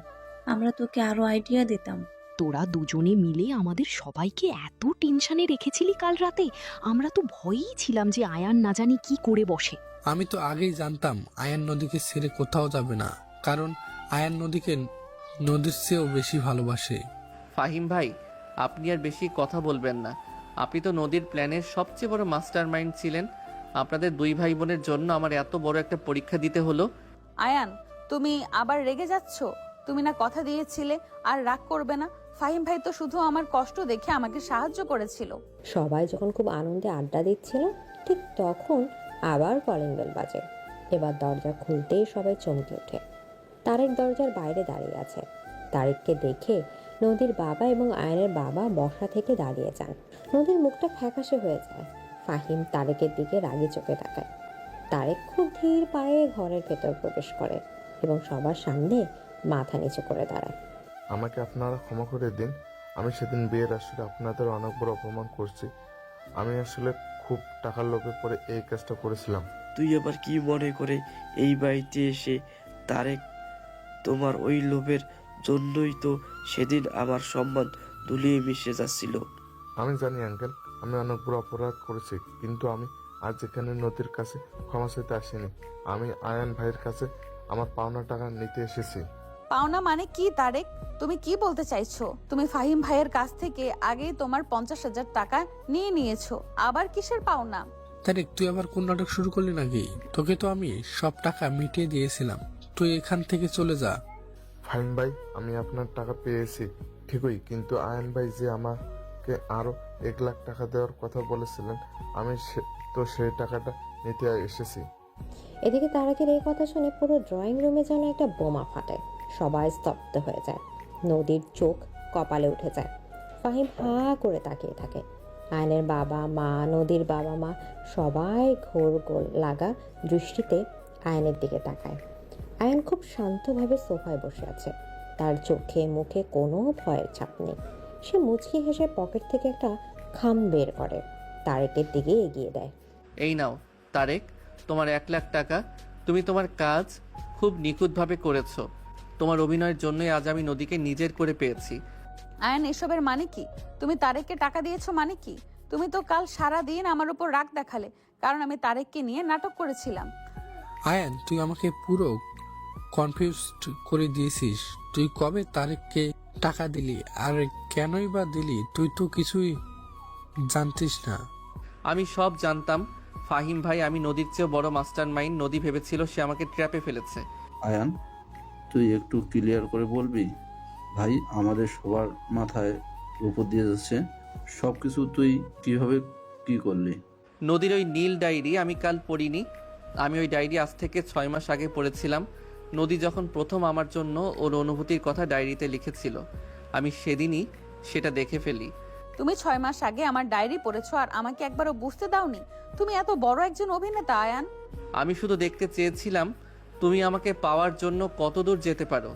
আমরা তোকে আরো আইডিয়া দিতাম। তোরা দুজনে মিলে আমাদের সবাইকে এত টেনশনে রেখেছিলি কাল রাতে, আমরা তো ভয়েই ছিলাম যে আয়ান না জানি কি করে বসে। আমি তো আগেই জানতাম আয়ান নদীকে ছেড়ে কোথাও যাবে না, কারণ আয়ান নদীকে নদীর চেয়েও বেশি ভালোবাসে। ফাহিম ভাই, আপনি আর বেশি কথা বলবেন না। আপনি তো নদীর প্ল্যানের সবচেয়ে বড় মাস্টার মাইন্ড ছিলেন। আপনাদের দুই ভাই বোনের জন্য আমার এত বড় একটা পরীক্ষা দিতে হলো। আয়ান, তুমি আবার রেগে যাচ্ছ? তুমি না কথা দিয়েছিলে আর রাগ করবে না? ফাহিম ভাই তো শুধু আমার কষ্ট দেখে আমাকে সাহায্য করেছিল। সবাই যখন খুব আনন্দে আড্ডা দিচ্ছিল ঠিক তখন আবার কলিং বেল বাজে। এবার দরজা খুলতেই সবাই চমকে ওঠে। তারেক দরজার বাইরে দাঁড়িয়ে আছে। তারেককে দেখে নদীর বাবা এবং আয়নের বাবা বসা থেকে দাঁড়িয়ে যান। নদীর মুখটা ফ্যাকাশে হয়ে যায়। ফাহিম তারেকের দিকে রাগি চোখে তাকায়। তারেক খুব ধীর পায়ে ঘরের ভেতর প্রবেশ করে এবং সবার সামনে মাথা নিচু করে দাঁড়ায়। আমাকে আপনারা ক্ষমা করে দিন। আমি সেদিন বিয়ের আসলে আপনাদের অনেক বড় অপমান করছি। আমি আসলে খুব টাকার লোভে পড়ে এই কাজটা করেছিলাম। তুই আবার কি মনে করে এই বাড়িতে এসে তারেক? তোমার ওই লোভের জন্যই তো সেদিন আমার সম্মান দুলিয়ে মিশে যাচ্ছিল। আমি জানি আঙ্কেল, আমি অনেক বড় অপরাধ করেছি, কিন্তু আমি আজ এখানে নদীর কাছে ক্ষমা চাইতে আসিনি। আমি আয়ান ভাইয়ের কাছে আমার পাওনা টাকা নিতে এসেছি। পাওনা মানে কি তারেক? তুমি কি বলতে চাইছো? তুমি ফাহিম ভাইয়ের কাছ থেকে আগেই তোমার 50,000 টাকা নিয়ে নিয়েছো, আবার কিসের পাওনা? তারেক, তুই আবার কোন নাটক শুরু করলি নাকি? তোকে তো আমি সব টাকা মিটিয়ে দিয়েছিলাম, তুই এখান থেকে চলে যা। ফাহিম ভাই, আমি আপনার টাকা পেয়েছি ঠিকই, কিন্তু আয়ান ভাই যে আমাকে আরো 1 লাখ টাকা দেওয়ার কথা বলেছিলেন, আমি সেই টাকাটা নিতে এসেছি। এদিকে তারেকের এই কথা শুনে পুরো ড্রয়িং রুমে যেন একটা বোমা ফাটে। সবাই স্তব্ধ হয়ে যায়। নদীর চোখ কপালে উঠে যায়। ফাহিম হা করে তাকিয়ে থাকে। আয়নের বাবা মা, নদীর বাবা মা সবাই ঘোর গোল লাগা দৃষ্টিতে আয়নের দিকে তাকায়। আয়ন খুব শান্তভাবে সোফায় বসে আছে। তার চোখে মুখে কোনো ভয়ের ছাপ নেই। সে মুচকি হেসে পকেট থেকে একটা খাম বের করে, তারেকের দিকে এগিয়ে দেয়। এই নাও তারেক, তোমার 1 লাখ টাকা। তুমি তোমার কাজ খুব নিখুঁতভাবে করেছো। তোমার অভিনয়ের জন্যই আজ আমি নদীকে নিজের করে পেয়েছি। আয়ান, এসবের মানে কি? তুমি তারেককে টাকা দিয়েছো মানে কি? তুমি তো কাল সারা দিন আমার উপর রাগ দেখালে, কারণ আমি তারেককে নিয়ে নাটক করেছিলাম। আয়ান, তুই আমাকে পুরো কনফিউজড করে দিয়েছিস। তুই কবে তারেককে টাকা দিলি আর কেনই বা দিলি? তুই তো কিছুই জানতিস না। আমি সব জানতাম ফাহিম ভাই, আমি নদীর চেয়েও বড় মাস্টার মাইন্ড। নদী ভেবেছিল সে আমাকে ট্র্যাপে ফেলেছে। আয়ান, তুই একটু ক্লিয়ার করে বলবি? ভাই, আমাদের সবার মাথায় উপর দিয়ে যাচ্ছে সব কিছু। তুই কিভাবে কি করলি? নদীর ওই নীল ডায়েরি আমি কাল পড়িনি। আমি ওই ডায়েরি আজ থেকে 6 মাস আগে পড়েছিলাম। নদী যখন প্রথম আমার জন্য ওর অনুভূতির কথা ডায়েরিতে লিখেছিল, আমি সেদিনই সেটা দেখে ফেলি। তুমি 6 মাস আগে আমার ডায়েরি পড়েছো আর আমাকে একবারও বুঝতে দাওনি? তুমি এত বড় একজন অভিনেতা আয়ান। আমি শুধু দেখতে চেয়েছিলাম তুমি আমাকে পাওয়ার জন্য কতদূর যেতে পারো।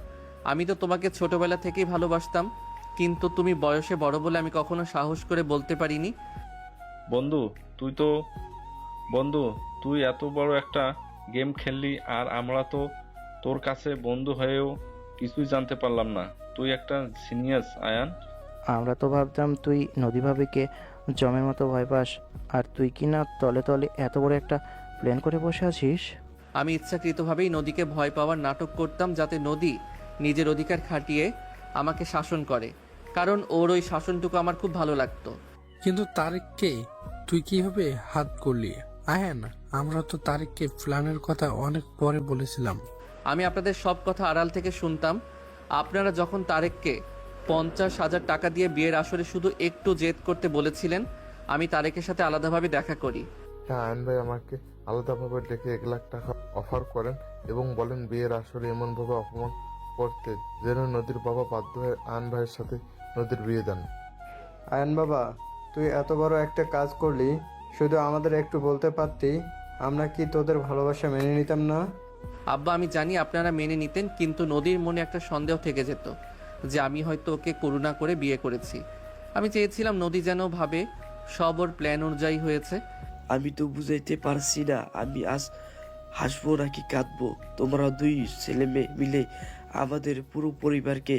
আমি তো তোমাকে ছোটবেলা থেকেই ভালোবাসতাম, কিন্তু তুমি বয়সে বড় বলে আমি কখনো সাহস করে বলতে পারিনি। বন্ধু, তুই এত বড় একটা গেম খেললি আর আমরা তো তোর কাছে বন্ধু হয়েও কিছুই জানতে পারলাম না। তুই একটা জিনিয়াস আয়ান। আমরা তো ভাবতাম তুই নদী ভাবিকে জমের মতো ভয় পাস, আর তুই কি না তলে তলে এত বড় একটা প্ল্যান করে বসে আছিস। আমি ইচ্ছাকৃতভাবেই নদীকে ভয় পাওয়ার নাটক করতাম, যাতে নদী নিজের অধিকার খাটিয়ে আমাকে শাসন করে, কারণ ওর ওই শাসনটুকু আমার খুব ভালো লাগতো। কিন্তু তারেককে তুই কিভাবে হাত করলি? আয়ান, আমরা তো তারেককে প্ল্যানের কথা অনেক পরে বলেছিলাম। আমি আপনাদের সব কথা আড়াল থেকে শুনতাম। আপনারা যখন তারেককে 50,000 টাকা দিয়ে বিয়ের আসরে শুধু একটু জেদ করতে বলেছিলেন, আমি তারেকের সাথে আলাদাভাবে দেখা করি। হ্যাঁ, আয়ন ভাই আমাকে আলাদাভাবে ডেকে 1 লাখ টাকা অফার করেন এবং বলেন বিয়ের আসরে এমনভাবে অপমান করতে যেন নদীর বাবা বাধ্য হয়ে আয়ন ভাইয়ের সাথে নদীর বিয়ে দেন। আয়ান বাবা, তুই এত বড় একটা কাজ করলি, শুধু আমাদের একটু বলতে পারতি, আমরা কি তোদের ভালোবাসা মেনে নিতাম না? আব্বা, আমি জানি আপনারা মেনে নিতেন, কিন্তু নদীর মনে একটা সন্দেহ থেকে যেত যে আমি হয়তো ওকে করুণা করে বিয়ে করেছি। আমি চেয়েছিলাম নদী যেন ভাবে সব ওর প্ল্যান অনুযায়ী হয়েছে। আমি তো বুঝাইতে পারছি না আমি আজ হাসবো নাকি কাঁদবো। তোমরা দুই ছেলে মেয়ে মিলে আমাদের পুরো পরিবারকে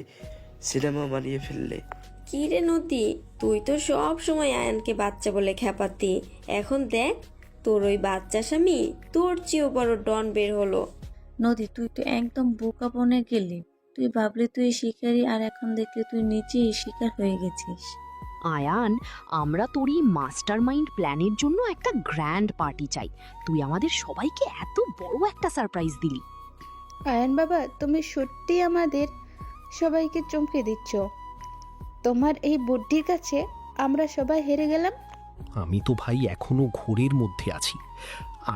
সিনেমা বানিয়ে ফেললে। কি রে নদী, তুই তো সব সময় আয়ানকে বাচ্চা বলে খেপাতি, এখন দেখ তোর ওই বাচ্চা স্বামী তোর চেয়েও বড় ডন বের হলো। নদী, তুই তো একদম বোকা বনে গেলি। তুই ভাবলি তুই শিকারি, আর এখন দেখলি তুই নিজেই শিকার হয়ে গেছিস। আয়ান, আমরা তোর এই মাস্টার মাইন্ড প্ল্যানের জন্য একটা গ্র্যান্ড পার্টি চাই। তুই আমাদের সবাইকে এত বড় একটা সারপ্রাইজ দিলি। আয়ান বাবা, তুমি সত্যি আমাদের সবাইকে চমকে দিচ্ছ। তোমার এই বুদ্ধির কাছে আমরা সবাই হেরে গেলাম। আমি তো ভাই এখনো ঘোরের মধ্যে আছি।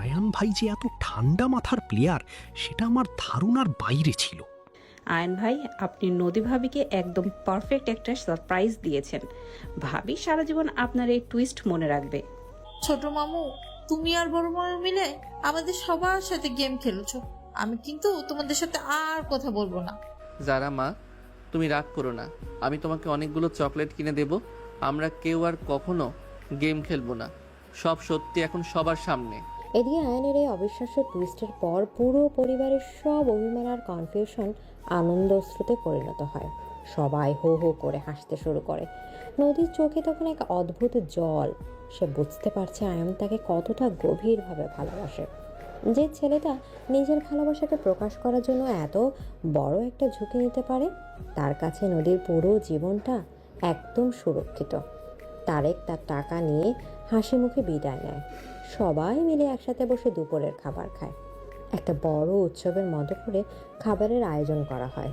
আয়ান ভাই যে এত ঠান্ডা মাথার প্লেয়ার সেটা আমার ধারণার বাইরে ছিল। আয়ন ভাই, আপনি নদী ভাবিকে একদম পারফেক্ট একটা সারপ্রাইজ দিয়েছেন। ভাবি সারা জীবন আপনার এই টুইস্ট মনে রাখবে। ছোট মামু, তুমি আর বড় মামু মিলে আমাদের সবার সাথে গেম খেলেছো। আমি কিন্তু তোমাদের সাথে আর কথা বলবো না। যারা মা, তুমি রাগ করো না, আমি তোমাকে অনেকগুলো চকলেট কিনে দেব। আমরা কেউ আর কখনো গেম খেলবো না, সব সত্যি এখন সবার সামনে। এদিকে আয়নের এই অবিশ্বাস্য টুইস্টের পর পুরো পরিবারের সব অভিমান আর কনফিউশন আনন্দ অশ্রুতে পরিণত হয়। সবাই হো হো করে হাসতে শুরু করে। নদীর চোখে তখন এক অদ্ভুত জল। সে বুঝতে পারছে আয়ন তাকে কতটা গভীরভাবে ভালোবাসে। যে ছেলেটা নিজের ভালোবাসাকে প্রকাশ করার জন্য এত বড় একটা ঝুঁকি নিতে পারে, তার কাছে নদীর পুরো জীবনটা একদম সুরক্ষিত। তারেক তার টাকা নিয়ে হাসি মুখে বিদায় নেয়। সবাই মিলে একসাথে বসে দুপুরের খাবার খায়। একটা বড় উৎসবের মতো করে খাবারের আয়োজন করা হয়।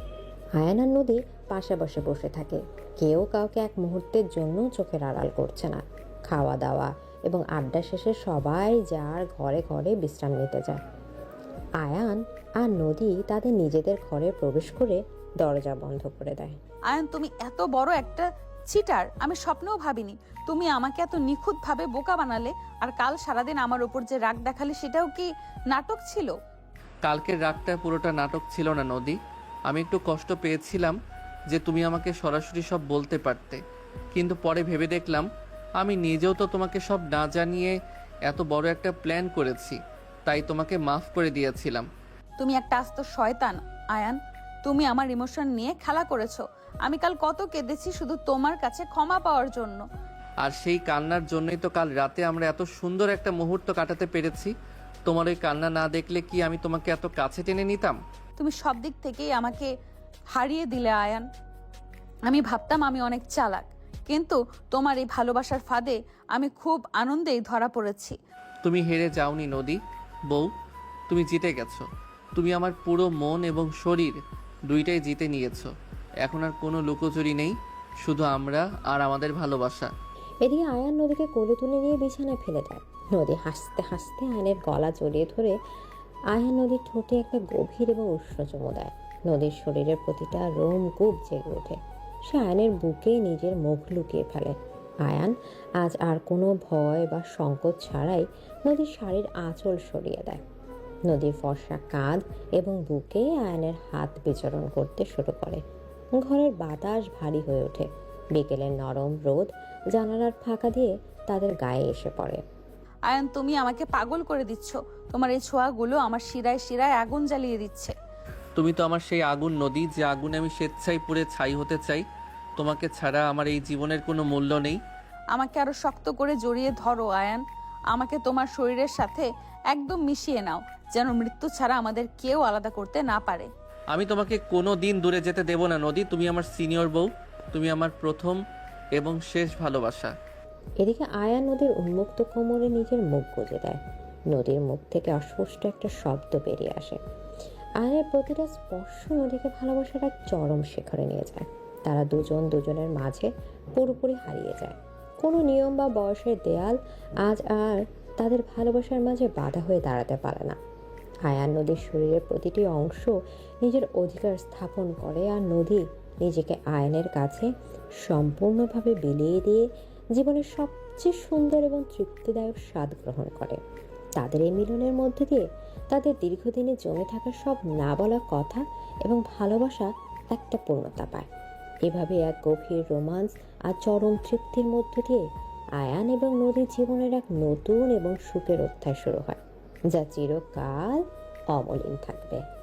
আয়ান আর নদী পাশাপাশি বসে থাকে। কেউ কাউকে এক মুহূর্তের জন্য চোখের আড়াল করছে না। খাওয়া দাওয়া এবং আড্ডা শেষে সবাই যার ঘরে ঘরে বিশ্রাম নিতে যায়। আয়ান আর নদী তাদের নিজেদের ঘরে প্রবেশ করে দরজা বন্ধ করে দেয়। আয়ান, তুমি এত বড় একটা চিটার, আমি স্বপ্নেও ভাবিনি। তুমি আমাকে এত নিখুঁতভাবে বোকা বানালে, আর কাল সারাদিন আমার উপর যে রাগ দেখালে সেটাও কি নাটক ছিল? কালকের রাতটা পুরোটা নাটক ছিল না নদী। আমি একটু কষ্ট পেয়েছিলাম যে তুমি আমাকে সরাসরি সব বলতে পারতে, কিন্তু পরে ভেবে দেখলাম আমি নিজেও তো তোমাকে সব না জানিয়ে এত বড় একটা প্ল্যান করেছি, তাই তোমাকে মাফ করে দিয়েছিলাম। তুমি একটা আস্ত শয়তান আয়ান। তুমি আমার ইমোশন নিয়ে খেলা করেছো। আমি কাল কত কেঁদেছি শুধু তোমার কাছে ক্ষমা পাওয়ার জন্য। আর সেই কান্নার জন্যই তো কাল রাতে আমরা এত সুন্দর একটা মুহূর্ত কাটাতে পেরেছি। তোমার ওই কান্না না দেখলে কি আমি তোমাকে এত কাছে টেনে নিতাম? তুমি সব দিক থেকেই আমাকে হারিয়ে দিলে আয়ান। আমি ভাবতাম আমি অনেক চালাক, কিন্তু তোমার এই ভালোবাসার ফাঁদে আমি খুব আনন্দেই ধরা পড়েছি। তুমি হেরে যাওনি নদী বউ, তুমি জিতে গেছো। তুমি আমার পুরো মন এবং শরীর দুইটাই জিতে নিয়েছো। এখন আর কোনো লুকোচুরি নেই, শুধু আমরা আর আমাদের ভালোবাসা। এদিকে আয়ান নদীকে কোলে তুলে নিয়ে বিছানায় ফেলে দেয়। নদী হাসতে হাসতে আয়নের গলা জড়িয়ে ধরে আয়ান নদীর ঠোঁটে একটা গভীর এবং উষ্ণ চুমু দেয়। নদীর শরীরের প্রতিটা রোমকূপ জেগে ওঠে। সে আয়নের বুকে নিজের মুখ লুকিয়ে ফেলে। আয়ান আজ আর কোনো ভয় বা সংকোচ ছাড়াই নদীর শাড়ির আঁচল সরিয়ে দেয়। নদীর ফর্সা কাঁধ এবং বুকে আয়নের হাত বিচরণ করতে শুরু করে। ঘরের বাতাস ভারী হয়ে ওঠে। বিকেলের নরম রোদ জানালার ফাঁকা দিয়ে তাদের গায়ে এসে পড়ে। আয়ান, তুমি আমাকে পাগল করে দিচ্ছ। তোমার এই ছোঁয়াগুলো আমার শিরায় শিরায় আগুন জ্বালিয়ে দিচ্ছে। তুমি তো আমার সেই আগুন নদী, যে আগুনে আমি স্বেচ্ছায় পুড়ে ছাই হতে চাই। তোমাকে ছাড়া আমার এই জীবনের কোনো মূল্য নেই। আমাকে আরো শক্ত করে জড়িয়ে ধরো আয়ান। আমাকে তোমার শরীরের সাথে একদম মিশিয়ে নাও, যেন মৃত্যু ছাড়া আমাদের কেউ আলাদা করতে না পারে। আমি তোমাকে কোনো দিন দূরে যেতে দেব না নদী। তুমি আমার সিনিয়র বউ, তুমি আমার প্রথম এবং শেষ ভালোবাসা। এদিকে আয়ান নদীর উন্মুক্ত কোমরে নিজের মুখ গুজে দেয়। নদীর মুখ থেকে অস্পষ্ট একটা শব্দ বেরিয়ে আসে। আয়ানের প্রতিটা স্পর্শ নদীকে ভালোবাসার এক চরম শিখরে নিয়ে যায়। তারা দুজন দুজনের মাঝে পুরোপুরি হারিয়ে যায়। কোনো নিয়ম বা বয়সের দেয়াল আজ আর তাদের ভালোবাসার মাঝে বাধা হয়ে দাঁড়াতে পারে না। আয়ান নদীর শরীরের প্রতিটি অংশ নিজের অধিকার স্থাপন করে, আর নদী নিজেকে আয়ানের কাছে সম্পূর্ণভাবে বিলিয়ে দিয়ে জীবনের সবচেয়ে সুন্দর এবং তৃপ্তিদায়ক স্বাদ গ্রহণ করে। তাদের এই মিলনের মধ্যে দিয়ে তাদের দীর্ঘদিনে জমে থাকা সব না বলা কথা এবং ভালোবাসা একটা পূর্ণতা পায়। এভাবে এক গভীর রোমান্স আর চরম তৃপ্তির মধ্য দিয়ে আয়ান এবং নদীর জীবনের এক নতুন এবং সুখের অধ্যায় শুরু হয়, যা চিরকাল অমলিন থাকবে।